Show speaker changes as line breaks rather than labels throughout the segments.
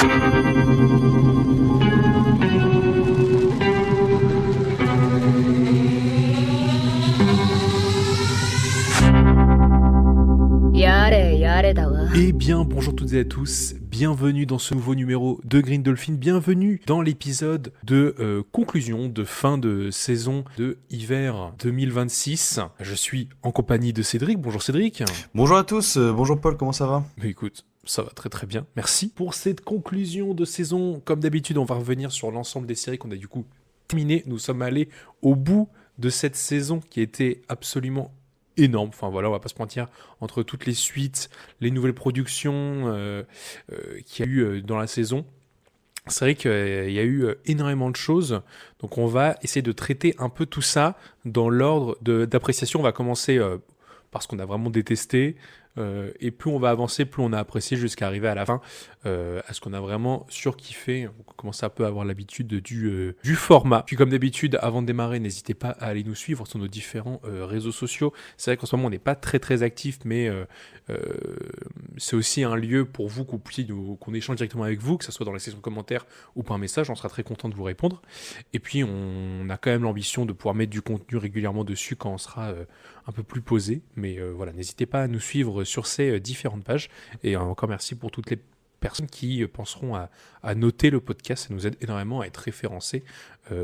Eh bien, bonjour toutes et à tous, bienvenue dans ce nouveau numéro de Green Dolphin, bienvenue dans l'épisode de conclusion de fin de saison de hiver 2026. Je suis en compagnie de Cédric, bonjour Cédric.
Bonjour à tous, bonjour Paul, comment ça va ?
Mais écoute, ça va très très bien, merci. Pour cette conclusion de saison, comme d'habitude, on va revenir sur l'ensemble des séries qu'on a du coup terminées. Nous sommes allés au bout de cette saison qui était absolument énorme, enfin voilà, on va pas se mentir, entre toutes les suites, les nouvelles productions qu'il y a eu dans la saison, c'est vrai qu'il y a eu énormément de choses, donc on va essayer de traiter un peu tout ça dans l'ordre d'appréciation. On va commencer par ce qu'on a vraiment détesté, et plus on va avancer, plus on a apprécié jusqu'à arriver à la fin, à ce qu'on a vraiment surkiffé. On commence un peu à avoir l'habitude du format. Puis comme d'habitude, avant de démarrer, n'hésitez pas à aller nous suivre sur nos différents réseaux sociaux. C'est vrai qu'en ce moment, on n'est pas très très actifs, mais c'est aussi un lieu pour vous qu'on échange directement avec vous, que ce soit dans la section commentaires ou par message. On sera très content de vous répondre. Et puis, on a quand même l'ambition de pouvoir mettre du contenu régulièrement dessus quand on sera un peu plus posé. Mais voilà, n'hésitez pas à nous suivre sur ces différentes pages. Et encore merci pour toutes les personnes qui penseront à noter le podcast. Ça nous aide énormément à être référencés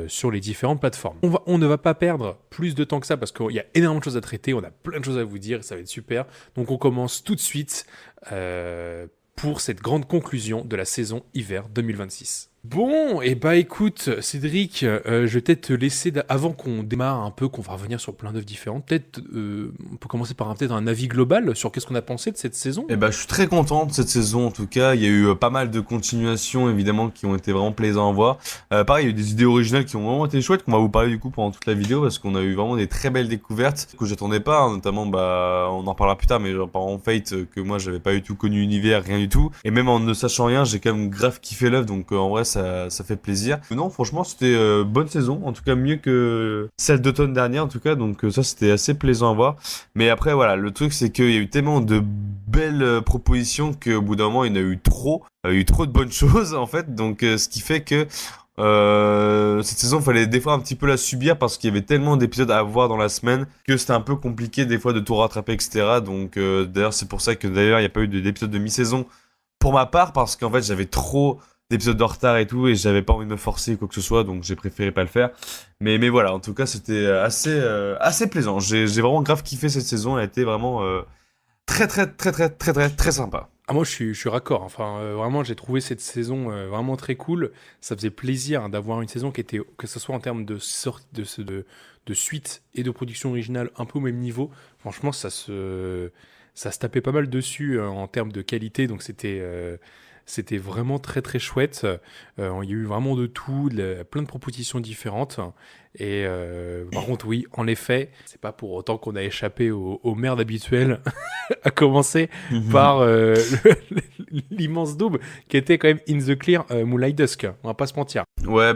sur les différentes plateformes. On ne va pas perdre plus de temps que ça parce qu'il y a énormément de choses à traiter, on a plein de choses à vous dire et ça va être super. Donc on commence tout de suite pour cette grande conclusion de la saison hiver 2026. Bon, et bah écoute, Cédric, je vais peut-être te laisser, avant qu'on démarre un peu, qu'on va revenir sur plein d'œuvres différentes, peut-être on peut commencer par peut-être un avis global sur qu'est-ce qu'on a pensé de cette saison.
Eh ben, je suis très content de cette saison, en tout cas. Il y a eu pas mal de continuations, évidemment, qui ont été vraiment plaisants à voir. Pareil, il y a eu des idées originales qui ont vraiment été chouettes, qu'on va vous parler du coup pendant toute la vidéo, parce qu'on a eu vraiment des très belles découvertes que j'attendais pas, hein, notamment, on en parlera plus tard, mais genre, par exemple Fate, que moi j'avais pas du tout connu l'univers, rien du tout. Et même en ne sachant rien, j'ai quand même grave kiffé l'œuvre, donc en vrai, ça fait plaisir. Non, franchement, c'était bonne saison, en tout cas mieux que celle d'automne dernière, en tout cas, donc ça c'était assez plaisant à voir. Mais après, voilà, le truc c'est qu'il y a eu tellement de belles propositions qu'au bout d'un moment, il y en a eu trop. Il y a eu trop de bonnes choses, en fait, donc ce qui fait que cette saison, il fallait des fois un petit peu la subir parce qu'il y avait tellement d'épisodes à voir dans la semaine que c'était un peu compliqué des fois de tout rattraper, etc. Donc d'ailleurs, c'est pour ça que d'ailleurs, il n'y a pas eu d'épisode de mi-saison pour ma part, parce qu'en fait, j'avais trop d'épisodes de retard et tout, et j'avais pas envie de me forcer quoi que ce soit, donc j'ai préféré pas le faire. Mais voilà, en tout cas, c'était assez plaisant. J'ai vraiment grave kiffé cette saison, elle a été vraiment très sympa.
Ah, moi je suis raccord, enfin vraiment j'ai trouvé cette saison vraiment très cool. Ça faisait plaisir d'avoir une saison qui était, que ce soit en termes de suite et de production originale, un peu au même niveau. Franchement ça se tapait pas mal dessus en termes de qualité, donc c'était vraiment très très chouette. Il y a eu vraiment de tout, plein de propositions différentes. Et par contre, oui, en effet, c'est pas pour autant qu'on a échappé aux merdes habituelles, à commencer par l'immense double qui était quand même In the Clear, Moonlight Dusk. On va pas se mentir.
Ouais,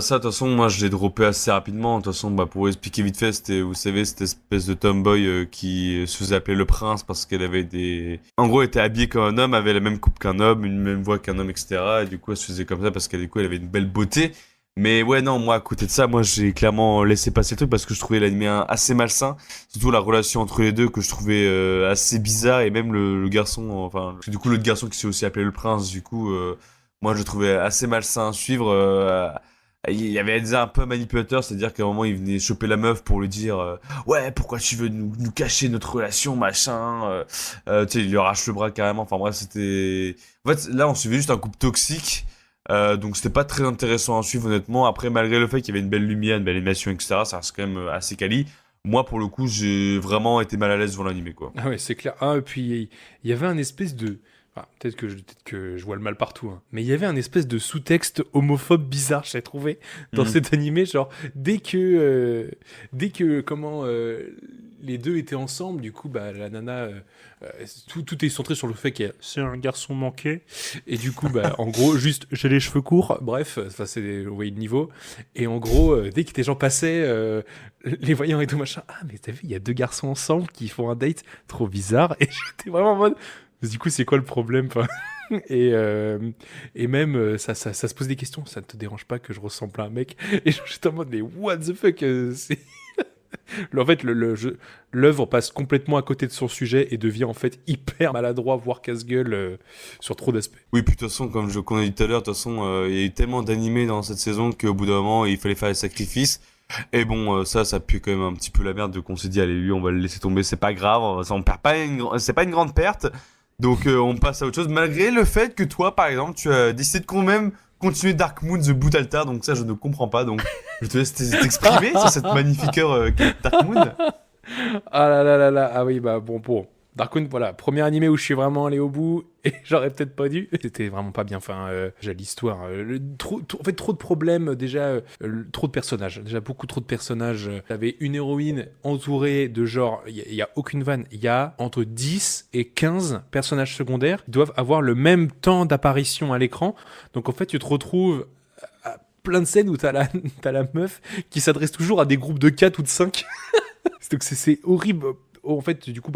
ça, de toute façon, moi, je l'ai droppé assez rapidement. De toute façon, pour expliquer vite fait, c'était, vous savez, cette espèce de tomboy qui se faisait appeler le prince parce qu'elle avait en gros, elle était habillée comme un homme, avait la même coupe qu'un homme, une même voix qu'un homme, etc. Et du coup, elle se faisait comme ça parce qu'elle, du coup, elle avait une belle beauté. Mais ouais, non, moi, à côté de ça, moi, j'ai clairement laissé passer le truc parce que je trouvais l'anime assez malsain. Surtout la relation entre les deux que je trouvais assez bizarre, et même le garçon, enfin, parce que du coup, l'autre garçon qui s'est aussi appelé le prince, du coup, moi, je le trouvais assez malsain à suivre. Il y avait déjà un peu manipulateur, c'est-à-dire qu'à un moment il venait choper la meuf pour lui dire ouais, pourquoi tu veux nous cacher notre relation, machin, tu sais, il lui arrache le bras carrément. Enfin bref, c'était, en fait là on suivait juste un couple toxique, donc c'était pas très intéressant à suivre honnêtement. Après, malgré le fait qu'il y avait une belle lumière, une belle animation, etc., ça reste quand même assez quali. Moi pour le coup j'ai vraiment été mal à l'aise devant l'animé, quoi.
Ah ouais, c'est clair. Ah, et puis il y avait un espèce de... Enfin, peut-être que je vois le mal partout, hein. Mais il y avait un espèce de sous-texte homophobe bizarre, j'ai trouvé, dans cet animé. Genre, dès que les deux étaient ensemble, du coup, la nana, tout est centré sur le fait que c'est un garçon manqué. Et du coup, en gros, juste, j'ai les cheveux courts. Bref, vous voyez le niveau. Et en gros, dès que tes gens passaient, les voyants et tout machin, ah, mais t'as vu, il y a deux garçons ensemble qui font un date trop bizarre. Et j'étais vraiment en mode... Du coup, c'est quoi le problème? Enfin, Et même, ça se pose des questions. Ça ne te dérange pas que je ressemble à un mec? Et j'étais en mode, mais what the fuck En fait, l'œuvre passe complètement à côté de son sujet et devient en fait hyper maladroit, voire casse-gueule sur trop d'aspects.
Oui, puis de toute façon, qu'on a dit tout à l'heure, de toute façon, il y a eu tellement d'animés dans cette saison qu'au bout d'un moment, il fallait faire des sacrifices. Et bon, ça pue quand même un petit peu la merde, donc on s'est dit, allez, lui, on va le laisser tomber, c'est pas grave, ça, on perd pas c'est pas une grande perte. Donc on passe à autre chose, malgré le fait que toi, par exemple, tu as décidé de quand même continuer Dark Moon The Boot Altar, donc ça, je ne comprends pas, donc je te laisse t'exprimer sur cette magnifique heure qu'est Dark Moon.
Ah là là là là, ah oui, bah bon. Darkwing, voilà, premier animé où je suis vraiment allé au bout et j'aurais peut-être pas dû. C'était vraiment pas bien. Enfin, déjà l'histoire, en fait, trop de problèmes. Déjà, trop de personnages. Déjà beaucoup trop de personnages. T'avais une héroïne entourée de genre, il y a aucune vanne. Il y a entre 10 et 15 personnages secondaires qui doivent avoir le même temps d'apparition à l'écran. Donc en fait, tu te retrouves à plein de scènes où t'as la meuf qui s'adresse toujours à des groupes de 4 ou de 5. Donc c'est horrible. En fait, du coup,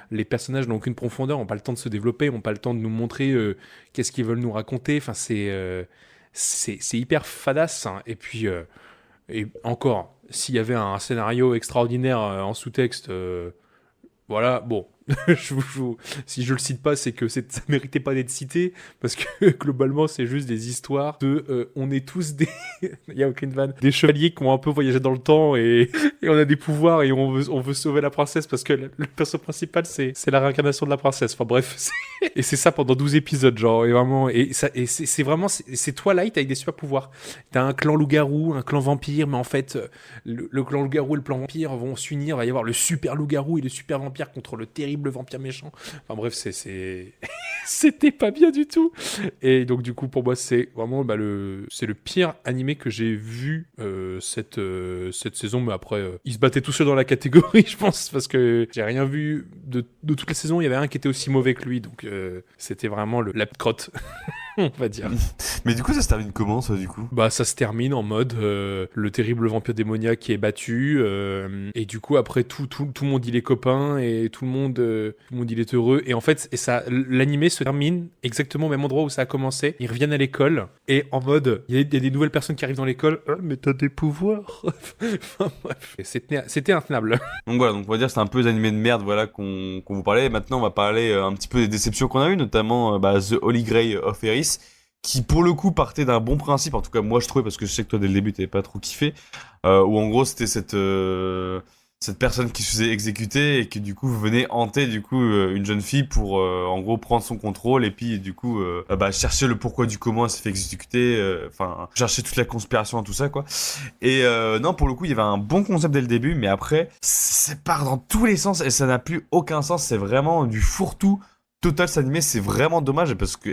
les personnages n'ont aucune profondeur, n'ont pas le temps de se développer, n'ont pas le temps de nous montrer qu'est-ce qu'ils veulent nous raconter. Enfin, c'est hyper fadasse. Hein. Et puis, et encore, s'il y avait un scénario extraordinaire en sous-texte, voilà, bon. Si je le cite pas, c'est que ça méritait pas d'être cité, parce que globalement, c'est juste des histoires de on est tous des. Il y a aucune vanne. Des chevaliers qui ont un peu voyagé dans le temps et on a des pouvoirs et on veut sauver la princesse parce que le perso principal, c'est la réincarnation de la princesse. Enfin bref. Et c'est ça pendant 12 épisodes, genre. Et vraiment. Et c'est vraiment. C'est Twilight avec des super pouvoirs. T'as un clan loup-garou, un clan vampire, mais en fait, le clan loup-garou et le clan vampire vont s'unir. Il va y avoir le super loup-garou et le super vampire contre le terrible vampire méchant. Enfin bref, c'était pas bien du tout. Et donc du coup, pour moi, c'est vraiment c'est le pire animé que j'ai vu cette saison. Mais après, il se battait tout seul dans la catégorie, je pense, parce que j'ai rien vu de toute la saison. Il y avait un qui était aussi mauvais que lui, donc c'était vraiment la crotte. On va dire.
Mais du coup, ça se termine comment, ça, du coup?
Bah, ça se termine en mode le terrible vampire démoniaque qui est battu, et du coup, après, tout le monde, il est copain, et tout le monde, il est heureux. Et en fait, l'animé se termine exactement au même endroit où ça a commencé. Ils reviennent à l'école, et en mode, il y a des nouvelles personnes qui arrivent dans l'école. Mais t'as des pouvoirs. Enfin, bref. C'était intenable.
Donc voilà, donc on va dire que c'est un peu des animés de merde, voilà, qu'on vous parlait. Et maintenant, on va parler un petit peu des déceptions qu'on a eues, notamment The Holy Grail of Eris, qui pour le coup partait d'un bon principe, en tout cas moi je trouvais, parce que je sais que toi dès le début t'avais pas trop kiffé, où en gros c'était cette personne qui se faisait exécuter et qui du coup venait hanter du coup une jeune fille pour en gros prendre son contrôle et puis du coup chercher le pourquoi du comment elle s'est fait exécuter, enfin chercher toute la conspiration et tout ça quoi. Et non, pour le coup il y avait un bon concept dès le début, mais après ça part dans tous les sens et ça n'a plus aucun sens, c'est vraiment du fourre-tout total cet animé, c'est vraiment dommage parce que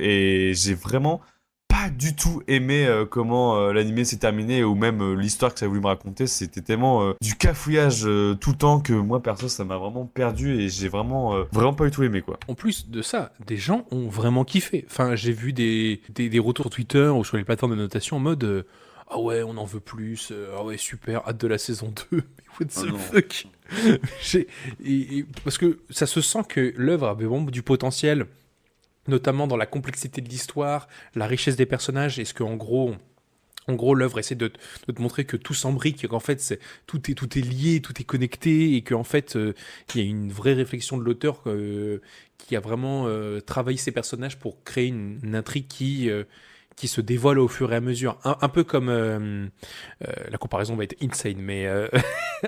j'ai vraiment pas du tout aimé comment l'animé s'est terminé ou même l'histoire que ça a voulu me raconter. C'était tellement du cafouillage tout le temps que moi perso ça m'a vraiment perdu et j'ai vraiment pas du tout aimé quoi.
En plus de ça, des gens ont vraiment kiffé. Enfin, j'ai vu des retours sur Twitter ou sur les plateformes de notation en mode ah ouais, on en veut plus, ah ouais, super, hâte de la saison 2. Mais what the fuck. Parce que ça se sent que l'œuvre avait vraiment du potentiel, notamment dans la complexité de l'histoire, la richesse des personnages, et ce qu'en gros, l'œuvre essaie de te montrer que tout s'embrique, qu'en fait, tout est lié, tout est connecté, et qu'en fait, il y a une vraie réflexion de l'auteur qui a vraiment travaillé ses personnages pour créer une intrigue qui se dévoile au fur et à mesure. Un peu comme... la comparaison va être insane, mais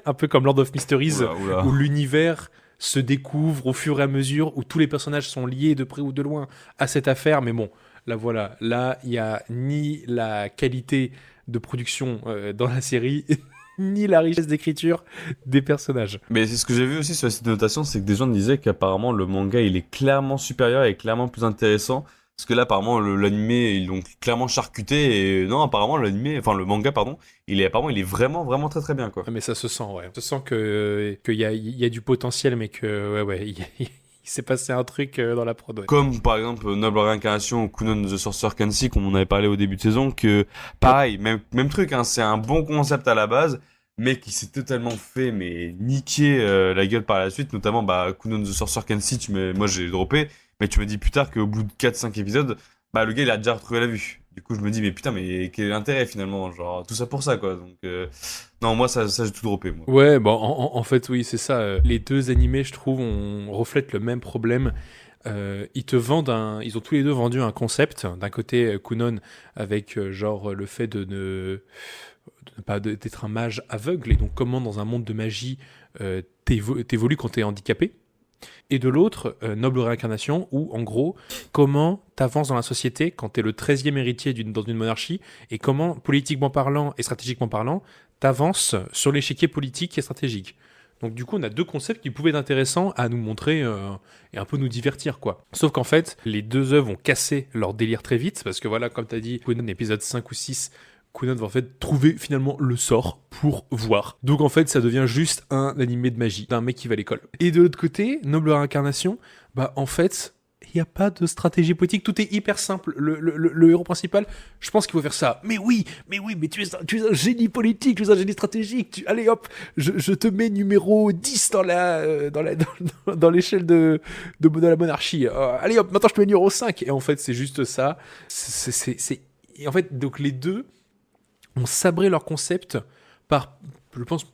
un peu comme Lord of Mysteries,
oula.
où l'univers se découvre au fur et à mesure, où tous les personnages sont liés de près ou de loin à cette affaire. Mais bon, là voilà, là il n'y a ni la qualité de production dans la série, ni la richesse d'écriture des personnages.
Mais c'est ce que j'ai vu aussi sur la site de notation, c'est que des gens disaient qu'apparemment le manga il est clairement supérieur et clairement plus intéressant. Parce que là, apparemment, l'animé, ils l'ont clairement charcuté. Et non, apparemment, le manga, pardon, il est vraiment, vraiment très, très bien, quoi.
Mais ça se sent, ouais. Ça se sent qu'il y a du potentiel, mais que, ouais, il s'est passé un truc dans la prod, ouais.
Comme, par exemple, Noble Réincarnation ou Kunon the Sorcerer Kenshi, comme on avait parlé au début de saison, que, pareil, même truc, hein, c'est un bon concept à la base, mais qui s'est totalement fait, mais niquer la gueule par la suite, notamment, Kunon the Sorcerer Kenshi, moi, j'ai droppé. Mais tu me dis plus tard qu'au bout de 4-5 épisodes, bah le gars il a déjà retrouvé la vue. Du coup je me dis mais putain mais quel est l'intérêt finalement, genre tout ça pour ça quoi. Donc non moi ça j'ai tout droppé moi.
Ouais, bon, en fait, oui, c'est ça. Les deux animés, je trouve, on reflète le même problème. Ils ont tous les deux vendu un concept. D'un côté, Kunon, avec genre le fait de ne pas d'être un mage aveugle, et donc comment dans un monde de magie t'évolues quand t'es handicapé. Et de l'autre, Noble Réincarnation, où en gros, comment t'avances dans la société quand t'es le 13e héritier dans une monarchie, et comment, politiquement parlant et stratégiquement parlant, t'avances sur l'échiquier politique et stratégique. Donc du coup, on a deux concepts qui pouvaient être intéressants à nous montrer et un peu nous divertir, quoi. Sauf qu'en fait, les deux œuvres ont cassé leur délire très vite, parce que voilà, comme t'as dit, Kunon épisode 5 ou 6, Kunon va en fait trouver finalement le sort pour voir. Donc en fait, ça devient juste un animé de magie d'un mec qui va à l'école. Et de l'autre côté, Noble Réincarnation, bah en fait, il n'y a pas de stratégie politique, tout est hyper simple. Le héros principal, je pense qu'il faut faire ça. Mais oui, mais tu es un génie politique, tu es un génie stratégique. Allez hop, je te mets numéro 10 dans l'échelle de la monarchie. Allez hop, maintenant je te mets numéro 5. Et en fait, c'est juste ça. Et en fait, donc les deux ont sabré leur concept je pense,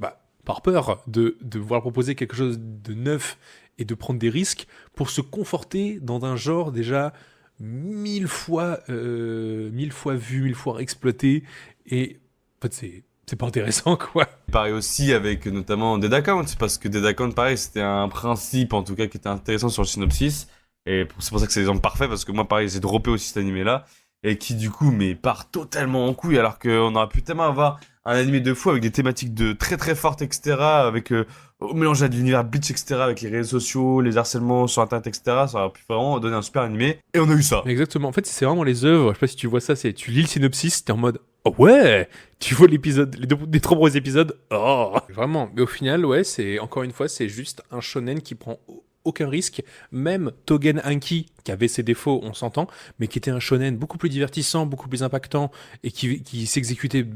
par peur de vouloir proposer quelque chose de neuf et de prendre des risques pour se conforter dans un genre déjà 1000 fois vu, 1000 fois exploité. Et en fait, c'est pas intéressant, quoi.
Pareil aussi avec notamment Dead Account, parce que Dead Account, pareil, c'était un principe en tout cas qui était intéressant sur le synopsis. Et c'est pour ça que c'est l'exemple parfait, parce que moi, pareil, j'ai droppé aussi cet animé-là. Et qui du coup mais part totalement en couille alors qu'on aurait pu tellement avoir un animé de fou avec des thématiques de très très fortes etc avec au mélange de l'univers Bleach etc avec les réseaux sociaux, les harcèlements sur internet etc, ça aurait pu vraiment donner un super animé et on a eu ça.
Exactement, en fait c'est vraiment les œuvres, je sais pas si tu vois ça, tu lis le synopsis, t'es en mode oh ouais, tu vois l'épisode, les trois premiers épisodes, oh vraiment, mais au final ouais c'est encore une fois c'est juste un shonen qui prend aucun risque, même Togen Anki, qui avait ses défauts, on s'entend, mais qui était un shonen beaucoup plus divertissant, beaucoup plus impactant, et qui s'exécutait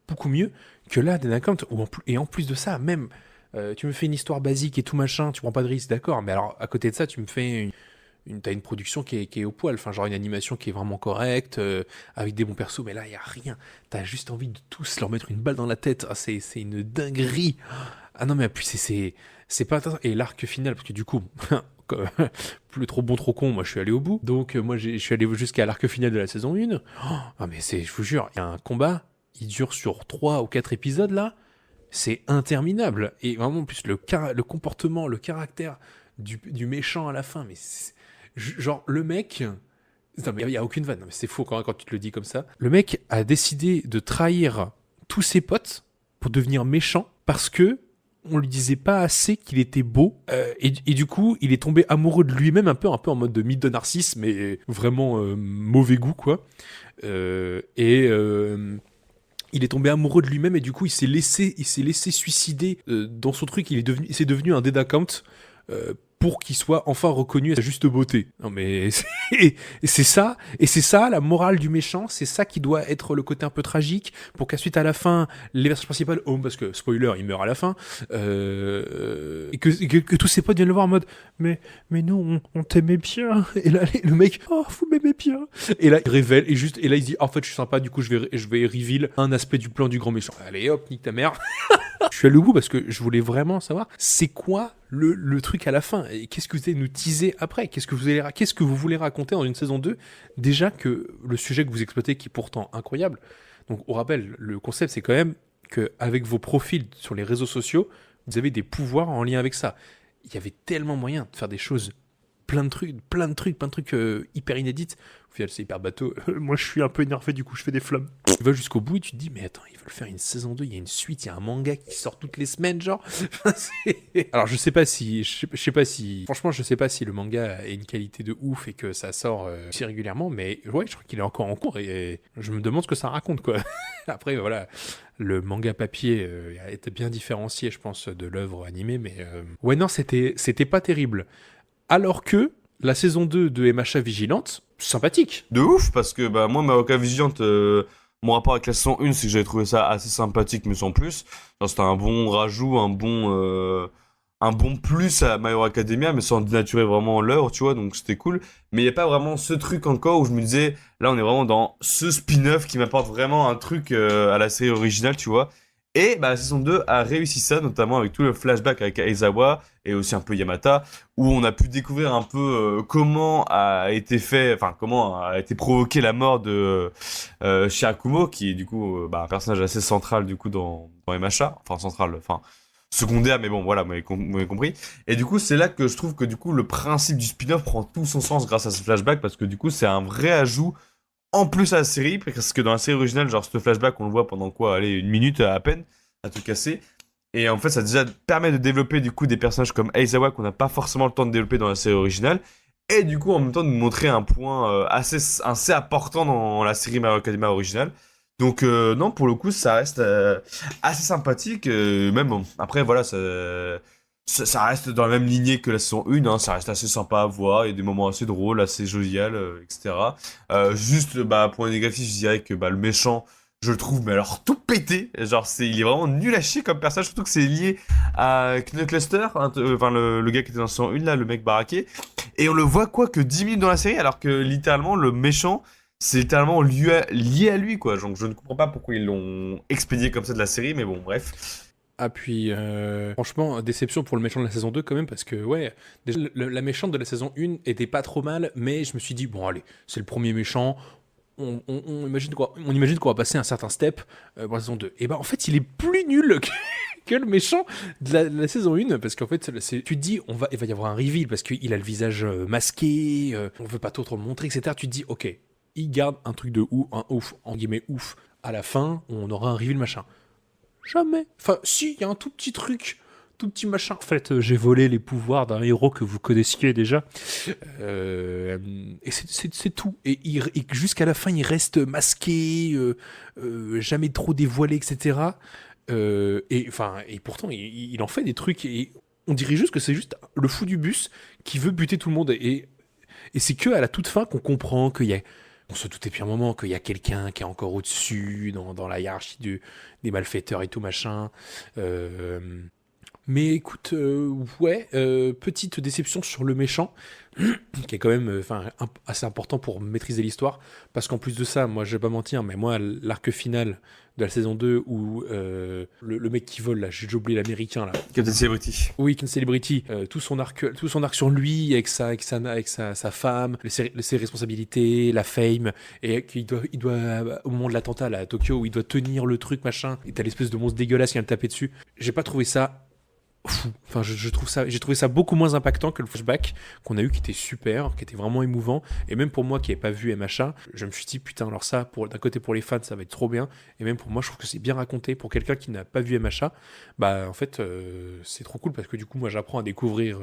beaucoup mieux que là, Dead Account, et en plus de ça, même, tu me fais une histoire basique et tout machin, tu prends pas de risque, d'accord, mais alors, à côté de ça, tu me fais t'as une production qui est au poil, enfin genre une animation qui est vraiment correcte, avec des bons persos, mais là, il y a rien. T'as juste envie de tous leur mettre une balle dans la tête, ah, c'est une dinguerie. Ah non, mais puis c'est pas intéressant. Et l'arc final, parce que du coup, plus trop bon, trop con, moi je suis allé au bout. Donc moi je suis allé jusqu'à l'arc final de la saison 1. Ah mais je vous jure, il y a un combat, il dure sur 3 ou 4 épisodes là, c'est interminable. Et vraiment, en plus, le comportement, le caractère du méchant à la fin, mais genre le mec... Non, mais il n'y a aucune vanne, mais c'est faux quand tu te le dis comme ça. Le mec a décidé de trahir tous ses potes pour devenir méchant parce que on lui disait pas assez qu'il était beau et du coup il est tombé amoureux de lui-même un peu en mode de mythe de narcisse mais vraiment mauvais goût quoi il est tombé amoureux de lui-même et du coup il s'est laissé suicider dans son truc, c'est devenu un dead account pour qu'il soit enfin reconnu à sa juste beauté. Non mais c'est ça la morale du méchant, c'est ça qui doit être le côté un peu tragique pour qu'ensuite à la fin les personnages principaux, parce que spoiler, il meurt à la fin, et que tous ses potes viennent le voir en mode mais nous on t'aimait bien, et là le mec vous m'aimez bien, et là il révèle et là il dit en fait je suis sympa, du coup je vais reveal un aspect du plan du grand méchant. Allez hop, nique ta mère. Je suis allé au bout parce que je voulais vraiment savoir c'est quoi le truc à la fin et qu'est-ce que vous allez nous teaser après, qu'est-ce que vous voulez raconter dans une saison 2, déjà que le sujet que vous exploitez qui est pourtant incroyable. Donc on rappelle, le concept c'est quand même qu'avec vos profils sur les réseaux sociaux vous avez des pouvoirs en lien avec ça. Il y avait tellement moyen de faire des choses, plein de trucs hyper inédites. Au final c'est hyper bateau. Moi je suis un peu énervé, du coup je fais des flammes. Tu vas jusqu'au bout et tu te dis mais attends, ils veulent faire une saison 2, il y a une suite, il y a un manga qui sort toutes les semaines genre. Alors je sais pas si franchement je sais pas si le manga a une qualité de ouf et que ça sort si régulièrement, mais ouais je crois qu'il est encore en cours et je me demande ce que ça raconte quoi. Après voilà, le manga papier a été bien différencié je pense de l'œuvre animée, mais ouais non c'était pas terrible. Alors que la saison 2 de MHA Vigilante, sympathique.
De ouf, parce que bah moi Madoka Vigilante, mon rapport avec la saison 1 c'est que j'avais trouvé ça assez sympathique mais sans plus. Genre, c'était un bon rajout, un bon un bon plus à My Hero Academia, mais sans dénaturer vraiment l'œuvre, tu vois, donc c'était cool. Mais il n'y a pas vraiment ce truc encore où je me disais, là on est vraiment dans ce spin-off qui m'apporte vraiment un truc à la série originale, tu vois. Et bah, la saison 2 a réussi ça, notamment avec tout le flashback avec Aizawa et aussi un peu Yamata, où on a pu découvrir un peu comment a été fait, enfin comment a été provoquée la mort de Shirakumo, qui est du coup bah, un personnage assez central du coup dans MHA, enfin central, enfin secondaire, mais bon voilà, vous m'avez compris. Et du coup c'est là que je trouve que du coup le principe du spin-off prend tout son sens grâce à ce flashback, parce que du coup c'est un vrai ajout en plus à la série, parce que dans la série originale, genre ce flashback, on le voit pendant quoi, allez, une minute à peine, à tout casser. Et en fait, ça déjà permet de développer du coup des personnages comme Aizawa qu'on n'a pas forcément le temps de développer dans la série originale. Et du coup, en même temps, de nous montrer un point assez important dans la série My Hero Academia originale. Donc, non, pour le coup, ça reste assez sympathique. Même, bon, après, voilà, ça reste dans la même lignée que la saison 1, hein, ça reste assez sympa à voir, il y a des moments assez drôles, assez jovial, etc. Juste, bah, point négatif, je dirais que bah, le méchant, je le trouve, mais alors tout pété, genre il est vraiment nul à chier comme personnage, surtout que c'est lié à Knuckluster, hein, enfin le gars qui était dans la saison 1, là, le mec baraqué, et on le voit quoi que 10 minutes dans la série, alors que littéralement, le méchant, c'est littéralement lié à lui, quoi. Donc je ne comprends pas pourquoi ils l'ont expédié comme ça de la série, mais bon, bref.
Ah puis, franchement, déception pour le méchant de la saison 2 quand même, parce que ouais, déjà la méchante de la saison 1 était pas trop mal, mais je me suis dit, bon allez, c'est le premier méchant, on imagine quoi, on imagine qu'on va passer un certain step pour la saison 2. Et ben en fait, il est plus nul que le méchant de la saison 1, parce qu'en fait, tu te dis, il va y avoir un reveal, parce qu'il a le visage masqué, on veut pas trop le montrer, etc. Tu te dis, ok, il garde un truc de ouf, un ouf, en guillemets ouf, à la fin, on aura un reveal machin. Jamais. Enfin, si, il y a un tout petit truc, tout petit machin. En fait, j'ai volé les pouvoirs d'un héros que vous connaissiez déjà. Et c'est tout. Et jusqu'à la fin, il reste masqué, jamais trop dévoilé, etc. Et pourtant, il en fait des trucs. Et on dirait juste que c'est juste le fou du bus qui veut buter tout le monde. Et c'est que à la toute fin qu'on comprend qu'il y a. On se doutait depuis un moment qu'il y a quelqu'un qui est encore au-dessus dans la hiérarchie des malfaiteurs et tout machin. Euh, mais écoute, ouais, petite déception sur le méchant, qui est quand même assez important pour maîtriser l'histoire, parce qu'en plus de ça, moi je vais pas mentir, mais moi l'arc final de la saison 2 où le mec qui vole là, j'ai déjà oublié l'américain là.
Captain Celebrity.
Oui, Ken Celebrity, tout son arc sur lui, avec sa femme, ses responsabilités, la fame, et qu'il doit au moment de l'attentat là, à Tokyo, où il doit tenir le truc machin, et t'as l'espèce de monstre dégueulasse qui vient le taper dessus. J'ai pas trouvé ça fou. Enfin, j'ai trouvé ça beaucoup moins impactant que le flashback qu'on a eu, qui était super, qui était vraiment émouvant. Et même pour moi qui n'avais pas vu MHA, je me suis dit putain, alors ça, d'un côté pour les fans, ça va être trop bien. Et même pour moi, je trouve que c'est bien raconté. Pour quelqu'un qui n'a pas vu MHA, bah en fait, c'est trop cool, parce que du coup, moi, j'apprends à découvrir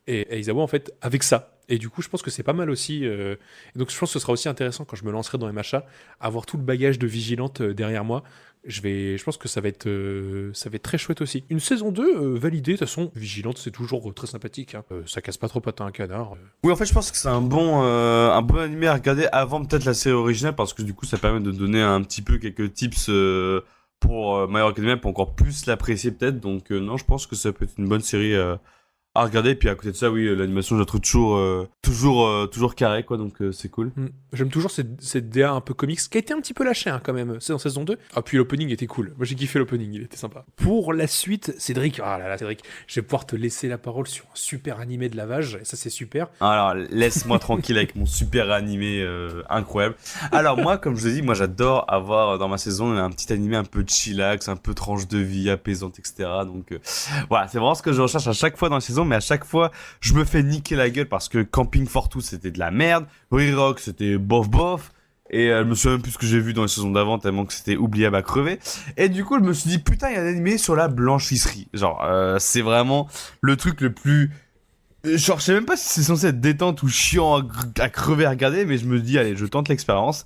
et Aizawa en fait avec ça. Et du coup, je pense que c'est pas mal aussi. Et donc, je pense que ce sera aussi intéressant quand je me lancerai dans MHA, avoir tout le bagage de vigilante derrière moi. Je pense que ça va être très chouette aussi. Une saison 2 validée, de toute façon, vigilante, c'est toujours très sympathique, hein. Ça casse pas trop patin un canard.
Oui, en fait, je pense que c'est un bon animé à regarder avant peut-être la série originale, parce que du coup, ça permet de donner un petit peu quelques tips pour My Hero Academia pour encore plus l'apprécier peut-être. Donc, non, je pense que ça peut être une bonne série à regarder. Et puis à côté de ça, oui, l'animation, je la trouve toujours carré, quoi. Donc, c'est cool.
J'aime toujours cette DA un peu comics, qui a été un petit peu lâchée hein, quand même, c'est dans saison 2. Ah, puis l'opening était cool. Moi, j'ai kiffé l'opening, il était sympa. Pour la suite, Cédric, ah là là, Cédric, je vais pouvoir te laisser la parole sur un super animé de lavage, et ça, c'est super.
Alors, laisse-moi tranquille avec mon super animé incroyable. Alors, moi, comme je vous ai dit, moi, j'adore avoir dans ma saison un petit animé un peu chillax, un peu tranche de vie, apaisante, etc. Donc, voilà, c'est vraiment ce que je recherche à chaque fois dans la saison, mais à chaque fois, je me fais niquer la gueule parce que Camping for Two, c'était de la merde. Rock, c'était bof. Et je me souviens même plus ce que j'ai vu dans les saisons d'avant, tellement que c'était oubliable à crever. Et du coup, je me suis dit, putain, il y a un animé sur la blanchisserie. Genre, c'est vraiment le truc le plus... Genre, je sais même pas si c'est censé être détente ou chiant à crever à regarder, mais je me dis, allez, je tente l'expérience.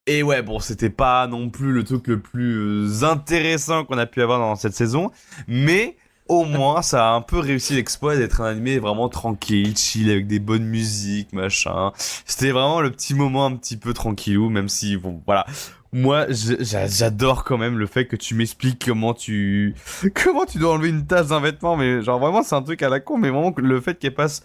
Et ouais, bon, c'était pas non plus le truc le plus intéressant qu'on a pu avoir dans cette saison, mais au moins, ça a un peu réussi l'exploit d'être un animé vraiment tranquille, chill, avec des bonnes musiques, machin. C'était vraiment le petit moment un petit peu tranquillou, même si, bon, voilà. Moi, j'adore quand même le fait que tu m'expliques comment tu dois enlever une tache d'un vêtement, mais genre vraiment c'est un truc à la con, mais vraiment le fait qu'elle passe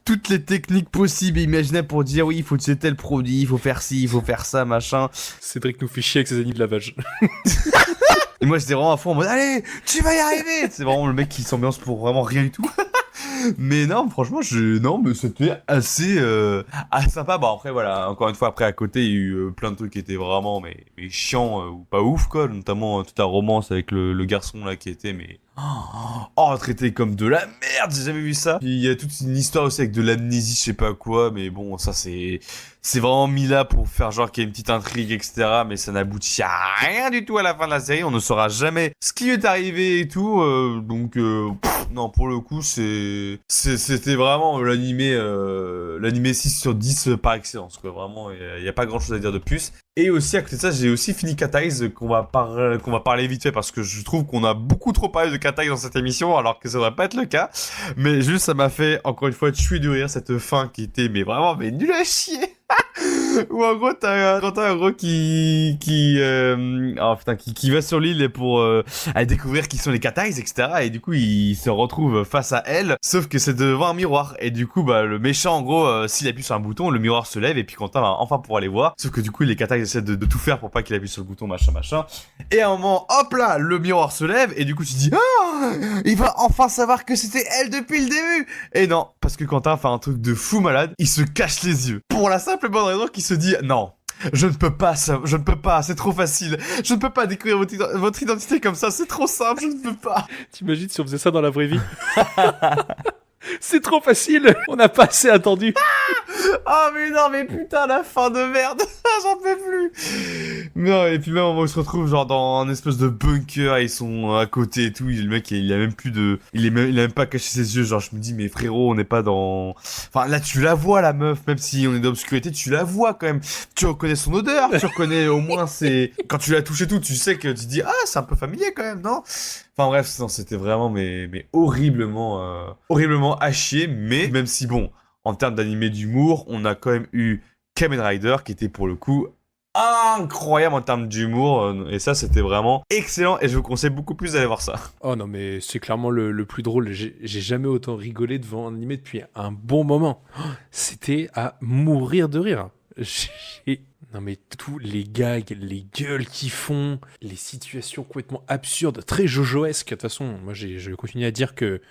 toutes les techniques possibles et imaginables pour dire oui, il faut utiliser tel produit, il faut faire ci, il faut faire ça, machin.
Cédric nous fait chier avec ses années de lavage.
Et moi j'étais vraiment à fond en mode allez, tu vas y arriver. C'est vraiment le mec qui s'ambiance pour vraiment rien du tout. Mais non, franchement, non, mais c'était assez sympa. Bon, après, voilà, encore une fois, après, à côté, il y a eu plein de trucs qui étaient vraiment, mais chiants, ou pas ouf, quoi. Notamment, toute la romance avec le garçon, là, qui était, mais, traité comme de la merde, j'ai jamais vu ça. Puis, il y a toute une histoire aussi avec de l'amnésie, je sais pas quoi, mais bon, ça, c'est vraiment mis là pour faire genre qu'il y a une petite intrigue, etc. Mais ça n'aboutit à rien du tout à la fin de la série. On ne saura jamais ce qui lui est arrivé et tout. Non, pour le coup, c'était vraiment l'animé 6 sur 10 par excellence, quoi. Vraiment, il y a pas grand chose à dire de plus. Et aussi, à côté de ça, j'ai aussi fini Cat Eyes, qu'on va parler vite fait, parce que je trouve qu'on a beaucoup trop parlé de Cat Eyes dans cette émission, alors que ça devrait pas être le cas. Mais juste, ça m'a fait, encore une fois, tuer de rire cette fin qui était, mais vraiment, mais nul à chier. Ou en gros t'as un gros qui va sur l'île et pour aller découvrir qui sont les Cat Eyes, etc. Et du coup il se retrouve face à elle, sauf que c'est devant un miroir. Et du coup bah le méchant en gros s'il appuie sur un bouton, le miroir se lève et puis Quentin va enfin pouvoir les voir. Sauf que du coup les Cat Eyes essaient de tout faire pour pas qu'il appuie sur le bouton, machin. Et à un moment hop là le miroir se lève et du coup tu dis il va enfin savoir que c'était elle depuis le début. Et non, parce que Quentin fait un truc de fou malade, il se cache les yeux pour la simple et bonne raison qu'il se dit non, je ne peux pas, c'est trop facile, je ne peux pas découvrir votre identité comme ça, c'est trop simple, je ne peux pas.
T'imagines si on faisait ça dans la vraie vie? C'est trop facile, on n'a pas assez attendu.
Ah mais non, mais putain, la fin de merde. J'en peux plus. Non, et puis même on se retrouve genre dans un espèce de bunker, ils sont à côté et tout, le mec il a même plus de, il a même pas caché ses yeux, genre je me dis mais frérot, on n'est pas dans, enfin là tu la vois la meuf, même si on est dans l'obscurité, tu la vois quand même, tu reconnais son odeur, tu reconnais au moins quand tu l'as touché tout, tu sais que tu te dis ah c'est un peu familier quand même, non? Enfin bref, non, c'était vraiment mais horriblement à chier, mais même si bon, en termes d'animé d'humour, on a quand même eu Kamen Rider qui était pour le coup incroyable en termes d'humour, et ça c'était vraiment excellent et je vous conseille beaucoup plus d'aller voir ça.
Oh non mais c'est clairement le plus drôle, j'ai jamais autant rigolé devant un animé depuis un bon moment. C'était à mourir de rire. Non mais tous les gags, les gueules qu'ils font, les situations complètement absurdes, très jojoesques. De toute façon, moi je continue à dire que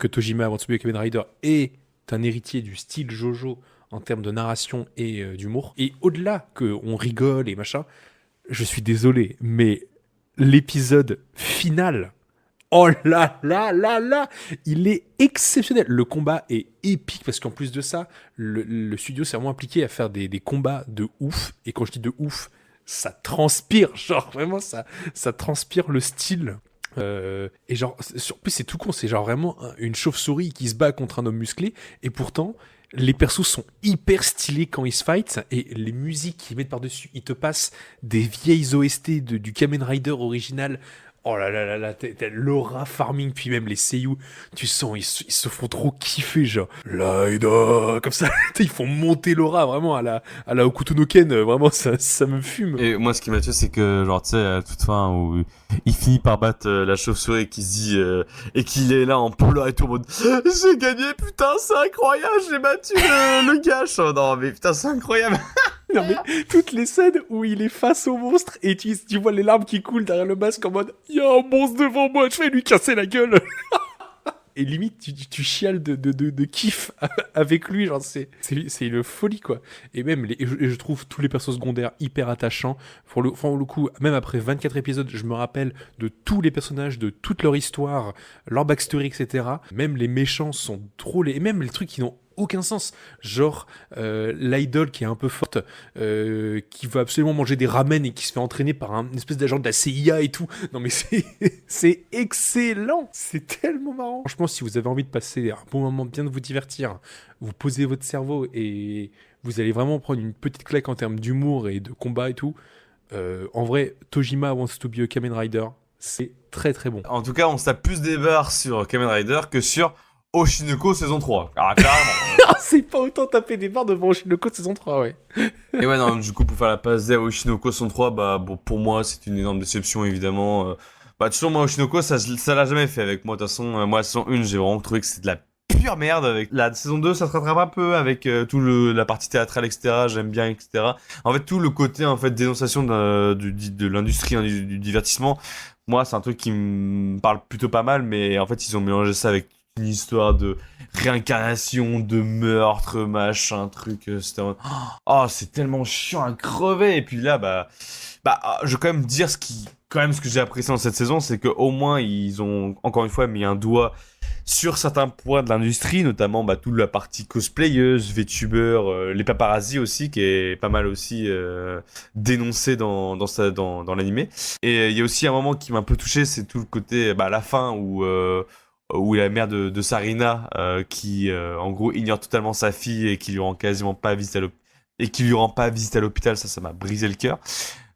Tojima avant de subir Kamen Rider est un héritier du style Jojo en termes de narration et d'humour. Et au-delà qu'on rigole et machin, je suis désolé, mais l'épisode final, oh là là là là, il est exceptionnel. Le combat est épique parce qu'en plus de ça, le studio s'est vraiment impliqué à faire des combats de ouf. Et quand je dis de ouf, ça transpire, genre vraiment ça transpire le style. Et genre, en plus c'est tout con, c'est genre vraiment une chauve-souris qui se bat contre un homme musclé, et pourtant les persos sont hyper stylés quand ils se fight, et les musiques qu'ils mettent par-dessus, ils te passent des vieilles OST du Kamen Rider original. Oh là là là là, t'as l'aura farming, puis même les seiyuu, tu sens, ils se font trop kiffer, genre, Laida, comme ça, ils font monter l'aura, vraiment, à la Hokuto no Ken, vraiment, ça me fume.
Et moi, ce qui m'a tué, c'est que, genre, tu sais, à toute fin, où il finit par battre la chauve-souris qui se dit, et qu'il est là en pleurs et tout, en mode, j'ai gagné, putain, c'est incroyable, j'ai battu le gars. Non, mais putain, c'est incroyable.
Non mais toutes les scènes où il est face au monstre et tu vois les larmes qui coulent derrière le masque en mode il y a un monstre devant moi, je vais lui casser la gueule. Et limite tu chiales de kiff avec lui, genre c'est une folie quoi. Et même je trouve tous les persos secondaires hyper attachants. Pour le coup, même après 24 épisodes, je me rappelle de tous les personnages, de toute leur histoire, leur backstory, etc. Même les méchants sont drôles, et même les trucs qui n'ont aucun sens, genre l'idole qui est un peu forte, qui veut absolument manger des ramen et qui se fait entraîner par une espèce d'agent de la CIA et tout. Non mais c'est excellent, c'est tellement marrant. Franchement, si vous avez envie de passer un bon moment, bien de vous divertir, vous posez votre cerveau et vous allez vraiment prendre une petite claque en termes d'humour et de combat et tout. En vrai, Tojima Wants to be a Kamen Rider, C'est très très bon.
En tout cas, on se tape plus des barres sur Kamen Rider que sur Oshinoko saison 3. Ah, clairement.
C'est pas autant taper des barres devant Oshinoko saison 3, ouais.
Et ouais, non, du coup, pour faire la passe D à Oshinoko saison 3, bah, bon, pour moi, c'est une énorme déception, évidemment. Bah, toujours, moi, Oshinoko, ça l'a jamais fait avec moi. De toute façon, moi, la saison 1, j'ai vraiment trouvé que c'était de la pure merde. Avec la saison 2, ça se rattrape un peu avec la partie théâtrale, etc. J'aime bien, etc. En fait, tout le côté, en fait, dénonciation de l'industrie, hein, du divertissement, moi, c'est un truc qui me parle plutôt pas mal, mais en fait, ils ont mélangé ça avec une histoire de réincarnation, de meurtre, machin, truc. C'était oh, c'est tellement chiant à crever. Et puis là, je vais quand même dire ce que j'ai apprécié dans cette saison, c'est que au moins ils ont encore une fois mis un doigt sur certains points de l'industrie, notamment toute la partie cosplayeuse, VTuber, les paparazzis aussi, qui est pas mal aussi dénoncé dans l'animé. Et il y a aussi un moment qui m'a un peu touché, c'est tout le côté, la fin où la mère de Sarina, qui en gros ignore totalement sa fille et qui lui rend quasiment pas visite à l'hôpital, ça m'a brisé le cœur.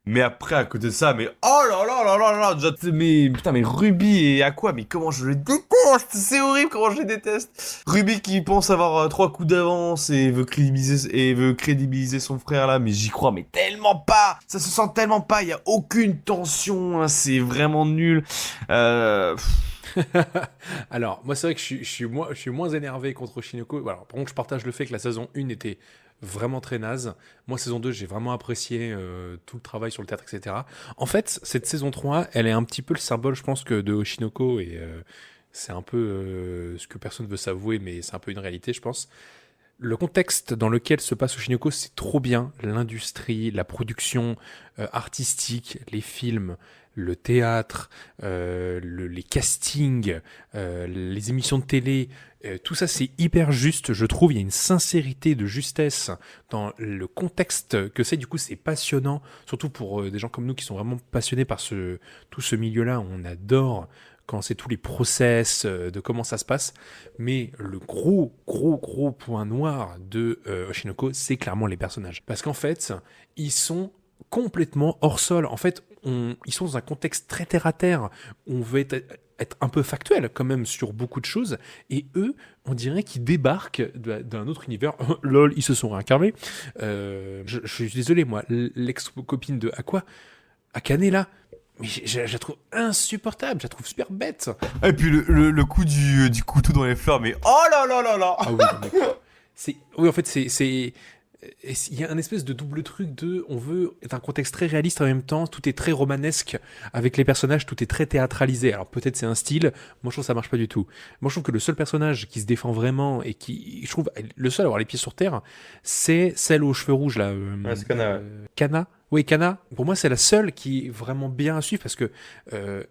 Mais après, à côté de ça, mais oh là là là là là, déjà, mais putain, mais Ruby et Aqua, mais comment je les déteste, c'est horrible comment je les déteste. Ruby qui pense avoir 3 coups d'avance et veut crédibiliser son frère là, mais j'y crois, mais tellement pas, ça se sent tellement pas, il y a aucune tension, hein, c'est vraiment nul.
Alors, moi, c'est vrai que je suis moins énervé contre Oshinoko. Alors, par contre, je partage le fait que la saison 1 était vraiment très naze. Moi, saison 2, j'ai vraiment apprécié tout le travail sur le théâtre, etc. En fait, cette saison 3, elle est un petit peu le symbole, je pense, que de Oshinoko, et c'est un peu ce que personne veut s'avouer, mais c'est un peu une réalité, je pense. Le contexte dans lequel se passe Oshinoko, c'est trop bien. L'industrie, la production artistique, les films, le théâtre, les castings, les émissions de télé, tout ça c'est hyper juste, je trouve. Il y a une sincérité de justesse dans le contexte que c'est. Du coup, c'est passionnant, surtout pour des gens comme nous qui sont vraiment passionnés par tout ce milieu-là. On adore quand c'est tous les process de comment ça se passe. Mais le gros point noir de Oshinoko, c'est clairement les personnages. Parce qu'en fait, ils sont complètement hors sol. En fait, ils sont dans un contexte très terre-à-terre. On veut être un peu factuel quand même sur beaucoup de choses. Et eux, on dirait qu'ils débarquent d'un autre univers. Lol, ils se sont réincarnés. Je suis désolé, moi, l'ex-copine de Aqua, Akane là, mais je la trouve insupportable, je la trouve super bête.
Et puis le coup du couteau dans les fleurs, mais oh là là là là.
Ah oui, oui, en fait, il y a un espèce de double truc on veut être un contexte très réaliste en même temps, tout est très romanesque avec les personnages, tout est très théâtralisé. Alors peut-être c'est un style, moi je trouve que ça marche pas du tout. Moi je trouve que le seul personnage qui se défend vraiment et je trouve le seul à avoir les pieds sur terre, c'est celle aux cheveux rouges là.
C'est Kana.
Kana. Oui, Kana, pour moi, c'est la seule qui est vraiment bien à suivre parce que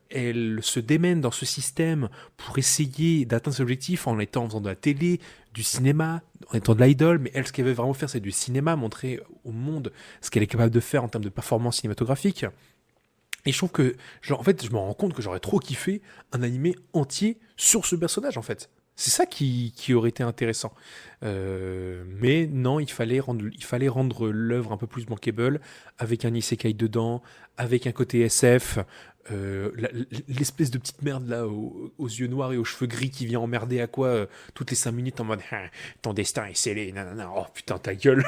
elle se démène dans ce système pour essayer d'atteindre ses objectifs en faisant de la télé, du cinéma, en étant de l'idol. Mais elle, ce qu'elle veut vraiment faire, c'est du cinéma, montrer au monde ce qu'elle est capable de faire en termes de performance cinématographique. Et je trouve que, en fait, je me rends compte que j'aurais trop kiffé un animé entier sur ce personnage, en fait. C'est ça qui aurait été intéressant. Mais non, il fallait rendre l'œuvre un peu plus bankable, avec un isekai dedans, avec un côté SF, l'espèce de petite merde là, aux yeux noirs et aux cheveux gris qui vient emmerder à quoi toutes les 5 minutes en mode ton destin est scellé, nanana, oh putain ta gueule.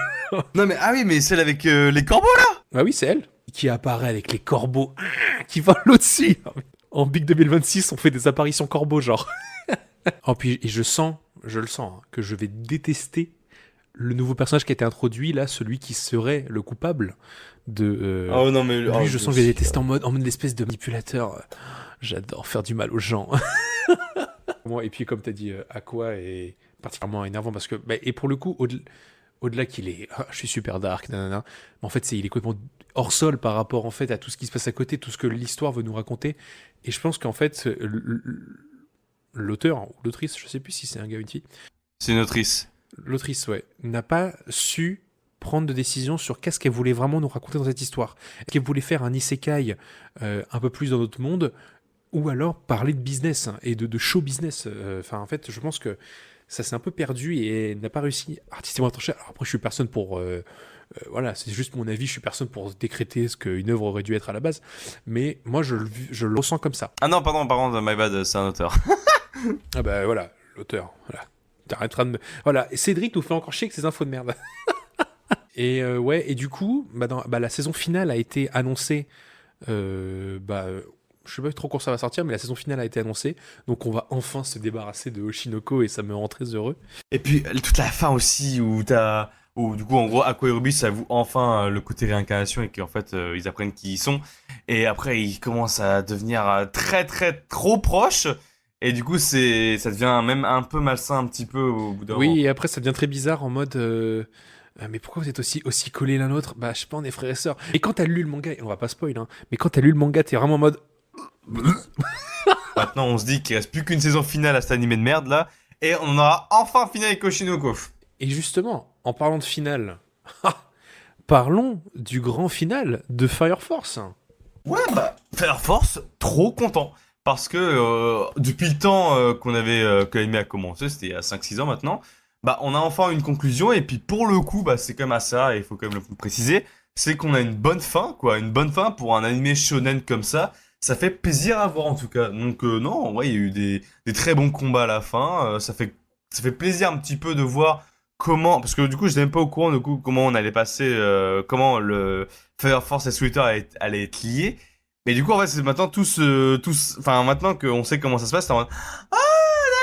Non mais ah oui, mais celle avec les corbeaux là.
Ah oui, c'est elle qui apparaît avec les corbeaux qui volent au-dessus. En Big 2026, on fait des apparitions corbeaux genre. Oh, puis, et je le sens, hein, que je vais détester le nouveau personnage qui a été introduit, là, celui qui serait le coupable de...
Oh non, mais...
lui, je sens que je vais détester en mode espèce de manipulateur. J'adore faire du mal aux gens. Et puis, comme tu as dit, Aqua est particulièrement énervant parce que... et pour le coup, au-delà qu'il est... je suis super dark, nanana, mais en fait, il est complètement hors sol par rapport en fait, à tout ce qui se passe à côté, tout ce que l'histoire veut nous raconter. Et je pense qu'en fait... l'auteur ou l'autrice, je sais plus si c'est un gars ou une fille.
C'est une autrice.
L'autrice, ouais, n'a pas su prendre de décision sur qu'est-ce qu'elle voulait vraiment nous raconter dans cette histoire. Est-ce qu'elle voulait faire un isekai un peu plus dans notre monde, ou alors parler de business et de show business. En fait, je pense que ça s'est un peu perdu et elle n'a pas réussi artistiquement à trancher. Alors après, je suis personne pour Voilà, c'est juste mon avis, je suis personne pour décréter ce qu'une œuvre aurait dû être à la base, mais moi je le ressens comme ça.
Ah non, pardon, my bad, c'est un auteur.
Ah bah voilà, l'auteur, voilà. T'arrêteras de me... Voilà, et Cédric nous fait encore chier avec ses infos de merde. Ouais, et du coup, la saison finale a été annoncée. Je sais pas trop quand ça va sortir, mais la saison finale a été annoncée. Donc on va enfin se débarrasser de Oshinoko et ça me rend très heureux.
Et puis toute la fin aussi où du coup en gros Aqua et Ruby avoue enfin le côté réincarnation et qu'en fait ils apprennent qui ils sont et après ils commencent à devenir très très trop proches et du coup ça devient même un peu malsain un petit peu au bout d'un moment.
Oui, et après ça devient très bizarre en mode. Mais pourquoi vous êtes aussi collés l'un l'autre? Bah, je sais pas, on est frères et sœurs. Et quand t'as lu le manga, et on va pas spoil, hein, mais quand t'as lu le manga, t'es vraiment en mode.
Maintenant on se dit qu'il reste plus qu'une saison finale à cet animé de merde là et on aura enfin fini avec Oshinoko.
Et justement, en parlant de finale, parlons du grand final de Fire Force.
Ouais, bah, Fire Force, trop content. Parce que depuis le temps que l'anime a commencé, c'était il y a 5-6 ans maintenant, bah, on a enfin une conclusion. Et puis pour le coup, bah, c'est quand même à ça, et il faut quand même le préciser, c'est qu'on a une bonne fin, quoi. Une bonne fin pour un animé shonen comme ça. Ça fait plaisir à voir en tout cas. Donc non, ouais, il y a eu des très bons combats à la fin. Ça fait plaisir un petit peu de voir comment... Parce que du coup, je n'étais même pas au courant de coup, comment on allait passer... comment le Fire Force et Twitter allaient être liés. Mais du coup, en fait, c'est maintenant enfin, maintenant qu'on sait comment ça se passe, c'est en mode, ah,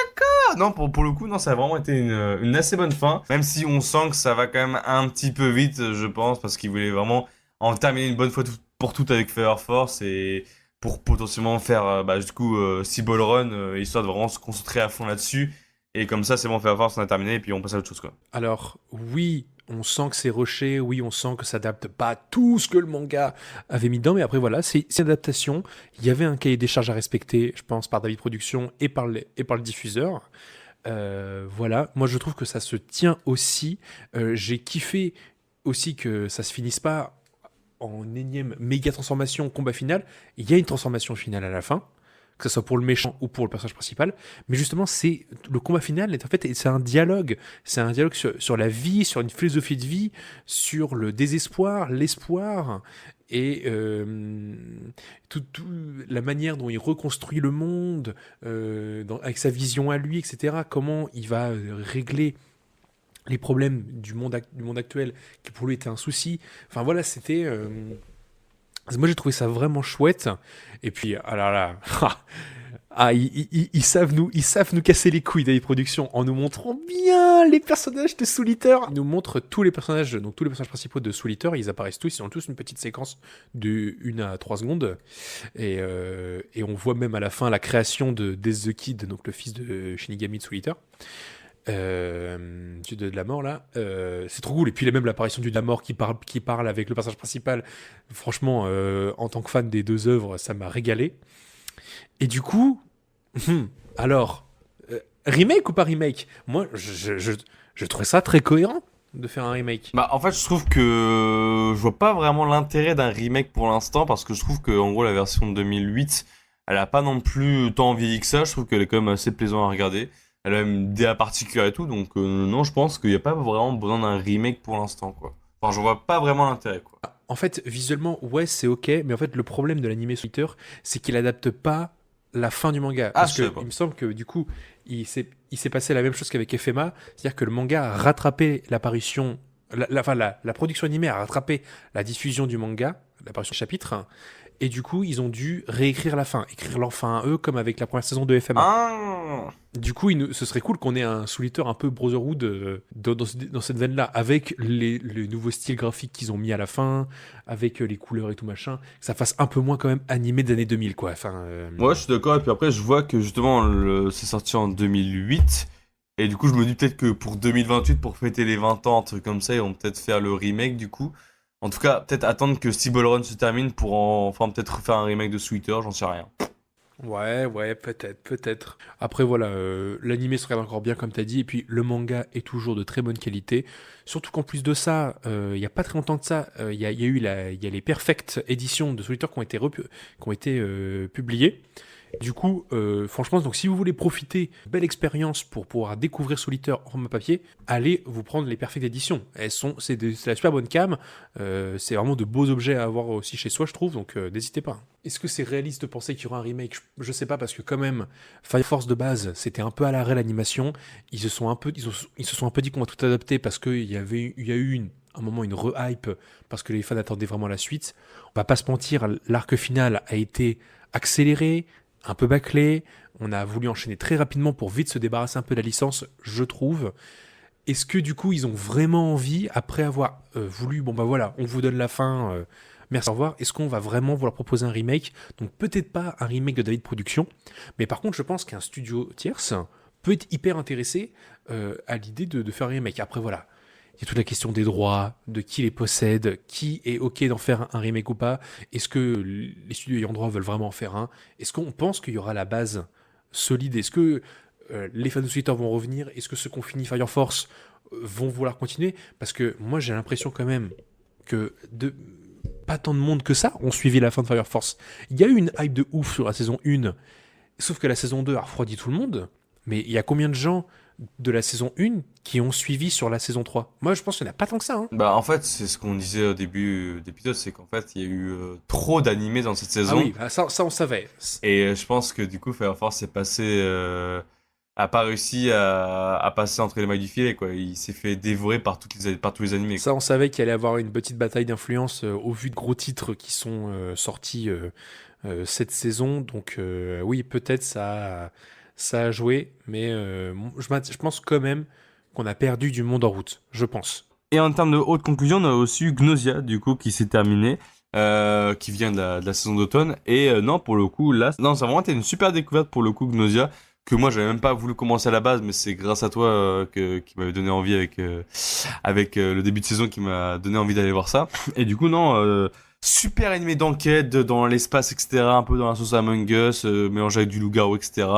d'accord! Non, pour le coup, non, ça a vraiment été une assez bonne fin. Même si on sent que ça va quand même un petit peu vite, je pense, parce qu'ils voulaient vraiment en terminer une bonne fois pour toutes avec Fire Force et pour potentiellement faire, du coup, Ball Run, histoire de vraiment se concentrer à fond là-dessus. Et comme ça, c'est bon, Fire Force, on a terminé, et puis on passe à autre chose, quoi.
Alors, oui, on sent que c'est rushé, oui, on sent que ça n'adapte pas tout ce que le manga avait mis dedans, mais après, voilà, c'est une adaptation. Il y avait un cahier des charges à respecter, je pense, par David Productions et par le diffuseur. Voilà, moi je trouve que ça se tient aussi. J'ai kiffé aussi que ça se finisse pas en énième méga transformation combat final. Il y a une transformation finale à la fin, que ce soit pour le méchant ou pour le personnage principal, mais justement c'est le combat final est en fait c'est un dialogue, sur la vie, sur une philosophie de vie, sur le désespoir, l'espoir et la manière dont il reconstruit le monde avec sa vision à lui, etc. Comment il va régler les problèmes du monde actuel qui pour lui était un souci. Enfin voilà, c'était moi j'ai trouvé ça vraiment chouette. Et puis ah là là ils savent nous casser les couilles des productions en nous montrant bien les personnages de Soul Eater. Ils nous montrent tous les personnages, donc tous les personnages principaux de Soul Eater, ils apparaissent tous, ils ont tous une petite séquence de 1 à 3 secondes. Et on voit même à la fin la création de Death the Kid, donc le fils de Shinigami de Soul Eater. Dieu de la mort là, c'est trop cool. Et puis il y a même l'apparition du de la mort qui parle avec le personnage principal. Franchement, en tant que fan des deux œuvres, ça m'a régalé. Et du coup, alors, remake ou pas remake? Moi, je trouvais ça très cohérent de faire un remake.
Bah, en fait, je trouve que je vois pas vraiment l'intérêt d'un remake pour l'instant parce que je trouve que, en gros, la version de 2008, elle a pas non plus tant vieilli que ça. Je trouve qu'elle est quand même assez plaisante à regarder. Elle a même des particuliers et tout, donc non, je pense qu'il n'y a pas vraiment besoin d'un remake pour l'instant, quoi. Enfin, je vois pas vraiment l'intérêt, quoi.
En fait, visuellement, ouais, c'est ok, mais en fait, le problème de l'anime Twitter, c'est qu'il adapte pas la fin du manga. Parce que il me semble que du coup, il s'est passé la même chose qu'avec FMA, c'est-à-dire que le manga a rattrapé l'apparition, la production animée a rattrapé la diffusion du manga, l'apparition du chapitre, et du coup, ils ont dû réécrire la fin, écrire leur fin à eux, comme avec la première saison de FMA.
Ah.
Du coup, ce serait cool qu'on ait un Soul Eater un peu Brotherhood dans cette veine-là, avec les nouveaux styles graphiques qu'ils ont mis à la fin, avec les couleurs et tout machin, que ça fasse un peu moins quand même animé des années 2000, quoi. Enfin,
Ouais, je suis d'accord, et puis après, je vois que justement, c'est sorti en 2008, et du coup, je me dis peut-être que pour 2028, pour fêter les 20 ans, un truc comme ça, ils vont peut-être faire le remake, du coup. En tout cas, peut-être attendre que Ball Run se termine pour enfin peut-être refaire un remake de Sweeter, j'en sais rien.
Ouais, peut-être. Après, voilà, l'animé se regarde encore bien, comme t'as dit, et puis le manga est toujours de très bonne qualité. Surtout qu'en plus de ça, il y a pas très longtemps de ça, il y a les Perfect éditions de Soul Eater qui ont été publiées. Du coup, franchement, donc si vous voulez profiter d'une belle expérience pour pouvoir découvrir Solitaire en format papier, allez vous prendre les Perfect Editions. C'est la super bonne cam. C'est vraiment de beaux objets à avoir aussi chez soi, je trouve. Donc n'hésitez pas. Est-ce que c'est réaliste de penser qu'il y aura un remake? Je sais pas, parce que quand même, Fire Force de base, c'était un peu à l'arrêt l'animation. Ils se sont un peu dit qu'on va tout adapter parce qu'il y a eu un moment une re-hype parce que les fans attendaient vraiment la suite. On va pas se mentir, l'arc final a été accéléré, un peu bâclé. On a voulu enchaîner très rapidement pour vite se débarrasser un peu de la licence, je trouve. Est-ce que du coup ils ont vraiment envie, après avoir voulu, bon bah voilà, on vous donne la fin, merci, au revoir, est-ce qu'on va vraiment vouloir proposer un remake? Donc peut-être pas un remake de David Production, mais par contre je pense qu'un studio tierce peut être hyper intéressé à l'idée de faire un remake. Après voilà, il y a toute la question des droits, de qui les possède, qui est ok d'en faire un remake ou pas. Est-ce que les studios ayant droit veulent vraiment en faire un? Est-ce qu'on pense qu'il y aura la base solide? Est-ce que les fans de Twitter vont revenir? Est-ce que ceux qui ont fini Fire Force vont vouloir continuer? Parce que moi j'ai l'impression quand même que pas tant de monde que ça ont suivi la fin de Fire Force. Il y a eu une hype de ouf sur la saison 1, sauf que la saison 2 a refroidi tout le monde. Mais il y a combien de gens de la saison 1 qui ont suivi sur la saison 3? Moi, je pense qu'il n'y en a pas tant que ça. Hein.
Bah, en fait, c'est ce qu'on disait au début d'épisode, c'est qu'en fait, il y a eu trop d'animés dans cette
Ah
saison.
oui, bah ça on savait.
Et je pense que du coup, Fire Force est passé, a pas réussi à passer entre les mailles du filet, quoi. Il s'est fait dévorer par par tous les animés.
Ça, on savait qu'il allait avoir une petite bataille d'influence au vu de gros titres qui sont sortis cette saison. Donc oui, peut-être ça a joué, mais je pense quand même qu'on a perdu du monde en route, je pense.
Et en termes de haute conclusion, on a aussi eu Gnosia, du coup, qui s'est terminé, qui vient de la saison d'automne. Et non, pour le coup, là, non, ça a vraiment été une super découverte pour le coup, Gnosia, que moi, j'avais même pas voulu commencer à la base, mais c'est grâce à toi qui m'avait donné envie avec le début de saison qui m'a donné envie d'aller voir ça. Et du coup, non, super animé d'enquête dans l'espace, etc., un peu dans la sauce Among Us, mélangé avec du loup-garou, etc.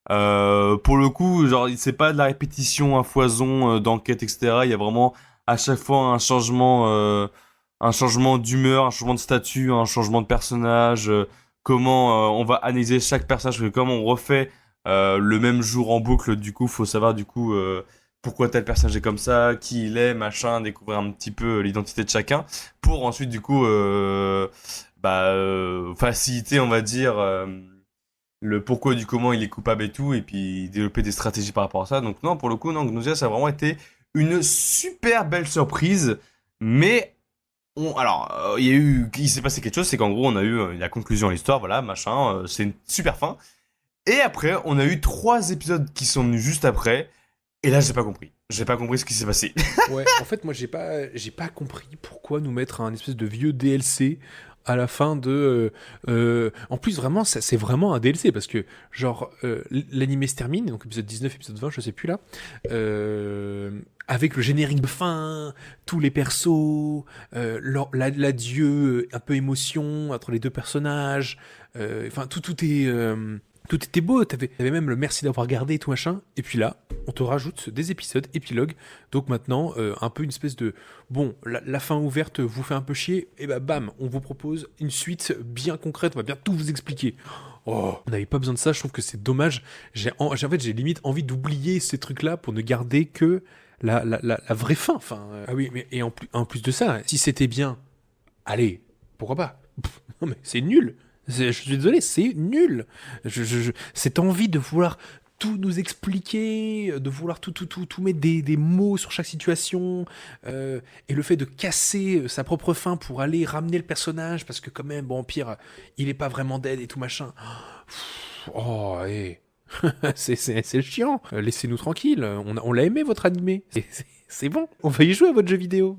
Pour le coup, genre, c'est pas de la répétition à foison d'enquête, etc. Il y a vraiment à chaque fois un changement d'humeur, un changement de statut, un changement de personnage, comment on va analyser chaque personnage, parce que comme on refait le même jour en boucle, du coup, faut savoir du coup pourquoi tel personnage est comme ça, qui il est, machin, découvrir un petit peu l'identité de chacun, pour ensuite du coup faciliter, on va dire, le pourquoi du comment il est coupable et tout, et puis développer des stratégies par rapport à ça. Donc non, pour le coup, non, Gnosia, ça a vraiment été une super belle surprise, mais il s'est passé quelque chose, c'est qu'en gros, on a eu la conclusion de l'histoire, voilà, machin, c'est une super fin. Et après, on a eu 3 épisodes qui sont venus juste après, et là, j'ai pas compris. J'ai pas compris ce qui s'est passé.
Ouais, en fait, moi, j'ai pas compris pourquoi nous mettre un espèce de vieux DLC à la fin de... en plus, vraiment, c'est vraiment un DLC, parce que, genre, l'animé se termine, donc épisode 19, épisode 20, je sais plus là, avec le générique de fin, tous les persos, l'adieu, un peu émotion entre les deux personnages, enfin, tout est... tout était beau, t'avais même le merci d'avoir regardé et tout machin, et puis là, on te rajoute des épisodes, épilogues, donc maintenant, un peu une espèce de, bon, la fin ouverte vous fait un peu chier, et bah bam, on vous propose une suite bien concrète, on va bien tout vous expliquer. Oh, on n'avait pas besoin de ça, je trouve que c'est dommage, en fait, j'ai limite envie d'oublier ces trucs-là pour ne garder que la vraie fin, enfin, ah oui, mais et en plus de ça, si c'était bien, allez, pourquoi pas? Non mais c'est nul. Je suis désolé, c'est nul. Cette envie de vouloir tout nous expliquer, de vouloir tout mettre des mots sur chaque situation, et le fait de casser sa propre fin pour aller ramener le personnage, parce que quand même, bon, pire, il est pas vraiment dead et tout machin. Oh, hé. C'est chiant. Laissez-nous tranquille. On l'a aimé, votre animé. C'est bon. On va y jouer à votre jeu vidéo.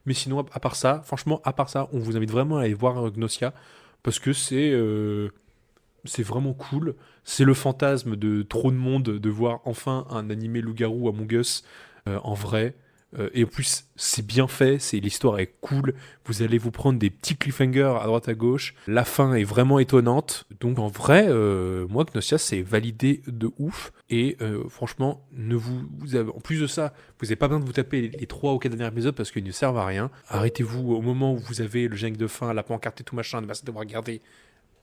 Mais sinon, à part ça, franchement, à part ça, on vous invite vraiment à aller voir Gnosia. Parce que c'est vraiment cool. C'est le fantasme de trop de monde de voir enfin un animé loup-garou Among Us en vrai. Et en plus, c'est bien fait, l'histoire est cool. Vous allez vous prendre des petits cliffhangers à droite à gauche. La fin est vraiment étonnante. Donc en vrai, moi, Gnosia, c'est validé de ouf. Et franchement, en plus de ça, vous n'avez pas besoin de vous taper les 3 ou 4 derniers épisodes parce qu'ils ne servent à rien. Arrêtez-vous au moment où vous avez le générique de fin, la pancarte et tout machin, merci d'avoir regardé.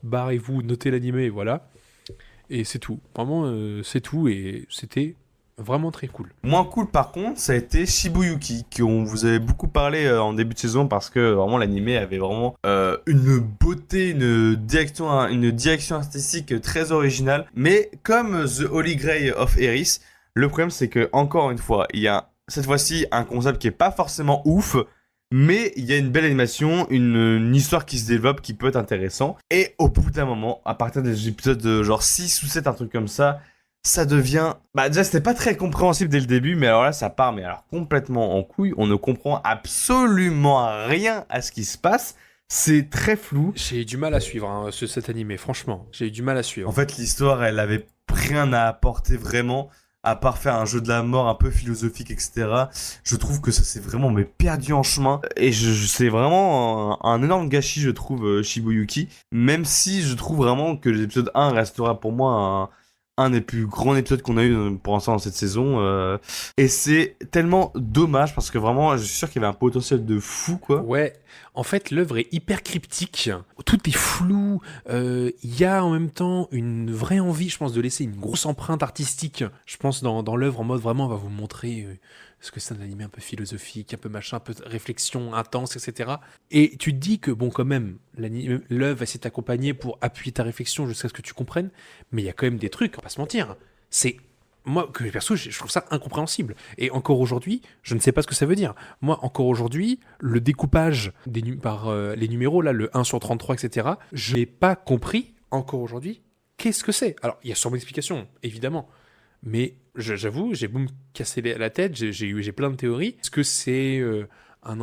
barrez-vous, notez l'animé, et voilà. Et c'est tout. Vraiment, c'est tout, et c'était vraiment très cool.
Moins cool par contre, ça a été Shibuyuki, qu'on vous avait beaucoup parlé en début de saison parce que vraiment l'animé avait vraiment une beauté, une direction artistique très originale. Mais comme The Holy Grail of Eris, le problème c'est que encore une fois, il y a cette fois-ci un concept qui est pas forcément ouf, mais il y a une belle animation, une histoire qui se développe qui peut être intéressant. Et au bout d'un moment, à partir des épisodes de genre 6 ou 7, un truc comme ça devient... Bah déjà, c'était pas très compréhensible dès le début, mais alors là, ça part mais alors complètement en couille. On ne comprend absolument rien à ce qui se passe. C'est très flou.
J'ai eu du mal à suivre cet animé, franchement. J'ai eu du mal à suivre.
En fait, l'histoire, elle avait rien à apporter vraiment, à part faire un jeu de la mort un peu philosophique, etc. Je trouve que ça s'est vraiment mais perdu en chemin. Et c'est vraiment un énorme gâchis, je trouve, Shibuyuki. Même si je trouve vraiment que l'épisode 1 restera pour moi un des plus grands épisodes qu'on a eu pour l'instant dans cette saison. Et c'est tellement dommage parce que vraiment, je suis sûr qu'il y avait un potentiel de fou, quoi.
Ouais, en fait, l'œuvre est hyper cryptique. Tout est flou. Il y a en même temps une vraie envie, je pense, de laisser une grosse empreinte artistique. Je pense dans l'œuvre en mode vraiment, on va vous montrer ce que c'est un animé un peu philosophique, un peu machin, un peu de réflexion intense, etc. Et tu te dis que, bon, quand même, l'œuvre va essayer de t'accompagner pour appuyer ta réflexion jusqu'à ce que tu comprennes. Mais il y a quand même des trucs, on va pas se mentir. C'est moi, que perso, je trouve ça incompréhensible. Et encore aujourd'hui, je ne sais pas ce que ça veut dire. Moi, encore aujourd'hui, le découpage par les numéros, là, le 1 sur 33, etc., je n'ai pas compris, encore aujourd'hui, qu'est-ce que c'est. Alors, il y a sûrement une explication, évidemment. Mais j'avoue, j'ai beau me casser la tête, j'ai plein de théories. Est-ce que c'est un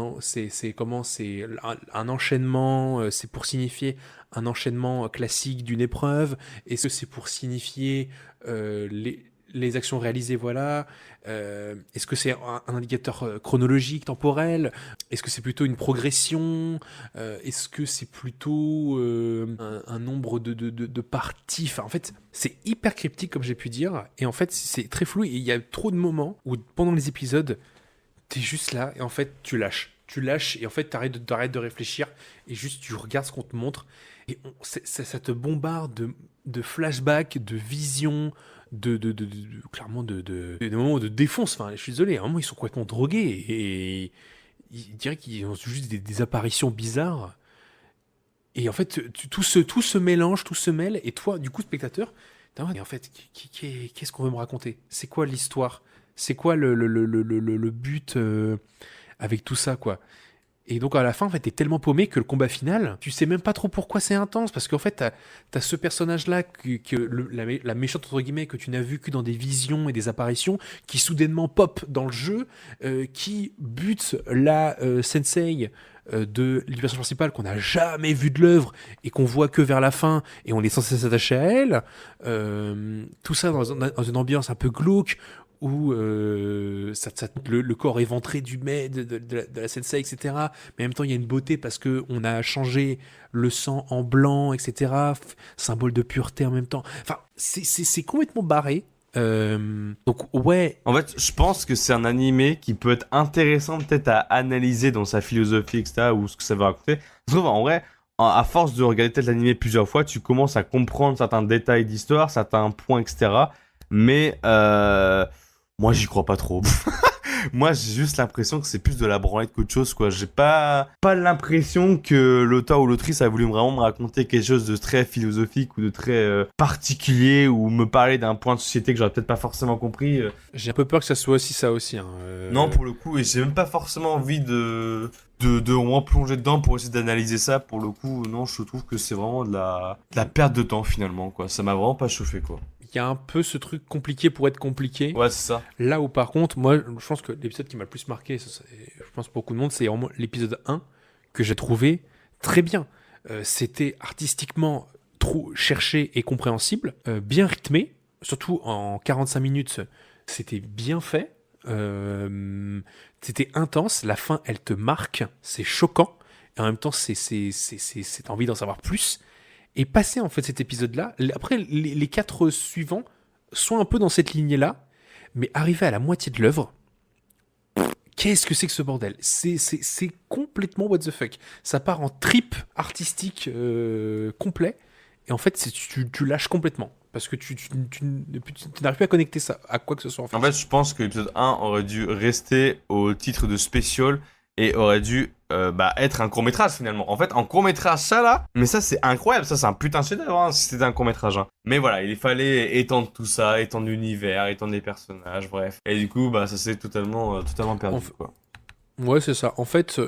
enchaînement, c'est pour signifier un enchaînement classique d'une épreuve? Est-ce que c'est pour signifier les actions réalisées, voilà. Est-ce que c'est un indicateur chronologique, temporel? Est-ce que c'est plutôt une progression? Est-ce que c'est plutôt un nombre de parties? Enfin, en fait, c'est hyper cryptique, comme j'ai pu dire. Et en fait, c'est très flou. Et il y a trop de moments où, pendant les épisodes, t'es juste là et en fait, tu lâches. Tu lâches et en fait, t'arrêtes de réfléchir et juste tu regardes ce qu'on te montre. Et ça te bombarde de flashbacks, de visions, clairement des moments de défonce. Enfin, je suis désolé, à un moment ils sont complètement drogués et ils diraient qu'ils ont juste des apparitions bizarres. Et en fait, tout se mélange, tout se mêle. Et toi, du coup, spectateur, et en fait, qu'est-ce qu'on veut me raconter? C'est quoi l'histoire? C'est quoi le but avec tout ça, quoi? Et donc à la fin, en fait, t'es tellement paumé que le combat final, tu sais même pas trop pourquoi c'est intense, parce qu'en fait, t'as ce personnage-là, la méchante entre guillemets, que tu n'as vu que dans des visions et des apparitions, qui soudainement pop dans le jeu, qui bute la sensei du personnage principal qu'on n'a jamais vu de l'œuvre et qu'on voit que vers la fin et on est censé s'attacher à elle. Tout ça dans une ambiance un peu glauque où le corps éventré de la sensei, etc. Mais en même temps, il y a une beauté parce qu'on a changé le sang en blanc, etc. Symbole de pureté en même temps. Enfin, c'est complètement barré. Donc, ouais.
En fait, je pense que c'est un animé qui peut être intéressant peut-être à analyser dans sa philosophie, etc. ou ce que ça veut raconter. Je trouve en vrai, à force de regarder peut-être l'animé plusieurs fois, tu commences à comprendre certains détails d'histoire, certains points, etc. Mais moi, j'y crois pas trop. Moi, j'ai juste l'impression que c'est plus de la branlette qu'autre chose, quoi. J'ai pas l'impression que l'auteur ou l'autrice a voulu vraiment me raconter quelque chose de très philosophique ou de très particulier ou me parler d'un point de société que j'aurais peut-être pas forcément compris.
J'ai un peu peur que ça soit aussi ça aussi. Hein.
Non, pour le coup, et j'ai même pas forcément envie de vraiment plonger dedans pour essayer d'analyser ça. Pour le coup, non, je trouve que c'est vraiment de la perte de temps finalement, quoi. Ça m'a vraiment pas chauffé, quoi.
Il y a un peu ce truc compliqué pour être compliqué.
Ouais, c'est ça.
Là où par contre, moi, je pense que l'épisode qui m'a le plus marqué, je pense pour beaucoup de monde, c'est vraiment l'épisode 1 que j'ai trouvé très bien. C'était artistiquement trop cherché et compréhensible, bien rythmé, surtout en 45 minutes, c'était bien fait. C'était intense, la fin elle te marque, c'est choquant, et en même temps t'as envie d'en savoir plus. Et passer en fait cet épisode-là, après les 4 suivants sont un peu dans cette lignée-là, mais arriver à la moitié de l'œuvre, qu'est-ce que c'est que ce bordel? C'est complètement what the fuck. Ça part en trip artistique complet, et en fait tu lâches complètement. Parce que tu n'arrives plus à connecter ça à quoi que ce soit.
En fait, je pense que l'épisode 1 aurait dû rester au titre de spécial et aurait dû être un court-métrage finalement. En fait, en court-métrage, ça là, mais ça c'est incroyable, ça c'est un putain de chef-d'œuvre hein, si c'était un court-métrage. Hein. Mais voilà, il fallait étendre tout ça, étendre l'univers, étendre les personnages, bref. Et du coup, ça s'est totalement perdu quoi.
Ouais, c'est ça. En fait,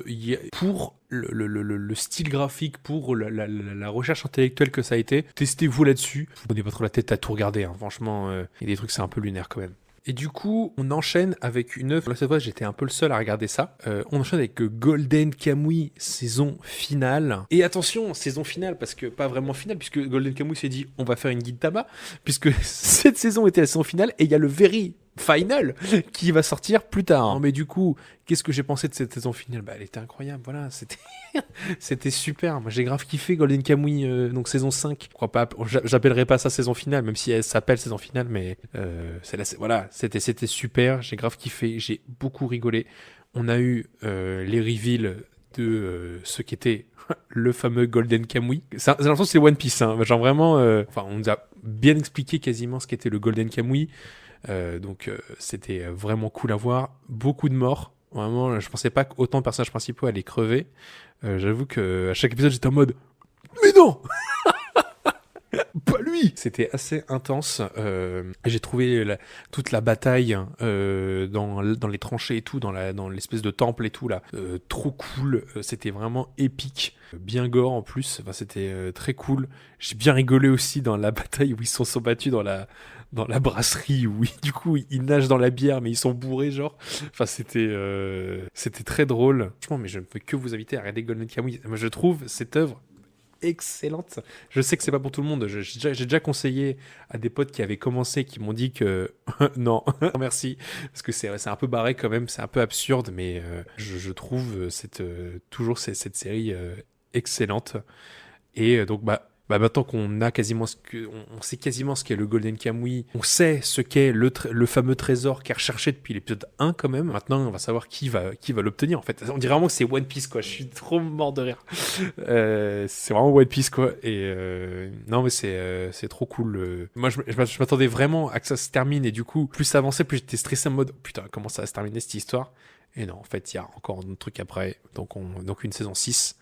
pour le style graphique, pour la recherche intellectuelle que ça a été, testez-vous là-dessus. Vous prenez pas trop la tête à tout regarder. Hein. Franchement, il y a des trucs, c'est un peu lunaire quand même. Et du coup, on enchaîne avec une œuvre. Là, cette fois, j'étais un peu le seul à regarder ça. On enchaîne avec Golden Kamuy, saison finale. Et attention, saison finale, parce que pas vraiment finale, puisque Golden Kamuy s'est dit on va faire une guide tabac, puisque cette saison était la saison finale, et il y a le very final qui va sortir plus tard. Mais du coup, qu'est-ce que j'ai pensé de cette saison finale ? Elle était incroyable, voilà, c'était super. Moi, j'ai grave kiffé Golden Kamuy, donc saison 5. Je crois pas, j'appellerai pas ça saison finale, même si elle s'appelle saison finale, mais voilà, c'était super. J'ai grave kiffé, j'ai beaucoup rigolé. On a eu les reveals de ce qu'était le fameux Golden Kamuy. J'ai l'impression que c'est One Piece, hein. Genre vraiment, on nous a bien expliqué quasiment ce qu'était le Golden Kamuy. Donc c'était vraiment cool à voir. Beaucoup de morts. Vraiment, je pensais pas qu'autant de personnages principaux allaient crever. J'avoue que à chaque épisode, j'étais en mode mais non pas lui. C'était assez intense. J'ai trouvé toute la bataille dans les tranchées et tout, dans l'espèce de temple et tout là, trop cool. C'était vraiment épique, bien gore en plus. Enfin, c'était très cool. J'ai bien rigolé aussi dans la bataille où ils sont battus dans la brasserie où du coup ils nagent dans la bière mais ils sont bourrés genre. Enfin c'était très drôle. Franchement, mais je ne peux que vous inviter à regarder Golden Kamuy. Moi je trouve cette œuvre excellente. Je sais que c'est pas pour tout le monde. J'ai déjà conseillé à des potes qui avaient commencé, qui m'ont dit que non, merci, parce que c'est un peu barré quand même, c'est un peu absurde, mais je trouve toujours cette série excellente. Et donc maintenant qu'on a quasiment on sait quasiment ce qu'est le Golden Kamuy, on sait ce qu'est le fameux trésor qui est recherché depuis l'épisode 1 quand même. Maintenant, on va savoir qui va l'obtenir en fait. On dirait vraiment que c'est One Piece quoi. Je suis trop mort de rire. C'est vraiment One Piece quoi. Et non mais c'est trop cool. Moi, je m'attendais vraiment à que ça se termine et du coup, plus ça avançait, plus j'étais stressé en mode putain comment ça va se terminer cette histoire. Et non, en fait, il y a encore un autre truc après. Donc une saison 6.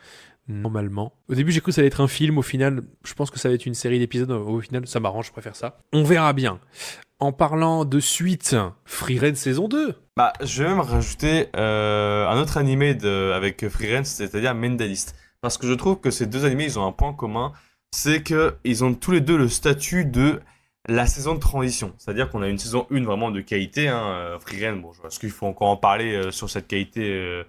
Normalement. Au début, j'ai cru que ça allait être un film. Au final, je pense que ça va être une série d'épisodes. Au final, ça m'arrange, je préfère ça. On verra bien. En parlant de suite, Frieren saison 2.
Je vais même rajouter un autre animé avec Frieren, c'est-à-dire Mentalist. Parce que je trouve que ces deux animés, ils ont un point commun. C'est qu'ils ont tous les deux le statut de la saison de transition. C'est-à-dire qu'on a une saison 1 vraiment de qualité. Frieren, bon, je pense qu'il faut encore en parler sur cette qualité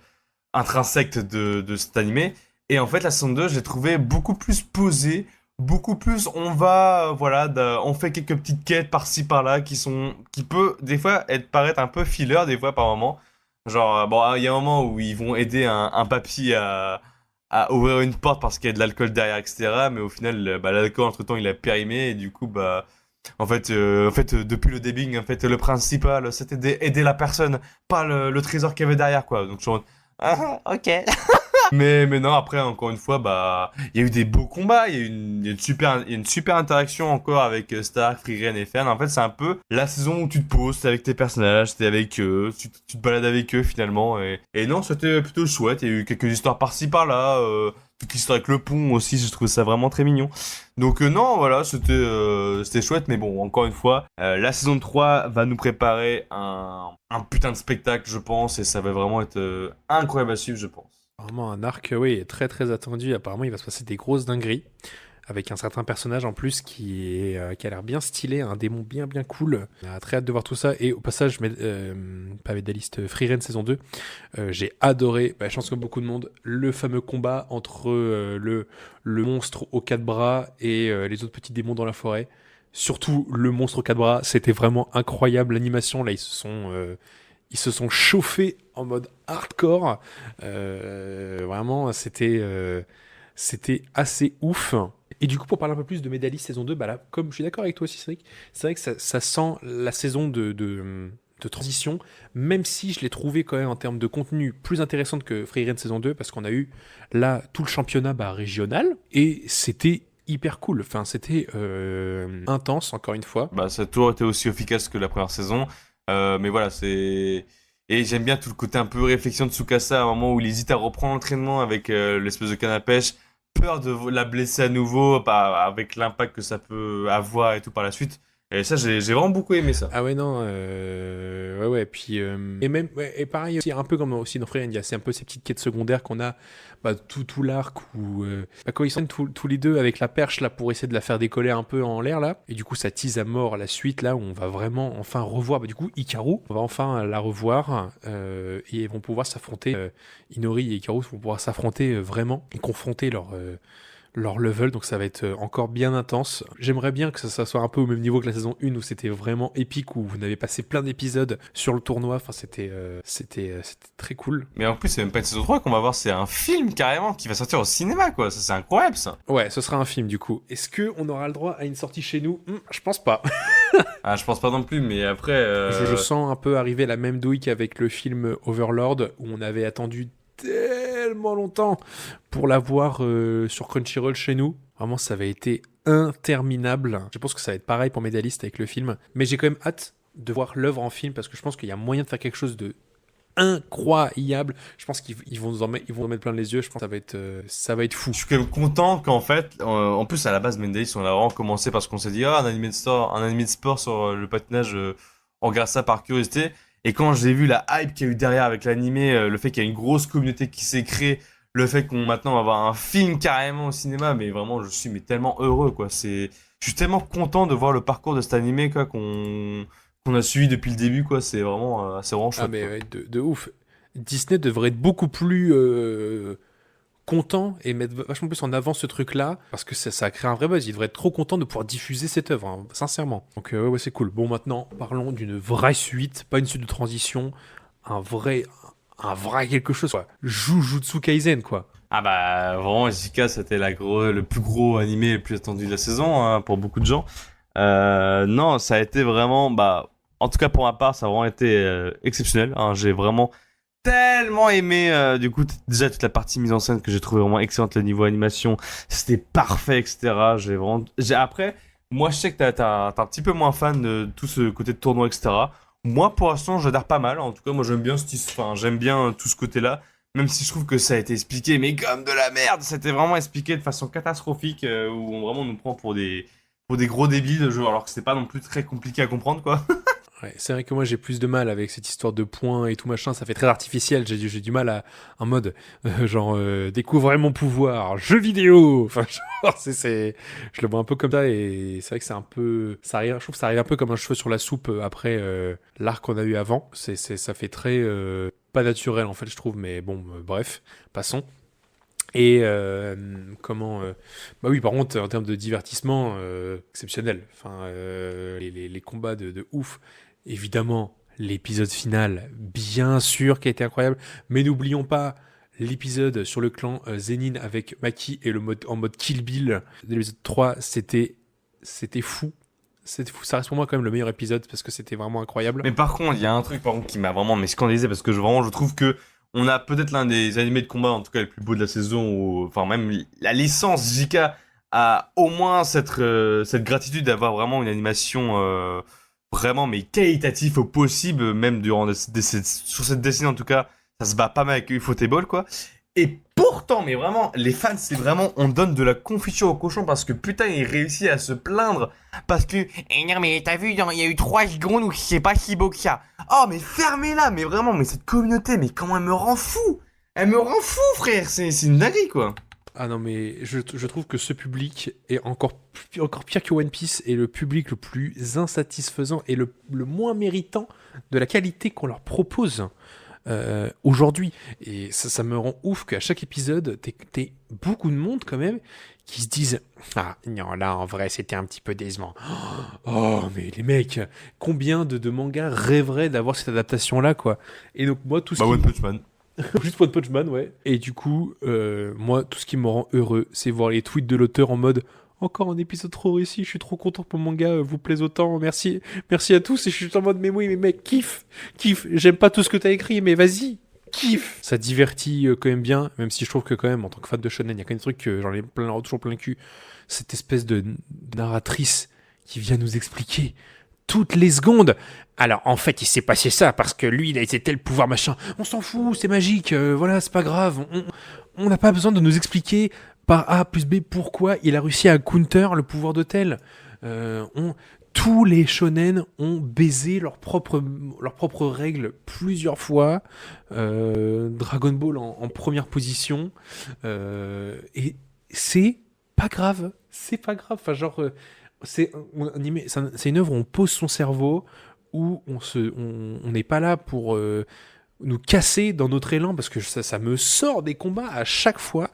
intrinsèque de cet animé. Et en fait, la saison 2, je l'ai trouvé beaucoup plus posée, beaucoup plus, on fait quelques petites quêtes par-ci par-là qui peut des fois paraître un peu filler, des fois par moment. Genre, il y a un moment où ils vont aider un papy à ouvrir une porte parce qu'il y a de l'alcool derrière, etc. Mais au final, l'alcool, entre-temps, il a périmé et du coup, en fait, depuis le début, en fait, le principal, c'était d'aider la personne, pas le trésor qu'il y avait derrière, quoi. Donc, je suis en mode, ok. Mais non, après, encore une fois, il y a eu des beaux combats, il y a une super interaction encore avec Stark, Frieren et Fern. En fait, c'est un peu la saison où tu te poses, t'es avec tes personnages, t'es avec eux, tu te balades avec eux finalement. Et non, c'était plutôt chouette, il y a eu quelques histoires par-ci par-là, toute l'histoire avec le pont aussi, je trouve ça vraiment très mignon. Donc non, voilà, c'était chouette, mais bon, encore une fois, la saison 3 va nous préparer un putain de spectacle, je pense, et ça va vraiment être incroyable à suivre, je pense.
Vraiment un arc, oui, très très attendu. Apparemment, il va se passer des grosses dingueries. Avec un certain personnage en plus qui a l'air bien stylé, un démon bien bien cool. On a très hâte de voir tout ça. Et au passage, pas Medaliste, Frieren saison 2, j'ai adoré, je pense comme beaucoup de monde, le fameux combat entre le monstre aux 4 bras et les autres petits démons dans la forêt. Surtout le monstre aux 4 bras, c'était vraiment incroyable. L'animation, là, ils se sont chauffés en mode hardcore. Vraiment, c'était assez ouf. Et du coup, pour parler un peu plus de Medalist saison 2, là, comme je suis d'accord avec toi aussi, Cédric, c'est vrai que ça sent la saison de transition, même si je l'ai trouvé quand même en termes de contenu plus intéressante que Frieren saison 2, parce qu'on a eu là tout le championnat régional, et c'était hyper cool. Enfin, c'était intense, encore une fois.
Bah, ça a toujours été aussi efficace que la première saison. Mais voilà, c'est... Et j'aime bien tout le côté un peu réflexion de Tsukasa, à un moment où il hésite à reprendre l'entraînement avec l'espèce de canne à pêche, peur de la blesser à nouveau, avec l'impact que ça peut avoir et tout par la suite. Et ça, j'ai vraiment beaucoup aimé ça.
Ah ouais, non, ouais, puis, et même, ouais, et pareil, aussi, un peu comme aussi dans Frieren, il y a c'est un peu ces petites quêtes secondaires qu'on a, tout l'arc où, quand ils sont tous les deux avec la perche, là, pour essayer de la faire décoller un peu en l'air, là, et du coup, ça tease à mort la suite, là, où on va vraiment enfin revoir, du coup, Hikaru, on va enfin la revoir, et ils vont pouvoir s'affronter, Inori et Hikaru vont pouvoir s'affronter vraiment, et confronter leur level, donc ça va être encore bien intense. J'aimerais bien que ça soit un peu au même niveau que la saison 1 où c'était vraiment épique, où vous avez passé plein d'épisodes sur le tournoi, enfin c'était très cool.
Mais en plus, c'est même pas une saison 3 qu'on va voir, c'est un film carrément qui va sortir au cinéma, quoi. Ça, c'est incroyable, ça.
Ouais, ce sera un film du coup. Est-ce qu'on aura le droit à une sortie chez nous? Je pense pas.
Ah, je pense pas non plus, mais après...
Je sens un peu arriver la même douille qu'avec le film Overlord, où on avait attendu tellement longtemps pour la voir sur Crunchyroll chez nous. Vraiment, ça avait été interminable. Je pense que ça va être pareil pour Medalist avec le film. Mais j'ai quand même hâte de voir l'œuvre en film parce que je pense qu'il y a moyen de faire quelque chose de incroyable. Je pense qu'ils vont ils vont nous mettre plein les yeux. Je pense que ça va être fou.
Je suis quand même content qu'en fait, en plus à la base Mendelis, on a vraiment commencé parce qu'on s'est dit un animé de sport sur le patinage, on regarde ça par curiosité. Et quand j'ai vu la hype qu'il y a eu derrière avec l'animé, le fait qu'il y a une grosse communauté qui s'est créée, le fait qu'on maintenant va avoir un film carrément au cinéma, mais vraiment je suis tellement heureux quoi. Je suis tellement content de voir le parcours de cet animé quoi qu'on a suivi depuis le début quoi. C'est vraiment chouette.
Ah mais ouais, de ouf. Disney devrait être beaucoup plus content et mettre vachement plus en avant ce truc-là parce que ça a créé un vrai buzz. Il devrait être trop content de pouvoir diffuser cette œuvre, hein, sincèrement. Donc ouais, c'est cool. Bon, maintenant, parlons d'une vraie suite, pas une suite de transition, un vrai quelque chose, quoi. Jujutsu Kaisen, quoi.
Ah bah vraiment Jika c'était le plus gros animé le plus attendu de la saison hein, pour beaucoup de gens. Non ça a été vraiment en tout cas pour ma part ça a vraiment été exceptionnel. Hein. J'ai vraiment tellement aimé du coup déjà toute la partie mise en scène que j'ai trouvé vraiment excellente, le niveau animation c'était parfait etc. Après moi je sais que t'es un petit peu moins fan de tout ce côté de tournoi etc. Moi pour l'instant j'adhère pas mal. En tout cas moi j'aime bien j'aime bien tout ce côté là. Même si je trouve que ça a été expliqué, mais comme de la merde, c'était vraiment expliqué de façon catastrophique, où on vraiment nous prend pour des gros débiles de jeu, alors que c'est pas non plus très compliqué à comprendre, quoi.
Ouais, c'est vrai que moi j'ai plus de mal avec cette histoire de points et tout machin, ça fait très artificiel, j'ai du mal à en mode découvrez mon pouvoir, jeu vidéo. Enfin genre je le vois un peu comme ça et c'est vrai que c'est un peu je trouve que ça arrive un peu comme un cheveu sur la soupe après l'arc qu'on a eu avant. Ça fait très pas naturel en fait je trouve mais bon bref, passons. Et bah oui, par contre, en termes de divertissement, exceptionnel. Enfin, les combats de ouf. Évidemment, l'épisode final, bien sûr, qui a été incroyable. Mais n'oublions pas l'épisode sur le clan Zenin avec Maki et en mode Kill Bill de l'épisode 3. C'était fou. C'était fou. Ça reste pour moi quand même le meilleur épisode parce que c'était vraiment incroyable.
Mais par contre, il y a un truc par contre qui m'a vraiment scandalisé parce que je trouve que on a peut-être l'un des animés de combat en tout cas les plus beaux de la saison, enfin même la licence JK a au moins cette gratitude d'avoir vraiment une animation vraiment mais qualitative au possible, même sur cette décennie en tout cas, ça se bat pas mal avec Ufotable quoi. Et pourtant, mais vraiment, les fans, c'est vraiment, on donne de la confiture au cochon parce que putain, il réussit à se plaindre parce que, non mais t'as vu, il y a eu 3 secondes où c'est pas si beau que ça. Oh mais fermez-la, mais vraiment, mais cette communauté, mais comment elle me rend fou. Elle me rend fou, frère, c'est une dinguerie quoi.
Ah non, mais je trouve que ce public est encore pire que One Piece et le public le plus insatisfaisant et le moins méritant de la qualité qu'on leur propose aujourd'hui. Et ça me rend ouf qu'à chaque épisode, t'aies beaucoup de monde quand même qui se disent « Ah non, là en vrai c'était un petit peu décevant. Oh, mais les mecs, combien de mangas rêveraient d'avoir cette adaptation-là, quoi. » Et donc moi, tout ce qui...
One Punch Man.
Juste One Punch Man, ouais. Et du coup, moi, tout ce qui me rend heureux, c'est voir les tweets de l'auteur en mode encore un épisode trop réussi, je suis trop content pour mon gars, vous plaise autant, merci à tous. Et je suis en mode mais oui, mais mec, kiffe, j'aime pas tout ce que t'as écrit, mais vas-y, kiffe. Ça divertit quand même bien, même si je trouve que quand même, en tant que fan de shonen, il y a quand même des trucs que j'en ai toujours plein le cul. Cette espèce de narratrice qui vient nous expliquer toutes les secondes. Alors, en fait, il s'est passé ça parce que lui, il a été tel pouvoir machin. On s'en fout, c'est magique, voilà, c'est pas grave. On n'a pas besoin de nous expliquer par A plus B pourquoi il a réussi à counter le pouvoir de tel. Tous les shonen ont baisé leurs propres règles plusieurs fois. Dragon Ball en première position. Et c'est pas grave. C'est pas grave. Enfin, genre, c'est une œuvre où on pose son cerveau, où on n'est pas là pour nous casser dans notre élan, parce que ça me sort des combats à chaque fois.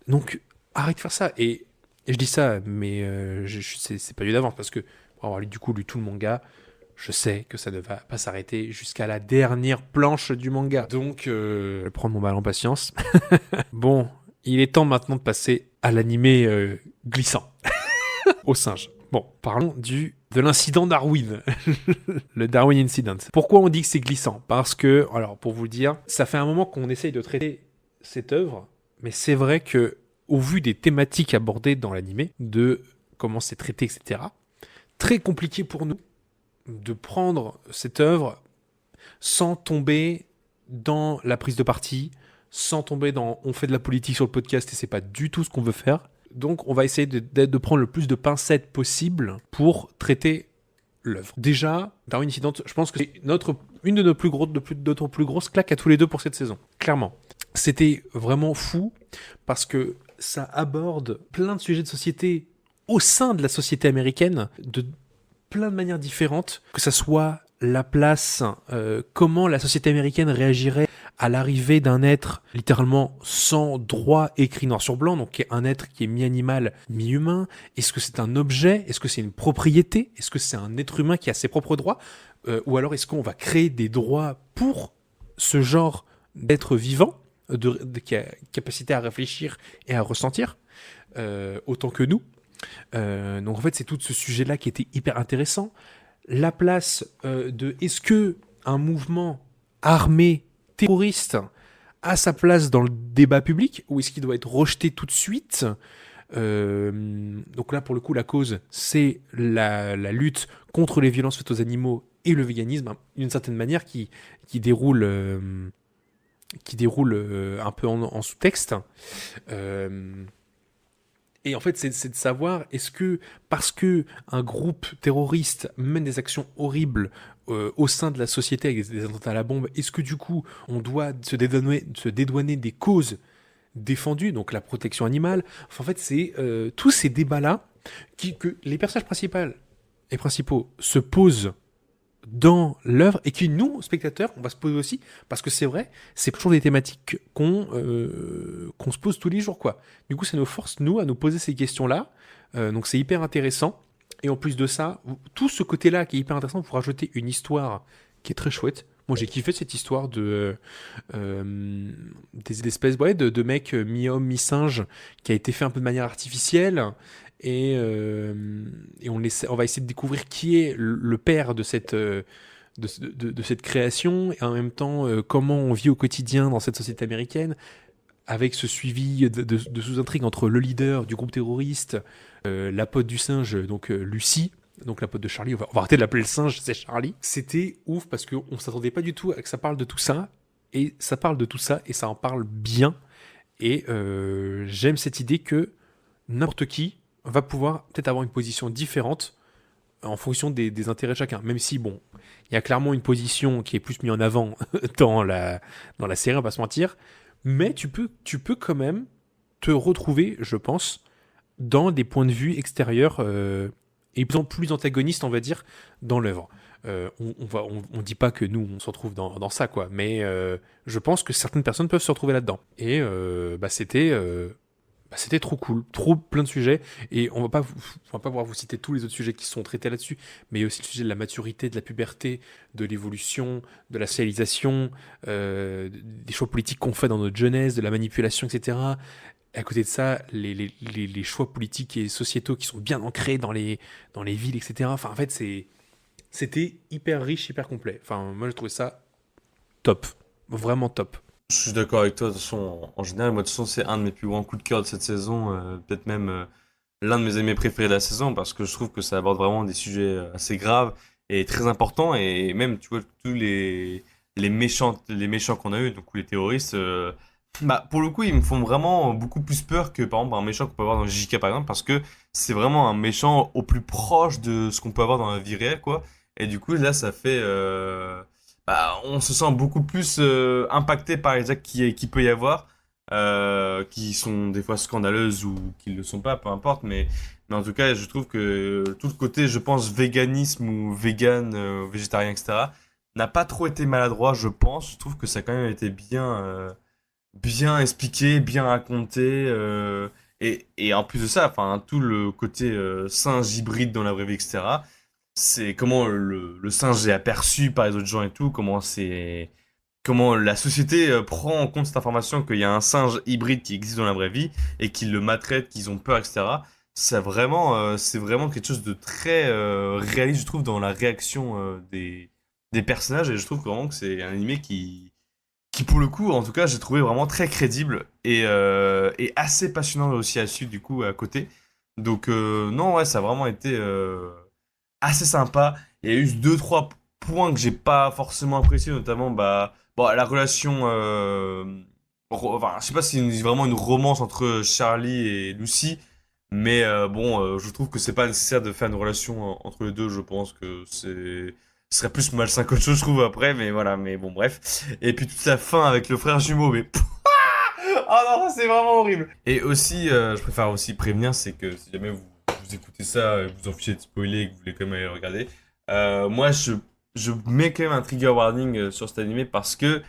Donc, arrête de faire ça. Et je dis ça, mais c'est pas lu d'avance, parce que pour avoir lu tout le manga, je sais que ça ne va pas s'arrêter jusqu'à la dernière planche du manga. Donc, je vais prendre mon mal en patience. Bon, il est temps maintenant de passer à l'animé glissant. Au singe. Bon, parlons de l'incident Darwin. Le Darwin Incident. Pourquoi on dit que c'est glissant ? Parce que, alors pour vous le dire, ça fait un moment qu'on essaye de traiter cette œuvre, mais c'est vrai que, au vu des thématiques abordées dans l'animé, de comment c'est traité, etc., très compliqué pour nous de prendre cette œuvre sans tomber dans la prise de parti, sans tomber dans on fait de la politique sur le podcast et c'est pas du tout ce qu'on veut faire. Donc on va essayer de prendre le plus de pincettes possible pour traiter l'œuvre. Déjà, Darwin Incident, je pense que c'est une de nos plus grosses claques à tous les deux pour cette saison. Clairement. C'était vraiment fou parce que ça aborde plein de sujets de société au sein de la société américaine de plein de manières différentes, que ça soit la place, comment la société américaine réagirait à l'arrivée d'un être littéralement sans droit écrit noir sur blanc, donc un être qui est mi-animal, mi-humain. Est-ce que c'est un objet ? Est-ce que c'est une propriété ? Est-ce que c'est un être humain qui a ses propres droits ? Ou alors est-ce qu'on va créer des droits pour ce genre d'être vivant, qui a capacité à réfléchir et à ressentir, autant que nous ? Donc en fait c'est tout ce sujet-là qui était hyper intéressant. La place de est-ce que un mouvement armé terroriste a sa place dans le débat public ou est-ce qu'il doit être rejeté tout de suite ? Donc là pour le coup la cause c'est la lutte contre les violences faites aux animaux et le véganisme d'une certaine manière qui déroule un peu en sous-texte. Et en fait, c'est de savoir, est-ce que, parce que un groupe terroriste mène des actions horribles au sein de la société avec des attentats à la bombe, est-ce que du coup, on doit se dédouaner des causes défendues, donc la protection animale ? Enfin, en fait, c'est tous ces débats-là que les personnages principaux se posent dans l'œuvre et qui nous, spectateurs, on va se poser aussi, parce que c'est vrai, c'est toujours des thématiques qu'on se pose tous les jours, quoi. Du coup, ça nous force, nous, à nous poser ces questions-là, donc c'est hyper intéressant, et en plus de ça, tout ce côté-là qui est hyper intéressant pour rajouter une histoire qui est très chouette. Moi, j'ai kiffé cette histoire des espèces de mecs mi-homme, mi-singe, qui a été fait un peu de manière artificielle, et on va essayer de découvrir qui est le père de cette création, et en même temps comment on vit au quotidien dans cette société américaine, avec ce suivi de sous-intrigues entre le leader du groupe terroriste, la pote du singe, donc Lucie, donc la pote de Charlie, on va arrêter de l'appeler le singe, c'est Charlie. C'était ouf parce qu'on ne s'attendait pas du tout à que ça parle de tout ça, et ça parle de tout ça, et ça en parle bien, et j'aime cette idée que n'importe qui va pouvoir peut-être avoir une position différente en fonction des intérêts de chacun. Même si, bon, il y a clairement une position qui est plus mise en avant dans la série, on va se mentir, mais tu peux quand même te retrouver, je pense, dans des points de vue extérieurs et plus antagonistes, on va dire, dans l'œuvre. On dit pas que nous, on se retrouve dans ça, quoi, mais je pense que certaines personnes peuvent se retrouver là-dedans. Et c'était trop cool, plein de sujets, et on va pas pouvoir vous citer tous les autres sujets qui sont traités là-dessus, mais il y a aussi le sujet de la maturité, de la puberté, de l'évolution, de la socialisation, des choix politiques qu'on fait dans notre jeunesse, de la manipulation, etc. Et à côté de ça, les choix politiques et sociétaux qui sont bien ancrés dans les villes, etc. Enfin, en fait, c'était hyper riche, hyper complet. Enfin, moi, j'ai trouvé ça top, vraiment top.
Je suis d'accord avec toi. De toute façon, en général, moi, de toute façon, c'est un de mes plus grands coups de cœur de cette saison. Peut-être même l'un de mes animés préférés de la saison parce que je trouve que ça aborde vraiment des sujets assez graves et très importants. Et même, tu vois, tous les méchants qu'on a eu, donc les terroristes, bah, pour le coup, ils me font vraiment beaucoup plus peur que, par exemple, un méchant qu'on peut avoir dans JK, par exemple, parce que c'est vraiment un méchant au plus proche de ce qu'on peut avoir dans la vie réelle, quoi. Et du coup, là, ça fait, bah, on se sent beaucoup plus impacté par les actes qui peut y avoir, qui sont des fois scandaleuses ou qui ne le sont pas, peu importe. Mais en tout cas, je trouve que tout le côté, je pense, véganisme ou vegan, végétarien, etc., n'a pas trop été maladroit, je pense. Je trouve que ça a quand même été bien expliqué, bien raconté. Et en plus de ça, enfin, tout le côté singe hybride dans la vraie vie, etc. C'est comment le singe est aperçu par les autres gens et tout, comment la société prend en compte cette information qu'il y a un singe hybride qui existe dans la vraie vie et qu'ils le maltraitent, qu'ils ont peur, etc. C'est vraiment quelque chose de très réaliste, je trouve, dans la réaction des personnages. Et je trouve vraiment que c'est un animé qui pour le coup, en tout cas, j'ai trouvé vraiment très crédible et assez passionnant aussi à suivre du coup à côté. Donc non, ouais, ça a vraiment été assez sympa. Il y a eu deux trois points que j'ai pas forcément apprécié, notamment bah bon la relation. Enfin, je sais pas si c'est vraiment une romance entre Charlie et Lucy, mais bon, je trouve que c'est pas nécessaire de faire une relation entre les deux. Je pense que ce serait plus malsain qu'autre chose, je trouve après, mais voilà, mais bon, bref. Et puis toute la fin avec le frère jumeau, mais oh non, c'est vraiment horrible. Et aussi, je préfère aussi prévenir, c'est que si jamais vous écoutez ça, et vous en fichez de spoiler et que vous voulez quand même aller le regarder, moi je mets quand même un trigger warning sur cet animé parce que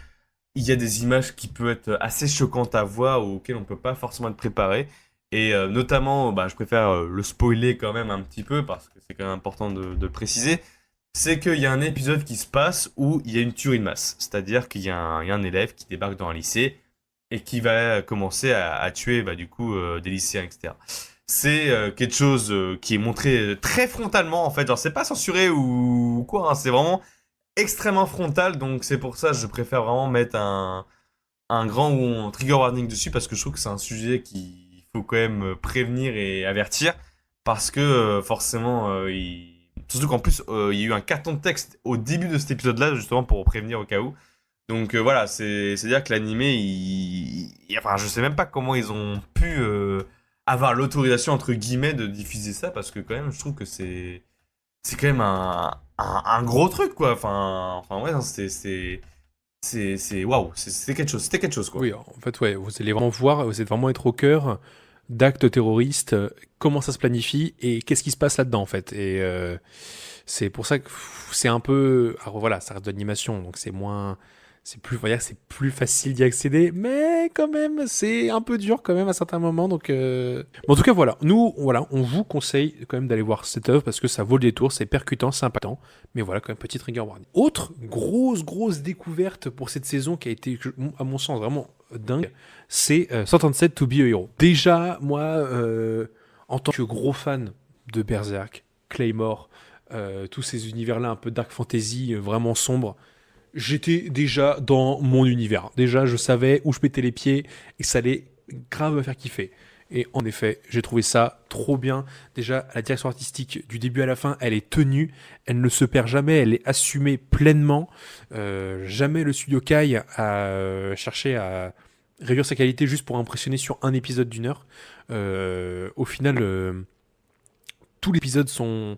il y a des images qui peuvent être assez choquantes à voir ou auxquelles on peut pas forcément être préparé. Et notamment, bah, je préfère le spoiler quand même un petit peu parce que c'est quand même important de le préciser. C'est qu'il y a un épisode qui se passe où il y a une tuerie de masse. C'est-à-dire il y a un élève qui débarque dans un lycée et qui va commencer à tuer bah, du coup des lycéens, etc. C'est quelque chose qui est montré très frontalement en fait. Genre c'est pas censuré ou quoi, hein, c'est vraiment extrêmement frontal. Donc c'est pour ça que je préfère vraiment mettre un grand ou un trigger warning dessus parce que je trouve que c'est un sujet qu'il faut quand même prévenir et avertir parce que forcément surtout qu'en plus il y a eu un carton de texte au début de cet épisode-là justement pour prévenir au cas où. Donc voilà, c'est à dire que l'animé enfin je sais même pas comment ils ont pu avoir l'autorisation entre guillemets de diffuser ça parce que quand même je trouve que c'est quand même un gros truc quoi. Enfin ouais, non, c'est waouh, c'est quelque chose, c'était quelque chose quoi.
Oui, en fait, ouais, vous allez vraiment voir, vous allez vraiment être au cœur d'actes terroristes, comment ça se planifie et qu'est-ce qui se passe là-dedans, en fait. Et c'est pour ça que c'est un peu... Alors voilà, ça reste de l'animation, donc c'est moins... C'est plus, on va dire que c'est plus facile d'y accéder, mais quand même, c'est un peu dur quand même à certains moments. Donc, bon, en tout cas, voilà. Nous, voilà, on vous conseille quand même d'aller voir cette œuvre parce que ça vaut le détour, c'est percutant, c'est impactant. Mais voilà, quand même, petit trigger warning. Autre grosse découverte pour cette saison qui a été, à mon sens, vraiment dingue, c'est 137 To Be a Hero. Déjà, moi, en tant que gros fan de Berserk, Claymore, tous ces univers-là un peu dark fantasy, vraiment sombres, j'étais déjà dans mon univers. Déjà, je savais où je mettais les pieds et ça allait grave me faire kiffer. Et en effet, j'ai trouvé ça trop bien. Déjà, la direction artistique, du début à la fin, elle est tenue, elle ne se perd jamais, elle est assumée pleinement. Jamais le studio Kai a cherché à réduire sa qualité juste pour impressionner sur un épisode d'une heure. Au final, tous les épisodes sont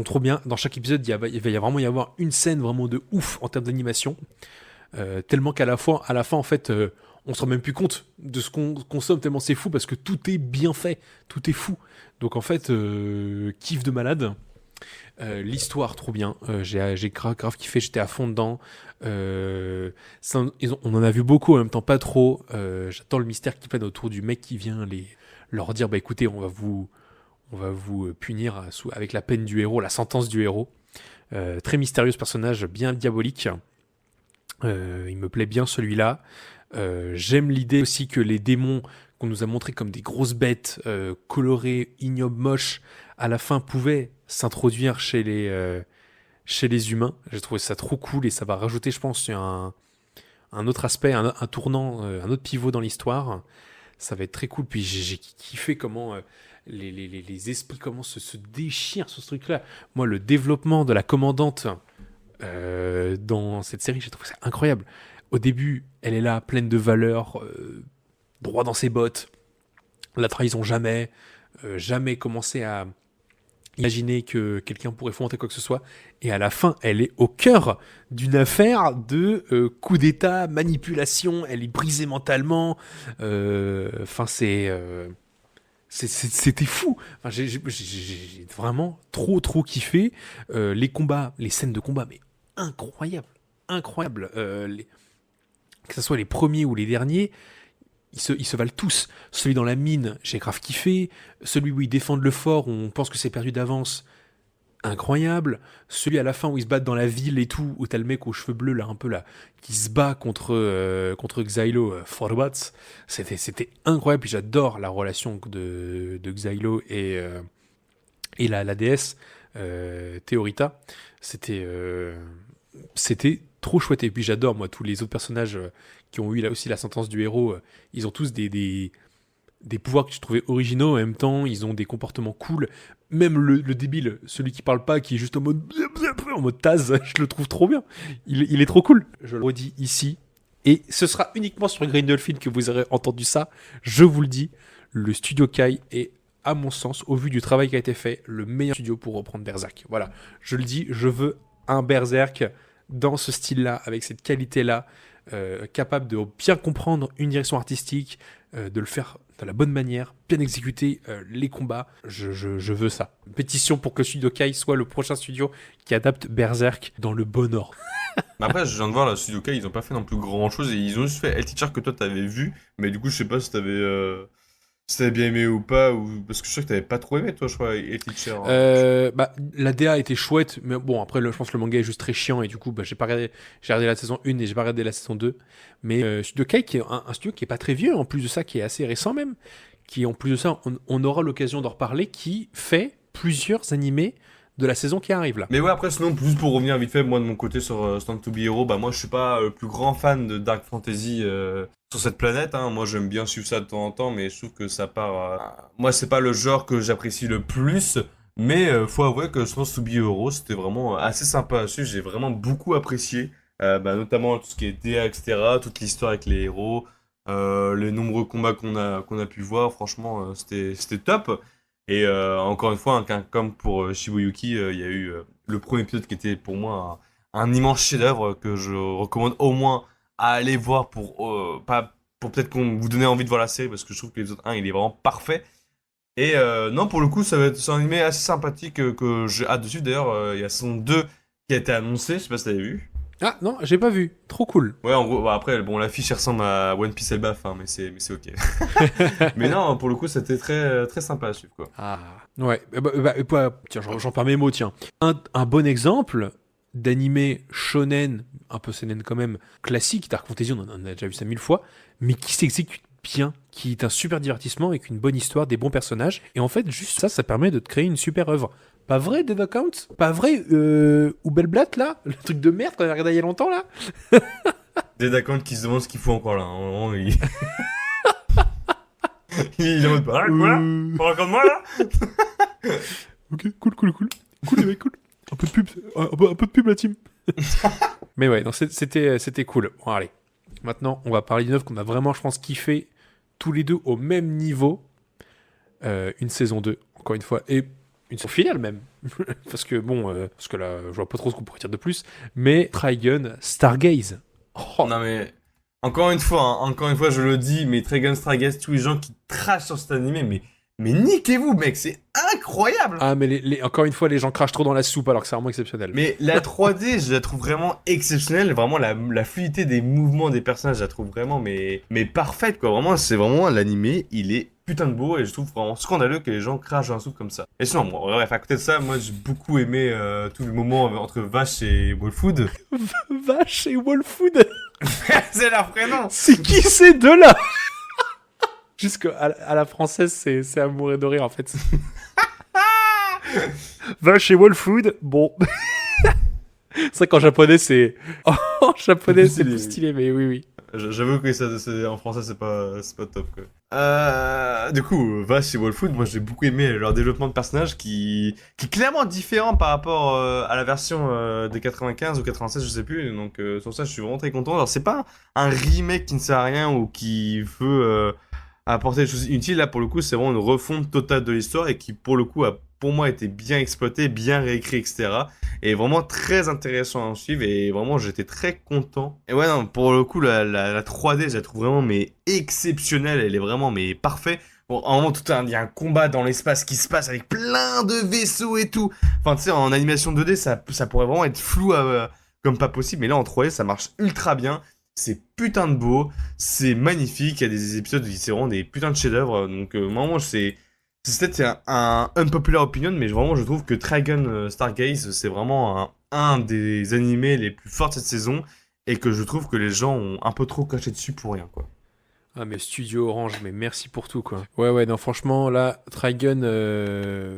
trop bien. Dans chaque épisode, il va y vraiment y avoir une scène vraiment de ouf en termes d'animation. Tellement qu'à à la fin, en fait, on se rend même plus compte de ce qu'on consomme, tellement c'est fou, parce que tout est bien fait, tout est fou. Donc en fait, kiff de malade. L'histoire, trop bien. J'ai grave kiffé, j'étais à fond dedans. On en a vu beaucoup, en même temps pas trop. J'attends le mystère qui plane autour du mec qui vient leur dire, bah écoutez, on va vous punir avec la peine du héros, la sentence du héros. Très mystérieux ce personnage, bien diabolique. Il me plaît bien celui-là. J'aime l'idée aussi que les démons qu'on nous a montrés comme des grosses bêtes colorées, ignobles, moches, à la fin pouvaient s'introduire chez les humains. J'ai trouvé ça trop cool et ça va rajouter, je pense, un autre aspect, un tournant, un autre pivot dans l'histoire. Ça va être très cool. Puis j'ai kiffé comment les esprits comment se déchirent sur ce truc-là. Moi, le développement de la commandante dans cette série, j'ai trouvé ça incroyable. Au début, elle est là, pleine de valeurs, droit dans ses bottes. La trahison jamais. Jamais commencer à imaginer que quelqu'un pourrait fomenter quoi que ce soit. Et à la fin, elle est au cœur d'une affaire de coup d'état, manipulation. Elle est brisée mentalement. Enfin, c'était fou. Enfin, j'ai vraiment trop kiffé. Les combats, les scènes de combat, mais incroyable. Incroyable. Que ce soit les premiers ou les derniers, ils se valent tous. Celui dans la mine, j'ai grave kiffé. Celui où ils défendent le fort, où on pense que c'est perdu d'avance, incroyable. Celui à la fin où ils se battent dans la ville et tout, où t'as le mec aux cheveux bleus là, un peu là, qui se bat contre Xylo Forwats. C'était incroyable. Puis j'adore la relation de Xylo et la déesse Théorita. C'était trop chouette. Et puis j'adore, moi, tous les autres personnages qui ont eu là aussi la sentence du héros. Ils ont tous des pouvoirs que je trouvais originaux. En même temps, ils ont des comportements cool. Même le débile, celui qui parle pas, qui est juste en mode Taz, je le trouve trop bien. Il est trop cool. Je le redis ici. Et ce sera uniquement sur Grindelwald que vous aurez entendu ça. Je vous le dis, le studio Kai est, à mon sens, au vu du travail qui a été fait, le meilleur studio pour reprendre Berserk. Voilà, je le dis, je veux un Berserk dans ce style-là, avec cette qualité-là, capable de bien comprendre une direction artistique, de le faire de la bonne manière, bien exécuter les combats. Je veux ça. Pétition pour que le studio Kai soit le prochain studio qui adapte Berserk dans le bon ordre.
Mais après, je viens de voir, la Studio Kai, ils ont pas fait non plus grand chose, et ils ont juste fait El Teacher que toi t'avais vu, mais du coup, je sais pas si t'avais bien aimé ou pas, ou parce que je sais que t'avais pas trop aimé, toi, je crois, El Teacher.
La DA était chouette, mais bon, après, je pense que le manga est juste très chiant, et du coup, j'ai regardé la saison 1 et j'ai pas regardé la saison 2. Mais Studio Kai, qui est un studio qui est pas très vieux, en plus de ça, qui est assez récent même, qui, en plus de ça, on aura l'occasion d'en reparler, qui fait plusieurs animés de la saison qui arrive là.
Mais ouais, après, sinon, juste pour revenir vite fait, moi de mon côté sur Stand to Be Hero, bah moi je suis pas le plus grand fan de Dark Fantasy sur cette planète, hein. Moi j'aime bien suivre ça de temps en temps, mais je trouve que ça part. Moi c'est pas le genre que j'apprécie le plus, mais faut avouer que Stand to Be Hero c'était vraiment assez sympa à suivre, j'ai vraiment beaucoup apprécié, notamment tout ce qui est DA, etc., toute l'histoire avec les héros, les nombreux combats qu'on a pu voir, franchement c'était top. Et encore une fois, hein, comme pour Shibuyuki, il y a eu le premier épisode qui était pour moi un immense chef-d'œuvre que je recommande au moins à aller voir pour peut-être qu'on vous donner envie de voir la série parce que je trouve que l'épisode 1 il est vraiment parfait. Et non, pour le coup, c'est un animé assez sympathique que j'ai hâte de suivre. D'ailleurs, il y a saison 2 qui a été annoncée, je sais pas si t'avais vu.
Ah non, j'ai pas vu. Trop cool.
Ouais, en gros, après, bon, l'affiche elle ressemble à One Piece Elbaf, hein, mais c'est ok. Mais non, pour le coup, c'était très sympa à suivre, quoi.
Ah. Ouais. Tiens, j'en perds mes mots, tiens. Un bon exemple d'animé shonen, un peu seinen quand même, classique, Dark Fantasy, on en a déjà vu ça 1000 fois, mais qui s'exécute bien, qui est un super divertissement avec une bonne histoire, des bons personnages. Et en fait, juste ça permet de te créer une super œuvre. Pas vrai, Dev Account? Pas vrai, ou Bellblatt, là? Le truc de merde qu'on a regardé il y a longtemps, là?
Des Account qui se demandent ce qu'il faut encore là. Hein. Il est en mode quoi? Pas encore de moi là?
Ok, cool. Cool, les mecs, cool. Un peu de pub, la team. Mais ouais, donc c'était cool. Bon, allez. Maintenant, on va parler d'une œuvre qu'on a vraiment, je pense, kiffé tous les deux au même niveau. Une saison 2, encore une fois. Et une saison finale même. parce que là, je vois pas trop ce qu'on pourrait dire de plus. Mais Trigun Stargaze.
Oh. Non mais encore une fois, je le dis, mais Trigun Stargaze, tous les gens qui trashent sur cet animé, mais niquez-vous, mec, c'est incroyable.
Ah, mais encore une fois, les gens crachent trop dans la soupe alors que c'est vraiment exceptionnel.
Mais la 3D, je la trouve vraiment exceptionnelle. Vraiment, la fluidité des mouvements des personnages, je la trouve vraiment mais parfaite, quoi. Vraiment, c'est vraiment l'animé, il est putain de beau et je trouve vraiment scandaleux que les gens crachent dans la soupe comme ça. Et sinon, bon, bref, à côté de ça, moi j'ai beaucoup aimé tout le moment entre Vache et Wolfood.
Vache et Wolfood.
C'est leur prénom.
C'est qui ces deux-là? Jusqu'à la française, c'est à mourir de rire en fait. Vache et Wolfood, bon. C'est vrai qu'en japonais, c'est. Oh, japonais, c'est plus stylé, mais oui.
J'avoue que en français, c'est pas top, quoi. Du coup, Vash et Wolfwood, moi j'ai beaucoup aimé leur développement de personnage qui est clairement différent par rapport à la version des 95 ou 96, je sais plus. Donc sur ça, je suis vraiment très content. Alors c'est pas un remake qui ne sert à rien ou qui veut apporter des choses inutiles. Là, pour le coup, c'est vraiment une refonte totale de l'histoire et qui, pour le coup, a pour moi été bien exploité, bien réécrit, etc. Et vraiment très intéressant à en suivre et vraiment j'étais très content. Et ouais non, pour le coup la 3D je la trouve vraiment mais exceptionnelle, elle est vraiment mais parfaite. Bon, à un moment il y a un combat dans l'espace qui se passe avec plein de vaisseaux et tout. Enfin tu sais en animation 2D ça pourrait vraiment être flou comme pas possible, mais là en 3D ça marche ultra bien. C'est putain de beau, c'est magnifique, il y a des épisodes où c'est vraiment des putains de chefs-d'œuvre. Donc vraiment c'est peut-être un unpopular opinion, mais vraiment, je trouve que Trigun Stargaze, c'est vraiment un des animés les plus forts de cette saison, et que je trouve que les gens ont un peu trop craché dessus pour rien, quoi.
Ah mais Studio Orange, mais merci pour tout quoi. Ouais non franchement là, Trigun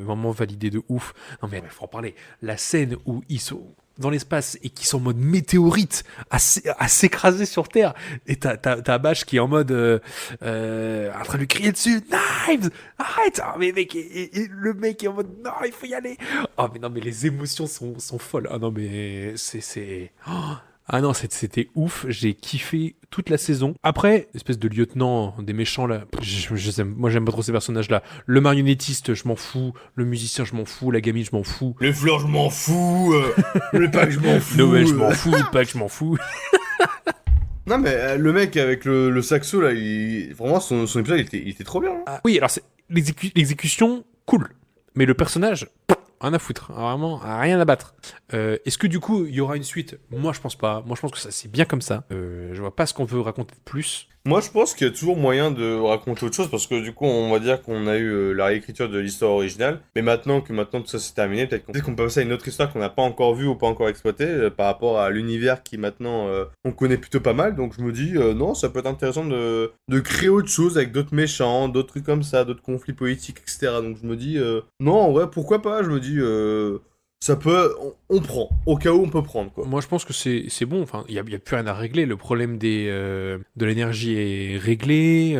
vraiment validé de ouf. Non mais faut en parler. La scène où ils sont dans l'espace et qui sont en mode météorite à s'écraser sur Terre et t'as Bash qui est en mode en train de lui crier dessus Knives arrête. Ah, mais mec et le mec est en mode non il faut y aller. Oh mais non mais les émotions sont folles. Ah non mais c'est ah non, c'était ouf, j'ai kiffé toute la saison. Après, espèce de lieutenant des méchants là, moi j'aime pas trop ces personnages-là. Le marionnettiste, je m'en fous. Le musicien, je m'en fous. La gamine, je m'en fous.
Les fleurs, je m'en fous. Le pack, je m'en fous.
Noël, je m'en fous. Le pack, je m'en fous.
Non mais le mec avec le saxo là, vraiment son épisode il était trop bien. Hein.
Ah, oui, alors c'est l'exécution, cool. Mais le personnage, rien à foutre, vraiment rien à battre. Est-ce que du coup il y aura une suite? Moi je pense pas. Moi je pense que ça c'est bien comme ça. Je vois pas ce qu'on veut raconter de plus.
Moi, je pense qu'il y a toujours moyen de raconter autre chose parce que du coup, on va dire qu'on a eu la réécriture de l'histoire originale. Mais maintenant tout ça c'est terminé, peut-être qu'on peut passer à une autre histoire qu'on n'a pas encore vue ou pas encore exploitée par rapport à l'univers qui maintenant on connaît plutôt pas mal. Donc je me dis, non, ça peut être intéressant de créer autre chose avec d'autres méchants, d'autres trucs comme ça, d'autres conflits politiques, etc. Donc je me dis, non, en vrai, pourquoi pas? Je me dis, ça peut, on prend. Au cas où on peut prendre, quoi.
Moi je pense que c'est bon. Enfin, il y a plus rien à régler. Le problème de l'énergie est réglé.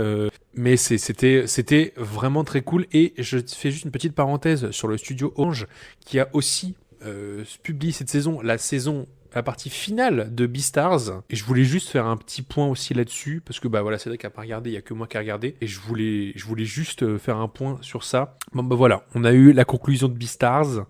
Mais c'était vraiment très cool. Et je fais juste une petite parenthèse sur le studio Orange qui a aussi publié cette saison, la partie finale de Beastars. Et je voulais juste faire un petit point aussi là-dessus parce que bah voilà, Cédric a pas regardé, il y a que moi qui a regardé. Et je voulais juste faire un point sur ça. Bon bah voilà, on a eu la conclusion de Beastars.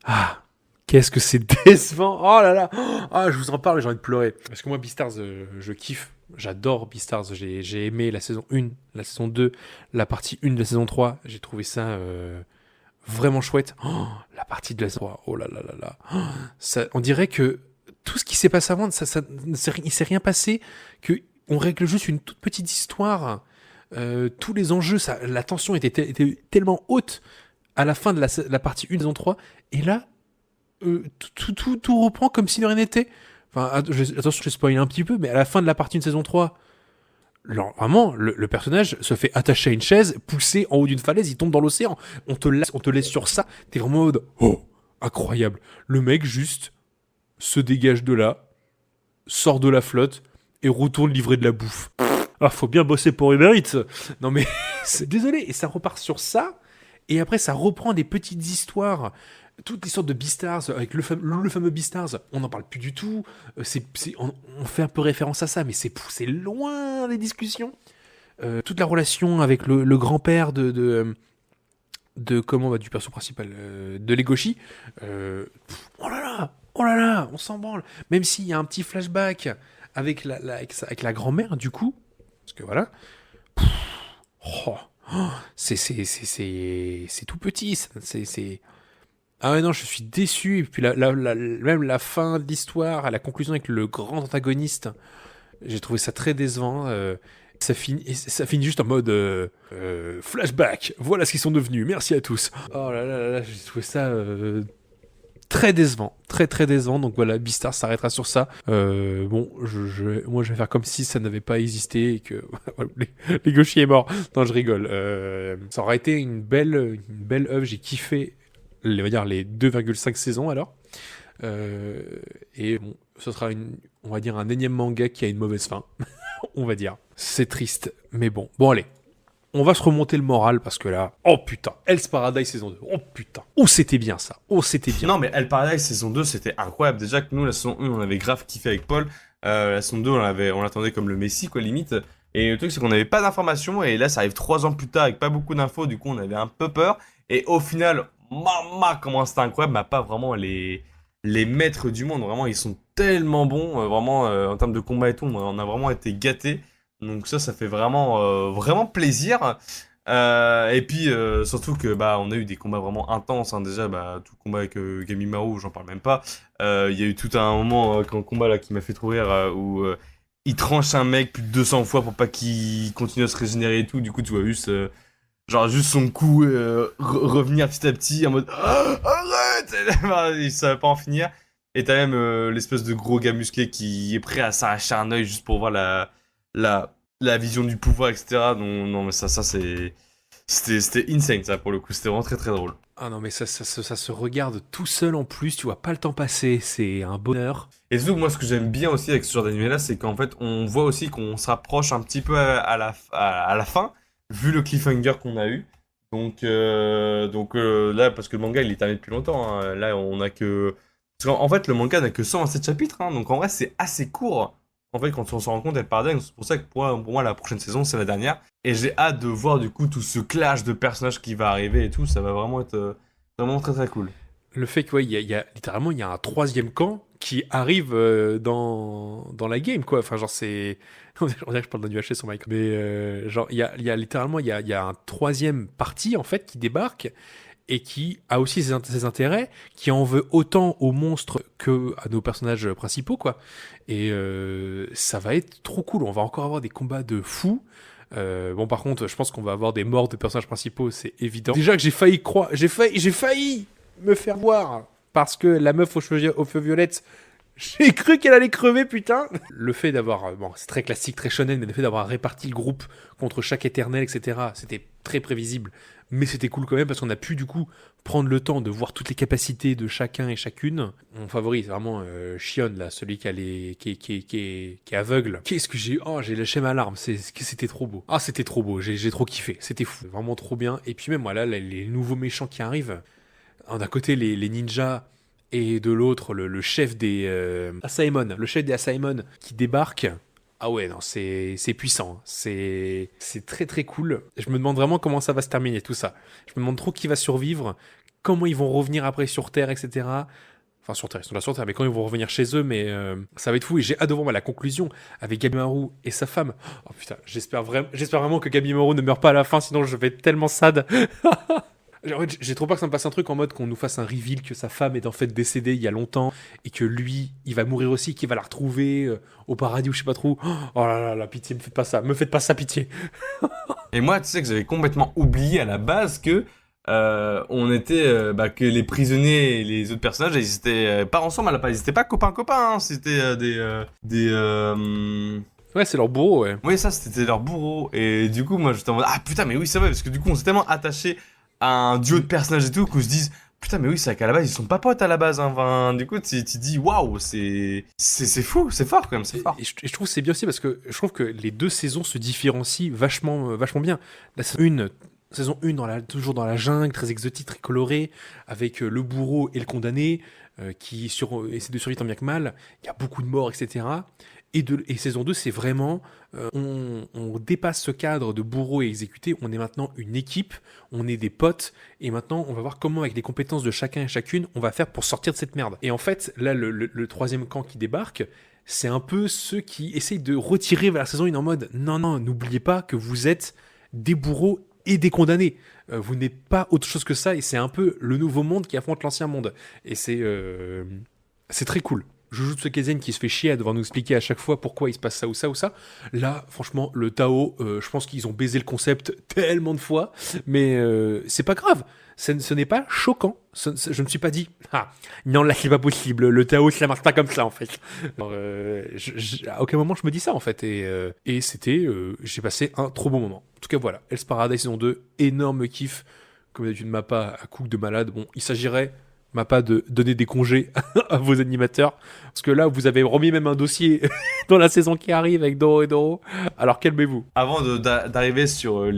Ah, qu'est-ce que c'est décevant. Oh là là. Ah, je vous en parle et j'ai envie de pleurer. Parce que moi, Beastars, je kiffe. J'adore Beastars. J'ai aimé la saison 1, la saison 2, la partie 1 de la saison 3. J'ai trouvé ça vraiment chouette. Oh, la partie de la saison 3. Oh là là là là. Oh, ça, on dirait que tout ce qui s'est passé avant, il s'est rien passé. On règle juste une toute petite histoire. Tous les enjeux, la tension était tellement haute à la fin de la partie 1 de saison 3, et là, tout reprend comme si de rien n'était. Enfin, attention, je spoil un petit peu, mais à la fin de la partie 1 de saison 3, vraiment, le personnage se fait attacher à une chaise, poussé en haut d'une falaise, il tombe dans l'océan. On te laisse sur ça, t'es vraiment en mode, oh, incroyable. Le mec, juste, se dégage de là, sort de la flotte, et retourne livrer de la bouffe. Ah, faut bien bosser pour Uber Eats. Non mais, désolé, et ça repart sur ça. Et après, ça reprend des petites histoires, toute l'histoire de Beastars, avec le fameux Beastars, on n'en parle plus du tout. On fait un peu référence à ça, mais c'est poussé loin les discussions. Toute la relation avec le grand-père de comment va du perso principal, de Legoshi. Oh là là, on s'en branle. Même s'il y a un petit flashback avec la grand-mère, du coup, parce que voilà. Oh. Oh, c'est tout petit, c'est... Ah ouais non, je suis déçu, et puis même la fin de l'histoire, à la conclusion avec le grand antagoniste, j'ai trouvé ça très décevant, ça finit juste en mode flashback, voilà ce qu'ils sont devenus, merci à tous. Oh là là là, j'ai trouvé ça très décevant, très très décevant. Donc voilà, Beastars s'arrêtera sur ça. Bon, moi je vais faire comme si ça n'avait pas existé et que les gauchis est mort. Non, je rigole. Ça aurait été une belle œuvre. J'ai kiffé, on va dire les 2,5 saisons alors. Et bon, ce sera on va dire un énième manga qui a une mauvaise fin. On va dire. C'est triste, mais bon. Bon, allez. On va se remonter le moral parce que là, oh putain, Hell's Paradise saison 2, oh putain, oh c'était bien ça, oh c'était bien.
Non, mais Hell Paradise saison 2, c'était incroyable. Déjà que nous, la saison 1, on avait grave kiffé avec Paul. La saison 2, on l'attendait comme le Messi, quoi, limite. Et le truc, c'est qu'on n'avait pas d'informations. Et là, ça arrive 3 ans plus tard avec pas beaucoup d'infos. Du coup, on avait un peu peur. Et au final, comment c'était incroyable. Mais pas vraiment les maîtres du monde. Vraiment, ils sont tellement bons. Vraiment, en termes de combat et tout, on a vraiment été gâtés. Donc ça fait vraiment plaisir. Et puis surtout que on a eu des combats vraiment intenses, hein. Déjà tout le combat avec Gamimaru, j'en parle même pas. Il y a eu tout un moment quand le combat là qui m'a fait trop rire où il tranche un mec plus de 200 fois pour pas qu'il continue à se régénérer et tout. Du coup tu vois juste juste son coup revenir petit à petit en mode arrête. Il savait pas en finir. Et t'as même l'espèce de gros gars musclé qui est prêt à s'arracher un œil juste pour voir la vision du pouvoir, etc. Non, mais ça c'était insane, ça, pour le coup. C'était vraiment très, très drôle.
Ah non, mais ça se regarde tout seul en plus, tu vois pas le temps passer, c'est un bonheur.
Et surtout, moi, ce que j'aime bien aussi avec ce genre d'anime-là, c'est qu'en fait, on voit aussi qu'on s'approche un petit peu à la fin, vu le cliffhanger qu'on a eu. Donc là, parce que le manga, il est terminé depuis longtemps, hein. Là, on a que... Parce qu'en fait, le manga n'a que 127 chapitres, hein. Donc en vrai, c'est assez court. En fait, quand on s'en rend compte, elle part dingue. C'est pour ça que pour moi, la prochaine saison, c'est la dernière. Et j'ai hâte de voir du coup tout ce clash de personnages qui va arriver et tout. Ça va vraiment être vraiment très très cool.
Le fait que, ouais, littéralement, il y a un troisième camp qui arrive dans la game, quoi. Enfin, genre, c'est... On dirait que je parle d'un UHC sur Mike. Mais, genre, il y a littéralement, il y a un troisième parti, en fait, qui débarque et qui a aussi ses intérêts, qui en veut autant aux monstres que à nos personnages principaux, quoi. Et ça va être trop cool. On va encore avoir des combats de fous. Bon, par contre, je pense qu'on va avoir des morts de personnages principaux, c'est évident. Déjà que j'ai failli me faire voir parce que la meuf aux feux violettes, j'ai cru qu'elle allait crever, putain. Le fait d'avoir, bon, c'est très classique, très shonen, mais le fait d'avoir réparti le groupe contre chaque éternel, etc., c'était très prévisible, mais c'était cool quand même parce qu'on a pu du coup prendre le temps de voir toutes les capacités de chacun et chacune. Mon favori, c'est vraiment Shion, là, celui qui est aveugle. Qu'est-ce que j'ai lâché ma larme, c'était trop beau. Ah, c'était trop beau, j'ai trop kiffé, c'était fou, vraiment trop bien. Et puis même, voilà, les nouveaux méchants qui arrivent, d'un côté les ninjas, et de l'autre le chef des Asaemon, le chef des Asaemon qui débarque. Ah ouais, non, c'est puissant, c'est très très cool. Je me demande vraiment comment ça va se terminer tout ça. Je me demande trop qui va survivre, comment ils vont revenir après sur Terre, etc. Enfin, sur Terre, ils sont là sur Terre, mais quand ils vont revenir chez eux, mais ça va être fou. Et j'ai hâte de voir la conclusion avec Gabimaru et sa femme. Oh putain, j'espère vraiment que Gabimaru ne meurt pas à la fin, sinon je vais être tellement sad. En fait, j'ai trop peur que ça me passe un truc en mode qu'on nous fasse un reveal que sa femme est en fait décédée il y a longtemps et que lui, il va mourir aussi, qu'il va la retrouver au paradis ou je sais pas trop. Oh là là, pitié, me faites pas ça, pitié.
Et moi, tu sais que j'avais complètement oublié à la base que que les prisonniers et les autres personnages, ils étaient pas ensemble à la base, ils étaient pas copains, hein. C'était
Ouais, c'est leur bourreau, ouais.
Oui, ça, c'était leur bourreau. Et du coup, moi, j'étais en mode, ah putain, mais oui, c'est vrai, parce que du coup, on s'est tellement attaché à un duo de personnages et tout qu'on se dise, putain, mais oui, c'est vrai qu'à la base, ils sont pas potes à la base, hein. Enfin, du coup, tu dis, waouh, c'est fou, c'est fort quand même, c'est fort.
Et je trouve que c'est bien aussi parce que je trouve que les deux saisons se différencient vachement bien. La saison 1 toujours dans la jungle, très exotique, très colorée, avec le bourreau et le condamné qui essaie de survivre tant bien que mal. Il y a beaucoup de morts, etc. Et saison 2, c'est vraiment... on dépasse ce cadre de bourreau et exécuté, on est maintenant une équipe, on est des potes, et maintenant on va voir comment avec les compétences de chacun et chacune, on va faire pour sortir de cette merde. Et en fait, là, le troisième camp qui débarque, c'est un peu ceux qui essayent de retirer vers la saison 1 en mode « Non, n'oubliez pas que vous êtes des bourreaux et des condamnés. Vous n'êtes pas autre chose que ça, et c'est un peu le nouveau monde qui affronte l'ancien monde. » Et c'est très cool. Jujutsu Kaisen qui se fait chier à devoir nous expliquer à chaque fois pourquoi il se passe ça ou ça ou ça. Là, franchement, le Tao, je pense qu'ils ont baisé le concept tellement de fois, mais c'est pas grave. Ce n'est pas choquant. Je me suis pas dit, ah, non, là, c'est pas possible. Le Tao, ça marche pas comme ça, en fait. Alors, à aucun moment, je me dis ça, en fait. Et c'était, j'ai passé un trop bon moment. En tout cas, voilà. Hell's Paradise saison 2, énorme kiff. Comme d'habitude, Mappa à cook de malade. Bon, il s'agirait Mappa de donner des congés à vos animateurs. Parce que là, vous avez remis même un dossier dans la saison qui arrive avec Doro et Doro. Alors calmez-vous.
Avant d'arriver sur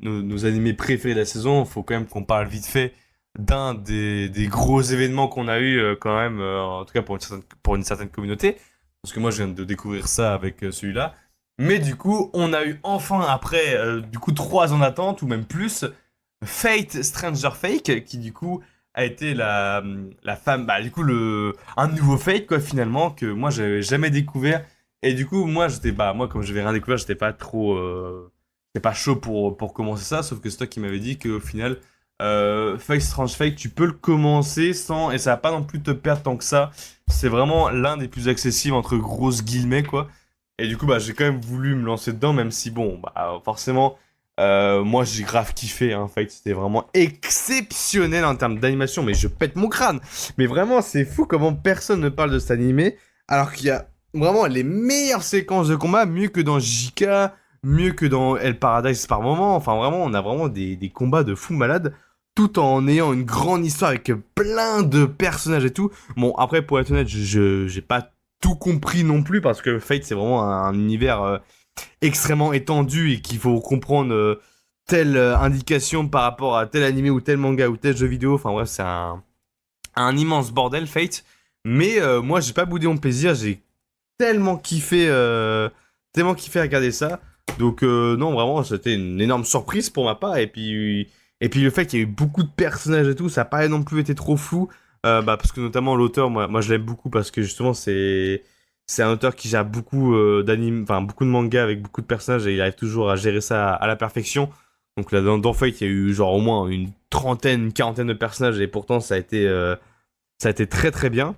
nos animés préférés de la saison, il faut quand même qu'on parle vite fait d'un des gros événements qu'on a eu quand même, en tout cas pour une certaine communauté. Parce que moi, je viens de découvrir ça avec celui-là. Mais du coup, on a eu enfin, après du coup 3 ans d'attente, ou même plus, Fate Stranger Fake, qui du coup a été la femme, bah du coup un nouveau Fate quoi finalement, que moi j'avais jamais découvert. Et du coup, moi comme je n'avais rien découvert, j'étais pas trop, j'étais pas chaud pour commencer ça, sauf que c'est toi qui m'avais dit qu'au final, Fate Strange Fake, tu peux le commencer sans, et ça va pas non plus te perdre tant que ça. C'est vraiment l'un des plus accessibles entre grosses guillemets quoi. Et du coup, bah j'ai quand même voulu me lancer dedans, même si bon, bah forcément, moi j'ai grave kiffé, hein, Fate, c'était vraiment exceptionnel en termes d'animation, mais je pète mon crâne. Mais vraiment, c'est fou comment personne ne parle de cet animé, alors qu'il y a vraiment les meilleures séquences de combat, mieux que dans JK, mieux que dans El Paradise par moment. Enfin, vraiment, on a vraiment des combats de fou malades, tout en ayant une grande histoire avec plein de personnages et tout. Bon, après, pour être honnête, j'ai pas tout compris non plus, parce que Fate, c'est vraiment un univers extrêmement étendu et qu'il faut comprendre telle indication par rapport à tel animé ou tel manga ou tel jeu vidéo. Enfin, bref, c'est un immense bordel, Fate. Mais moi, j'ai pas boudé mon plaisir, j'ai tellement kiffé regarder ça. Donc non, vraiment, c'était une énorme surprise pour ma part. Et puis le fait qu'il y ait eu beaucoup de personnages et tout, ça n'a pas non plus été trop flou. Parce que notamment l'auteur, moi je l'aime beaucoup parce que justement c'est un auteur qui gère beaucoup d'animes, enfin beaucoup de mangas avec beaucoup de personnages, et il arrive toujours à gérer ça à la perfection. Donc là dans Fate, il y a eu genre au moins une quarantaine de personnages, et pourtant ça a été très très bien.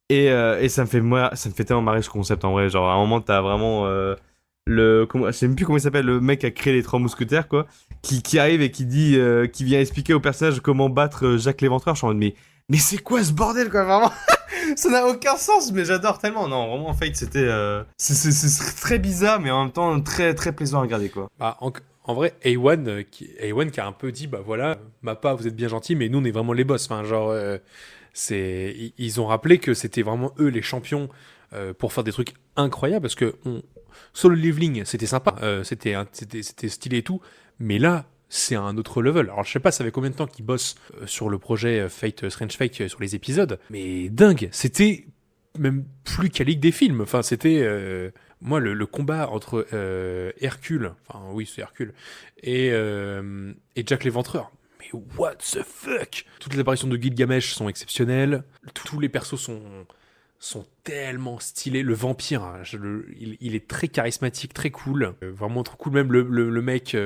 Et ça me fait tellement marrer ce concept en vrai. Genre à un moment t'as vraiment je sais même plus comment il s'appelle, le mec qui a créé les 3 mousquetaires quoi, qui arrive et qui dit, qui vient expliquer au personnage comment battre Jacques l'Éventreur. Je suis en mode mais c'est quoi ce bordel quoi, vraiment. Ça n'a aucun sens, mais j'adore tellement. Non, vraiment, Fate, c'était c'est très bizarre, mais en même temps très très plaisant à regarder quoi.
Bah, en vrai, A1 qui a un peu dit, bah voilà, Mappa, vous êtes bien gentil, mais nous, on est vraiment les boss. Enfin, genre, ils ont rappelé que c'était vraiment eux les champions pour faire des trucs incroyables, parce que Solo Leveling, c'était sympa, c'était stylé et tout, mais là, c'est un autre level. Alors, je sais pas, ça fait combien de temps qu'ils bossent sur le projet Fate Strange Fake sur les épisodes, mais dingue, c'était même plus qu'à Ligue des films. Enfin, c'était moi le combat entre Hercule, enfin oui c'est Hercule, et Jack l'Éventreur. Mais what the fuck! Toutes les apparitions de Gilgamesh sont exceptionnelles. Tous les persos sont tellement stylés. Le vampire, hein, il est très charismatique, très cool. Vraiment trop cool. Même le mec,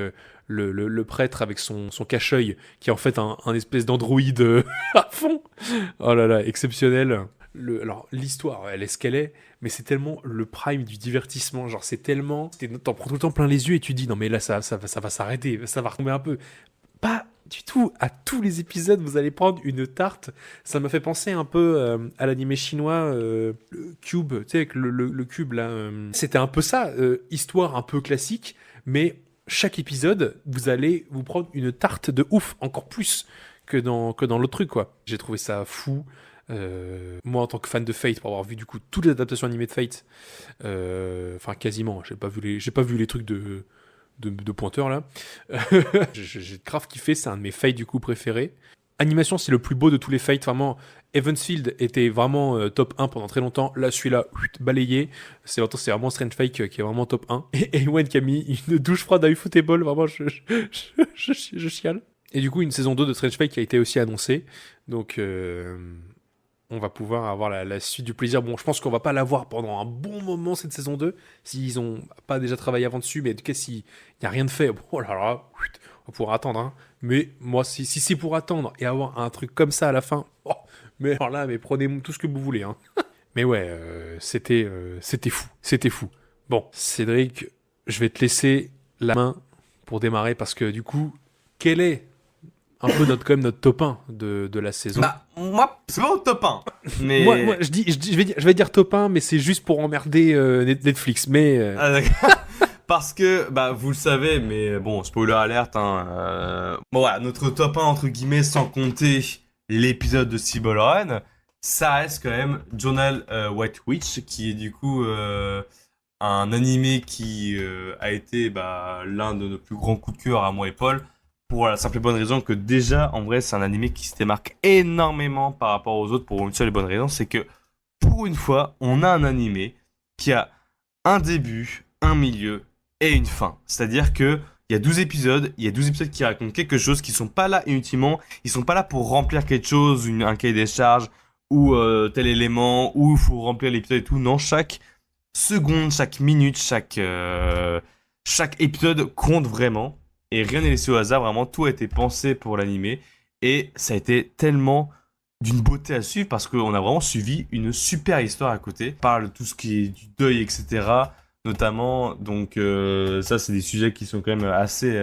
le prêtre avec son cache-œil, qui est en fait un espèce d'androïde à fond. Oh là là, exceptionnel. Alors, l'histoire, elle est ce qu'elle est, mais c'est tellement le prime du divertissement. Genre, c'est tellement. T'en prends tout le temps plein les yeux et tu dis, non, mais là, ça va s'arrêter, ça va retomber un peu. Pas du tout. À tous les épisodes, vous allez prendre une tarte. Ça m'a fait penser un peu à l'animé chinois, le Cube, tu sais, avec le cube là. C'était un peu ça, histoire un peu classique, mais chaque épisode, vous allez vous prendre une tarte de ouf, encore plus que dans l'autre truc, quoi. J'ai trouvé ça fou. Moi, en tant que fan de Fate, pour avoir vu du coup toutes les adaptations animées de Fate, enfin quasiment, j'ai pas vu les trucs de pointeur là. J'ai grave kiffé, c'est un de mes Fate du coup préférés. Animation, c'est le plus beau de tous les Fate, vraiment. Evansfield était vraiment top 1 pendant très longtemps. Là, celui-là, balayé. C'est vraiment Strange Fake qui est vraiment top 1. Et Ewan qui a mis une douche froide à Ufotable, vraiment, je chiale. Et du coup, une saison 2 de Strange Fake qui a été aussi annoncée. Donc, on va pouvoir avoir la suite du plaisir. Bon, je pense qu'on va pas l'avoir pendant un bon moment, cette saison 2, s'ils ont pas déjà travaillé avant dessus, mais en tout cas, s'il n'y a rien de fait, bon, oh là là, on pourra attendre. Hein. Mais moi, si c'est pour attendre et avoir un truc comme ça à la fin, oh, mais alors là, mais prenez tout ce que vous voulez. Hein. Mais ouais, c'était fou. Bon, Cédric, je vais te laisser la main pour démarrer, parce que du coup, quel est un peu quand même notre top 1 de la saison?
Bah, moi, c'est pas au top 1. Mais...
moi je vais dire top 1, mais c'est juste pour emmerder Netflix. Mais
Ah, d'accord. Parce que, bah, vous le savez, mais bon, spoiler alerte, hein. Bon, voilà, notre top 1, entre guillemets, sans compter l'épisode de Civil Run, ça reste quand même Journal White Witch, qui est du coup un animé qui a été l'un de nos plus grands coups de cœur à moi et Paul, pour la simple et bonne raison que déjà, en vrai, c'est un animé qui se démarque énormément par rapport aux autres pour une seule et bonne raison, c'est que pour une fois, on a un animé qui a un début, un milieu et une fin. C'est-à-dire que il y a 12 épisodes, il y a 12 épisodes qui racontent quelque chose, qui sont pas là inutilement, ils sont pas là pour remplir quelque chose, un cahier des charges, ou tel élément, ou il faut remplir l'épisode et tout. Non, chaque seconde, chaque minute, chaque épisode compte vraiment. Et rien n'est laissé au hasard, vraiment, tout a été pensé pour l'animé. Et ça a été tellement d'une beauté à suivre parce qu'on a vraiment suivi une super histoire à côté. On parle de tout ce qui est du deuil, etc. Notamment, donc ça, c'est des sujets qui sont quand même assez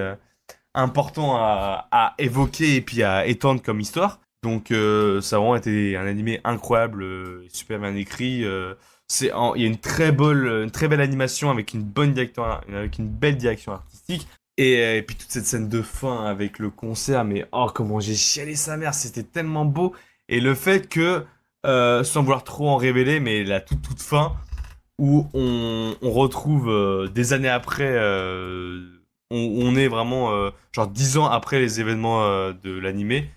importants à évoquer et puis à étendre comme histoire. Donc ça a vraiment été un animé incroyable, super bien écrit. Il y a une très belle animation avec une belle direction artistique. Et puis toute cette scène de fin avec le concert, mais oh comment j'ai chialé sa mère, c'était tellement beau. Et le fait que, sans vouloir trop en révéler, mais la toute fin, où on retrouve des années après, on est vraiment genre 10 ans après les événements de l'animé,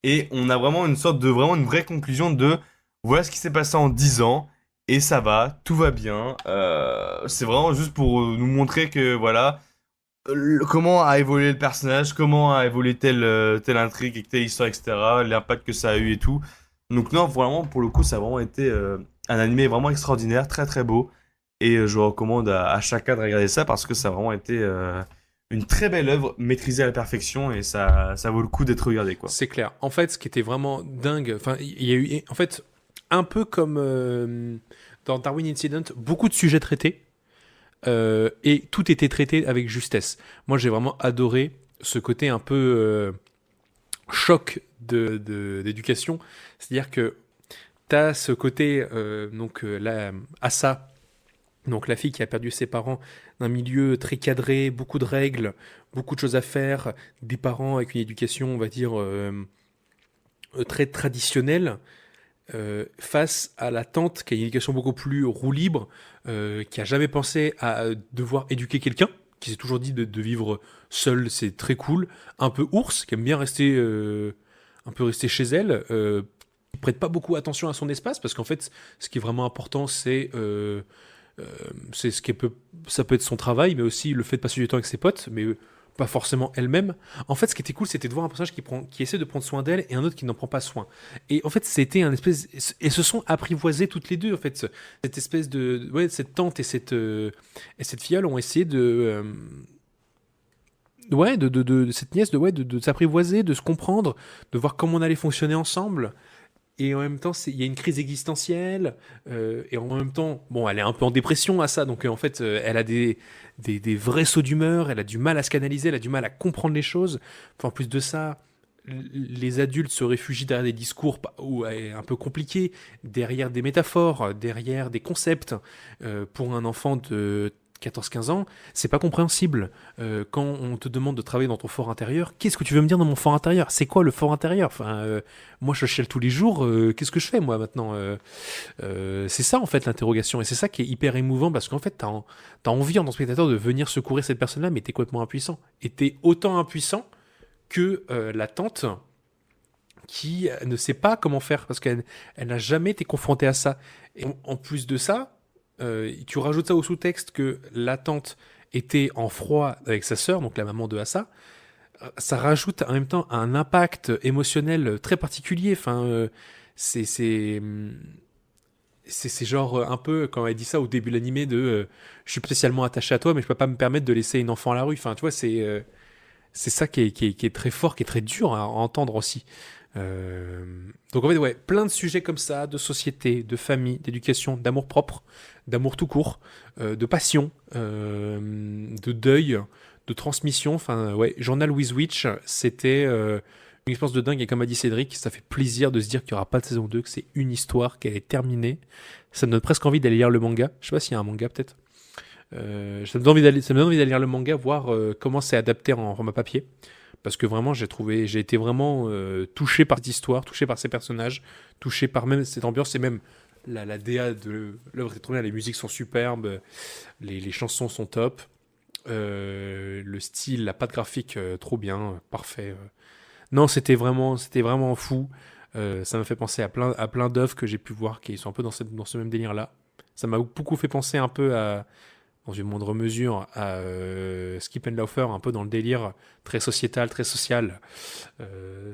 et on a vraiment vraiment une vraie conclusion de voilà ce qui s'est passé en 10 ans, et ça va, tout va bien. C'est vraiment juste pour nous montrer que voilà comment a évolué le personnage, comment a évolué telle intrigue, et telle histoire, etc. L'impact que ça a eu et tout. Donc non, vraiment, pour le coup, ça a vraiment été un animé vraiment extraordinaire, très très beau. Et je recommande à chacun de regarder ça parce que ça a vraiment été une très belle œuvre, maîtrisée à la perfection, et ça vaut le coup d'être regardé, quoi.
C'est clair. En fait, ce qui était vraiment dingue, enfin, il y a eu, en fait, un peu comme dans Darwin Incident, beaucoup de sujets traités et tout était traité avec justesse. Moi, j'ai vraiment adoré ce côté un peu choc d'éducation. C'est-à-dire que tu as ce côté, Asa, donc la fille qui a perdu ses parents, d'un milieu très cadré, beaucoup de règles, beaucoup de choses à faire, des parents avec une éducation, on va dire, très traditionnelle, face à la tante qui a une éducation beaucoup plus roue libre, qui a jamais pensé à devoir éduquer quelqu'un, qui s'est toujours dit de vivre seule, c'est très cool, un peu ours, qui aime bien un peu rester chez elle, qui prête pas beaucoup attention à son espace, parce qu'en fait, ce qui est vraiment important, c'est ça peut être son travail, mais aussi le fait de passer du temps avec ses potes, mais pas forcément elle-même. En fait, ce qui était cool, c'était de voir un personnage qui essaie de prendre soin d'elle et un autre qui n'en prend pas soin. Et en fait, c'était un espèce. Et se sont apprivoisées toutes les deux, en fait. Cette espèce de. Ouais, cette tante et cette filleule ont essayé ouais, de cette nièce, de s'apprivoiser, de se comprendre, de voir comment on allait fonctionner ensemble. Et en même temps, il y a une crise existentielle. Et en même temps, bon, elle est un peu en dépression à ça. Donc, en fait, elle a des vrais sauts d'humeur. Elle a du mal à se canaliser. Elle a du mal à comprendre les choses. Enfin, en plus de ça, les adultes se réfugient derrière des discours un peu compliqués, derrière des métaphores, derrière des concepts. Pour un enfant de 14-15 ans, c'est pas compréhensible. Quand on te demande de travailler dans ton fort intérieur, qu'est-ce que tu veux me dire dans mon fort intérieur? C'est quoi le fort intérieur? Enfin, moi je chiale tous les jours, qu'est-ce que je fais moi maintenant? C'est ça en fait l'interrogation, et c'est ça qui est hyper émouvant, parce qu'en fait t'as envie en tant que spectateur de venir secourir cette personne-là, mais t'es complètement impuissant. Et t'es autant impuissant que la tante qui ne sait pas comment faire, parce elle n'a jamais été confrontée à ça. Et en plus de ça, tu rajoutes ça au sous-texte que la tante était en froid avec sa sœur, donc la maman de Asa, ça rajoute en même temps un impact émotionnel très particulier. Enfin, c'est genre un peu quand elle dit ça au début de l'animé je suis spécialement attaché à toi, mais je peux pas me permettre de laisser une enfant à la rue. Enfin, tu vois, c'est ça qui est très fort, qui est très dur à entendre aussi. Euh, donc en fait, ouais, plein de sujets comme ça, de société, de famille, d'éducation, d'amour propre, d'amour tout court, de passion, de deuil, de transmission. Enfin, ouais, Journal with Witch, c'était une expérience de dingue. Et comme a dit Cédric, ça fait plaisir de se dire qu'il n'y aura pas de saison 2, que c'est une histoire, qu'elle est terminée. Ça me donne presque envie d'aller lire le manga. Je sais pas s'il y a un manga peut-être. Ça me donne envie d'aller lire le manga, voir comment c'est adapté en format papier. parce que vraiment j'ai été vraiment touché par cette histoire, touché par ces personnages, touché par même cette ambiance et même la DA de l'œuvre est trop bien, les musiques sont superbes, les chansons sont top, le style, la patte graphique trop bien, parfait. Non, c'était vraiment fou. Ça m'a fait penser à plein d'œuvres que j'ai pu voir qui sont un peu dans ce même délire-là. Ça m'a beaucoup fait penser un peu dans une moindre mesure, à Skip and Laufer, un peu dans le délire très sociétal, très social.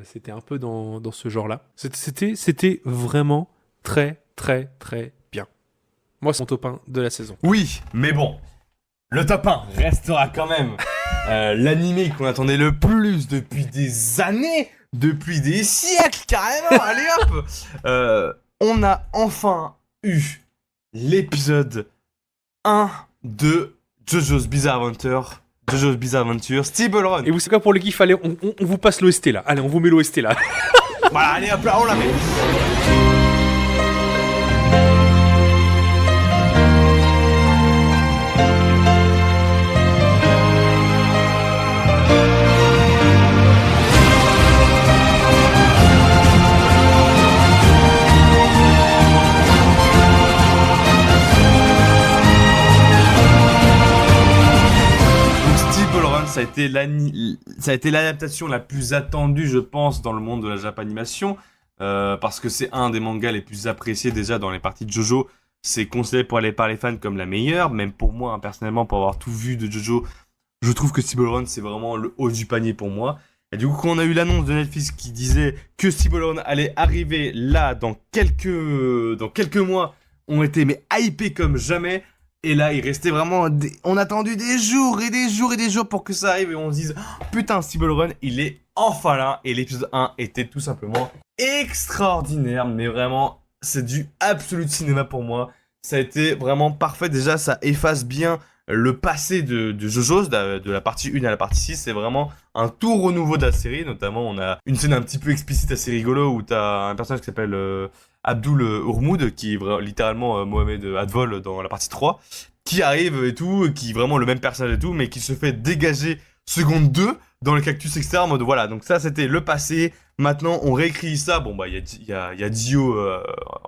C'était un peu dans ce genre-là. C'était vraiment très, très, très bien. Moi, c'est mon top 1 de la saison.
Oui, mais bon, le top 1 restera quand même l'animé qu'on attendait le plus depuis des années, depuis des siècles carrément. Allez hop, on a enfin eu l'épisode 1 de JoJo's Bizarre Adventure, Stable Run.
Et vous savez quoi, pour le kiff, allez, on vous passe l'OST là. Allez, on vous met l'OST là.
Voilà, allez hop là, on la met. Ça a été l'adaptation la plus attendue, je pense, dans le monde de la Japanimation, parce que c'est un des mangas les plus appréciés déjà dans les parties de JoJo. C'est considéré par les fans comme la meilleure, même pour moi, hein, personnellement, pour avoir tout vu de JoJo, je trouve que Stable Run, c'est vraiment le haut du panier pour moi. Et du coup, quand on a eu l'annonce de Netflix qui disait que Stable Run allait arriver là dans quelques mois, on était mais hypés comme jamais. Et là, il restait vraiment... On a attendu des jours et des jours et des jours pour que ça arrive et on se dise « Putain, Stable Run, il est enfin là !» Et l'épisode 1 était tout simplement extraordinaire, mais vraiment, c'est du absolu cinéma pour moi. Ça a été vraiment parfait. Déjà, ça efface bien le passé de JoJo's, de la partie 1 à la partie 6. C'est vraiment un tout renouveau de la série. Notamment, on a une scène un petit peu explicite assez rigolo où t'as un personnage qui s'appelle... Abdul Urmoud, qui est littéralement Mohamed Advol dans la partie 3, qui arrive et tout, qui est vraiment le même personnage et tout, mais qui se fait dégager seconde 2 dans le cactus, etc. En mode voilà, donc ça c'était le passé, maintenant on réécrit ça, bon bah il y a Dio,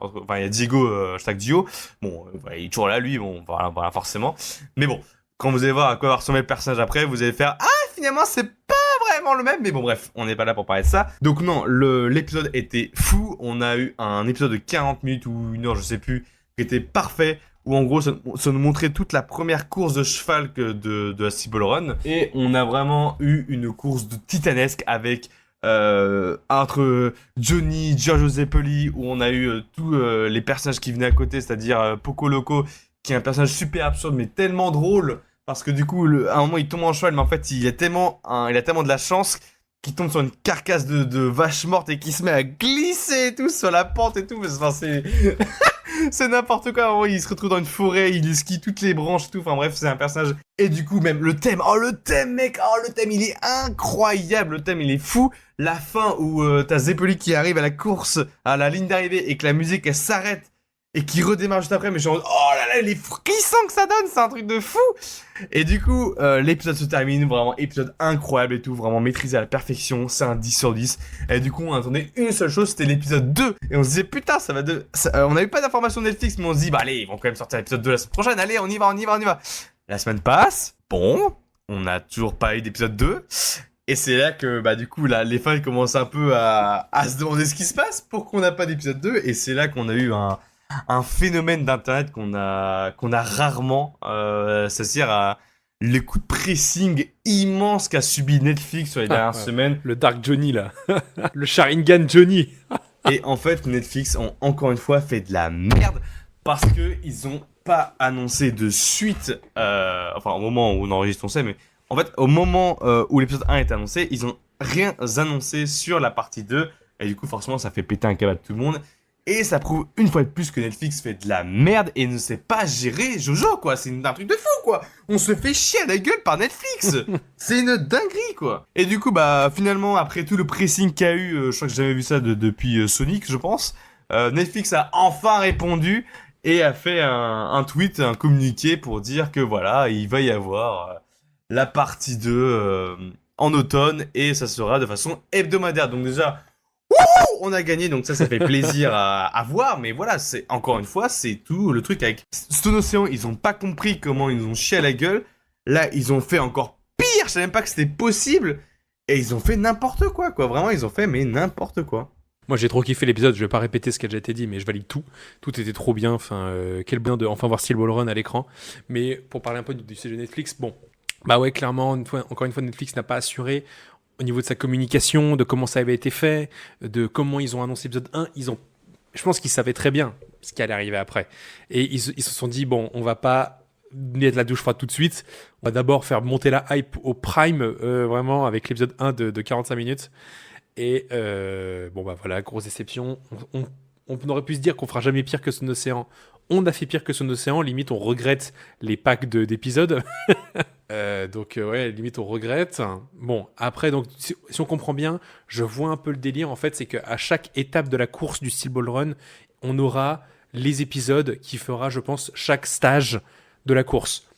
enfin il y a Diego, hashtag Dio, bon il est toujours là lui, bon voilà forcément, mais bon, quand vous allez voir à quoi va ressembler le personnage après, vous allez faire ah finalement c'est pas vraiment le même, mais bon bref, on n'est pas là pour parler de ça. Donc non, l'épisode était fou, on a eu un épisode de 40 minutes ou une heure, je sais plus, qui était parfait, où en gros ça nous montrait toute la première course de cheval de la Stable Run, et on a vraiment eu une course de titanesque avec entre Johnny, Giorgio Zeppeli, où on a eu tous les personnages qui venaient à côté, c'est-à-dire Poco Loco, qui est un personnage super absurde mais tellement drôle, parce que du coup, à un moment, il tombe en cheval, mais en fait, il a tellement de la chance qu'il tombe sur une carcasse de vache morte et qu'il se met à glisser et tout sur la pente et tout. Enfin, c'est n'importe quoi. À un moment, il se retrouve dans une forêt, il skie toutes les branches et tout. Enfin bref, c'est un personnage. Et du coup, même le thème, mec, le thème, il est incroyable. Le thème, il est fou. La fin où t'as Zeppeli qui arrive à la course, à la ligne d'arrivée et que la musique, elle s'arrête. Et qui redémarre juste après, mais je suis en mode, oh là là, les frissons que ça donne, c'est un truc de fou! Et du coup, l'épisode se termine, vraiment, épisode incroyable et tout, vraiment maîtrisé à la perfection, c'est un 10 sur 10. Et du coup, on attendait une seule chose, c'était l'épisode 2. Et on se disait, putain, on n'a eu pas d'informations de Netflix, mais on se dit, bah allez, ils vont quand même sortir l'épisode 2 la semaine prochaine, allez, on y va. La semaine passe, bon, on n'a toujours pas eu d'épisode 2. Et c'est là que, bah, du coup, là, les fans commencent un peu à se demander ce qui se passe, pourquoi on n'a pas d'épisode 2. Et c'est là qu'on a eu un phénomène d'internet qu'on a rarement, c'est-à-dire à les coups de pressing immenses qu'a subi Netflix sur les dernières semaines.
Le Dark Johnny là, le Sharingan Johnny.
Et en fait, Netflix ont encore une fois fait de la merde parce que ils ont pas annoncé de suite, enfin au moment où on enregistre on sait, mais en fait au moment où l'épisode 1 est annoncé, ils ont rien annoncé sur la partie 2 et du coup forcément ça fait péter un câble à tout le monde. Et ça prouve une fois de plus que Netflix fait de la merde et ne sait pas gérer JoJo, quoi. C'est un truc de fou, quoi. On se fait chier à la gueule par Netflix. C'est une dinguerie, quoi. Et du coup, bah, finalement, après tout le pressing qu'il y a eu, je crois que j'ai jamais vu ça depuis Sonic, je pense, Netflix a enfin répondu et a fait un tweet, un communiqué pour dire que voilà, il va y avoir la partie 2 en automne et ça sera de façon hebdomadaire. Donc déjà, on a gagné, donc ça fait plaisir à voir. Mais voilà, c'est encore une fois, c'est tout le truc avec Stone Ocean. Ils ont pas compris comment ils nous ont chié à la gueule. Là, ils ont fait encore pire. Je savais même pas que c'était possible. Et ils ont fait n'importe quoi. Vraiment, ils ont fait mais n'importe quoi.
Moi, j'ai trop kiffé l'épisode. Je vais pas répéter ce qui a déjà été dit, mais je valide tout. Tout était trop bien. Enfin, quel bien de enfin voir Steel Ball Run à l'écran. Mais pour parler un peu du sujet Netflix, bon, bah ouais, clairement, encore une fois, Netflix n'a pas assuré au niveau de sa communication, de comment ça avait été fait, de comment ils ont annoncé l'épisode 1. Je pense qu'ils savaient très bien ce qui allait arriver après. Et ils se sont dit, bon, on va pas mettre la douche froide tout de suite. On va d'abord faire monter la hype au prime, vraiment, avec l'épisode 1 de 45 minutes. Et bon bah voilà, grosse déception. On aurait pu se dire qu'on fera jamais pire que Son Océan. On a fait pire que Son Océan. Limite, on regrette les packs d'épisodes. Donc ouais, limite, on regrette. Bon, après, donc si on comprend bien, je vois un peu le délire. En fait, c'est qu'à chaque étape de la course du Steel Ball Run, on aura les épisodes qui fera, je pense, chaque stage de la course.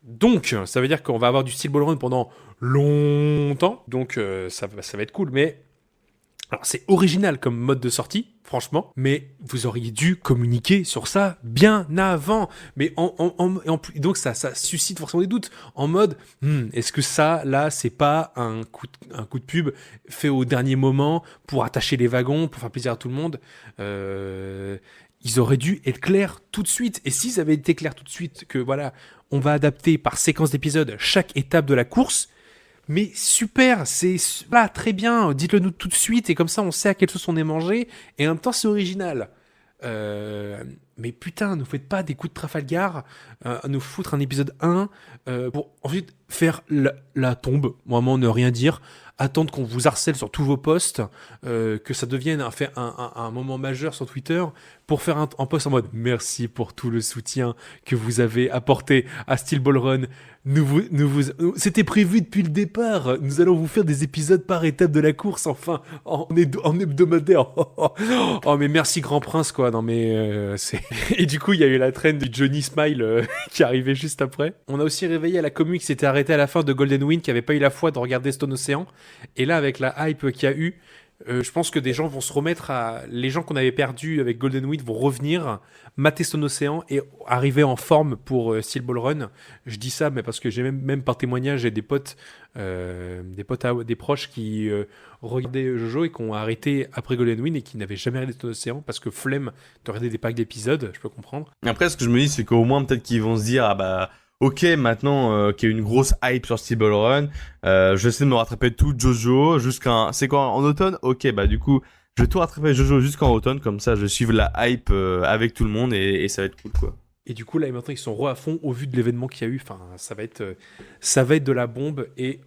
Donc, ça veut dire qu'on va avoir du Steel Ball Run pendant longtemps. Donc, ça va être cool. Mais alors, c'est original comme mode de sortie, franchement, mais vous auriez dû communiquer sur ça bien avant. Mais donc ça suscite forcément des doutes. En mode, est-ce que ça, là, c'est pas un coup de pub fait au dernier moment pour attacher les wagons, pour faire plaisir à tout le monde Ils auraient dû être clairs tout de suite. Et s'ils avaient été clairs tout de suite que voilà, on va adapter par séquence d'épisodes chaque étape de la course, mais super, c'est là très bien, dites-le nous tout de suite et comme ça on sait à quelle sauce on est mangé et en même temps c'est original. Mais putain, ne faites pas des coups de Trafalgar, nous foutre un épisode 1 pour ensuite faire la tombe, vraiment ne rien dire, attendre qu'on vous harcèle sur tous vos posts, que ça devienne un moment majeur sur Twitter pour faire un post en mode merci pour tout le soutien que vous avez apporté à Steel Ball Run. C'était prévu depuis le départ. Nous allons vous faire des épisodes par étape de la course, enfin, en hebdomadaire. Oh, mais merci Grand Prince, quoi. Non, mais c'est. Et du coup, il y a eu la traîne de Johnny Smile qui arrivait juste après. On a aussi réveillé à la commu qui s'était arrêtée à la fin de Golden Wind, qui avait pas eu la foi de regarder Stone Ocean. Et là, avec la hype qu'il y a eu, je pense que des gens vont se remettre à. Les gens qu'on avait perdus avec Golden Wind vont revenir, mater Stone Ocean et arriver en forme pour Steel Ball Run. Je dis ça, mais parce que j'ai même par témoignage, j'ai des potes, des proches qui regardaient Jojo et qui ont arrêté après Golden Wind et qui n'avaient jamais regardé Stone Ocean parce que flemme de regarder des packs d'épisodes, je peux comprendre.
Après, ce que je me dis, c'est qu'au moins, peut-être qu'ils vont se dire, ah bah. Ok, maintenant qu'il y a une grosse hype sur Steel Ball Run, je vais essayer de me rattraper tout Jojo c'est quoi, en automne? Ok, bah du coup, je vais tout rattraper Jojo jusqu'en automne, comme ça je vais suivre la hype avec tout le monde et ça va être cool, quoi.
Et du coup, là, maintenant, ils sont à fond au vu de l'événement qu'il y a eu. Enfin, ça va être de la bombe et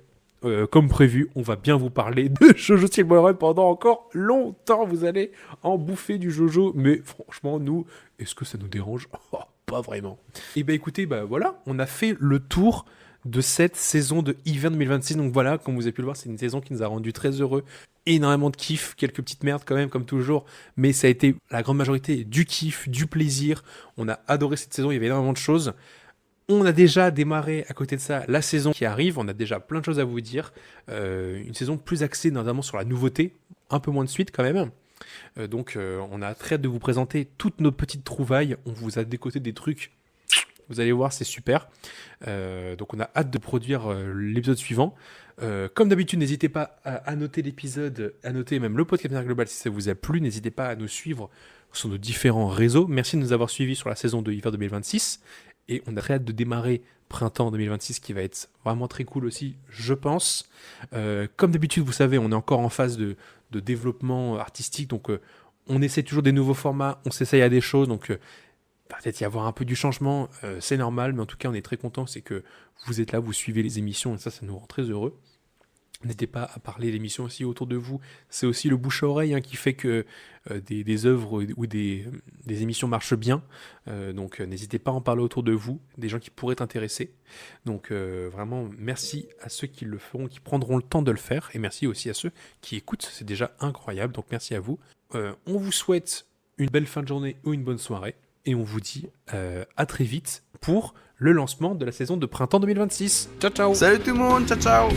comme prévu, on va bien vous parler de Jojo Steel Ball Run pendant encore longtemps. Vous allez en bouffer du Jojo, mais franchement, nous, est-ce que ça nous dérange? Pas vraiment. Et ben écoutez, voilà, on a fait le tour de cette saison de hiver 2026. Donc voilà, comme vous avez pu le voir, c'est une saison qui nous a rendu très heureux. Énormément de kiff, quelques petites merdes quand même, comme toujours. Mais ça a été la grande majorité du kiff, du plaisir. On a adoré cette saison, il y avait énormément de choses. On a déjà démarré à côté de ça la saison qui arrive. On a déjà plein de choses à vous dire. Une saison plus axée notamment sur la nouveauté. Un peu moins de suite quand même. Donc on a très hâte de vous présenter toutes nos petites trouvailles. On vous a décoté des trucs, vous allez voir, c'est super. Donc on a hâte de produire l'épisode suivant. Comme d'habitude, n'hésitez pas à noter l'épisode, à noter même le podcast global si ça vous a plu. N'hésitez pas à nous suivre sur nos différents réseaux. Merci de nous avoir suivis sur la saison de hiver 2026. Et on a très hâte de démarrer printemps 2026 qui va être vraiment très cool aussi, je pense. Comme d'habitude, vous savez, on est encore en phase de développement artistique, donc on essaie toujours des nouveaux formats, on s'essaye à des choses, donc peut-être y avoir un peu du changement, c'est normal, mais en tout cas on est très content, c'est que vous êtes là, vous suivez les émissions, et ça nous rend très heureux. N'hésitez pas à parler l'émission aussi autour de vous, c'est aussi le bouche à oreille qui fait que des œuvres ou des émissions marchent bien, donc n'hésitez pas à en parler autour de vous, des gens qui pourraient être intéressés. Donc vraiment merci à ceux qui le feront, qui prendront le temps de le faire, et merci aussi à ceux qui écoutent, c'est déjà incroyable, donc merci à vous. On vous souhaite une belle fin de journée ou une bonne soirée, et on vous dit à très vite pour le lancement de la saison de printemps 2026. Ciao ciao.
Salut tout le monde, ciao ciao.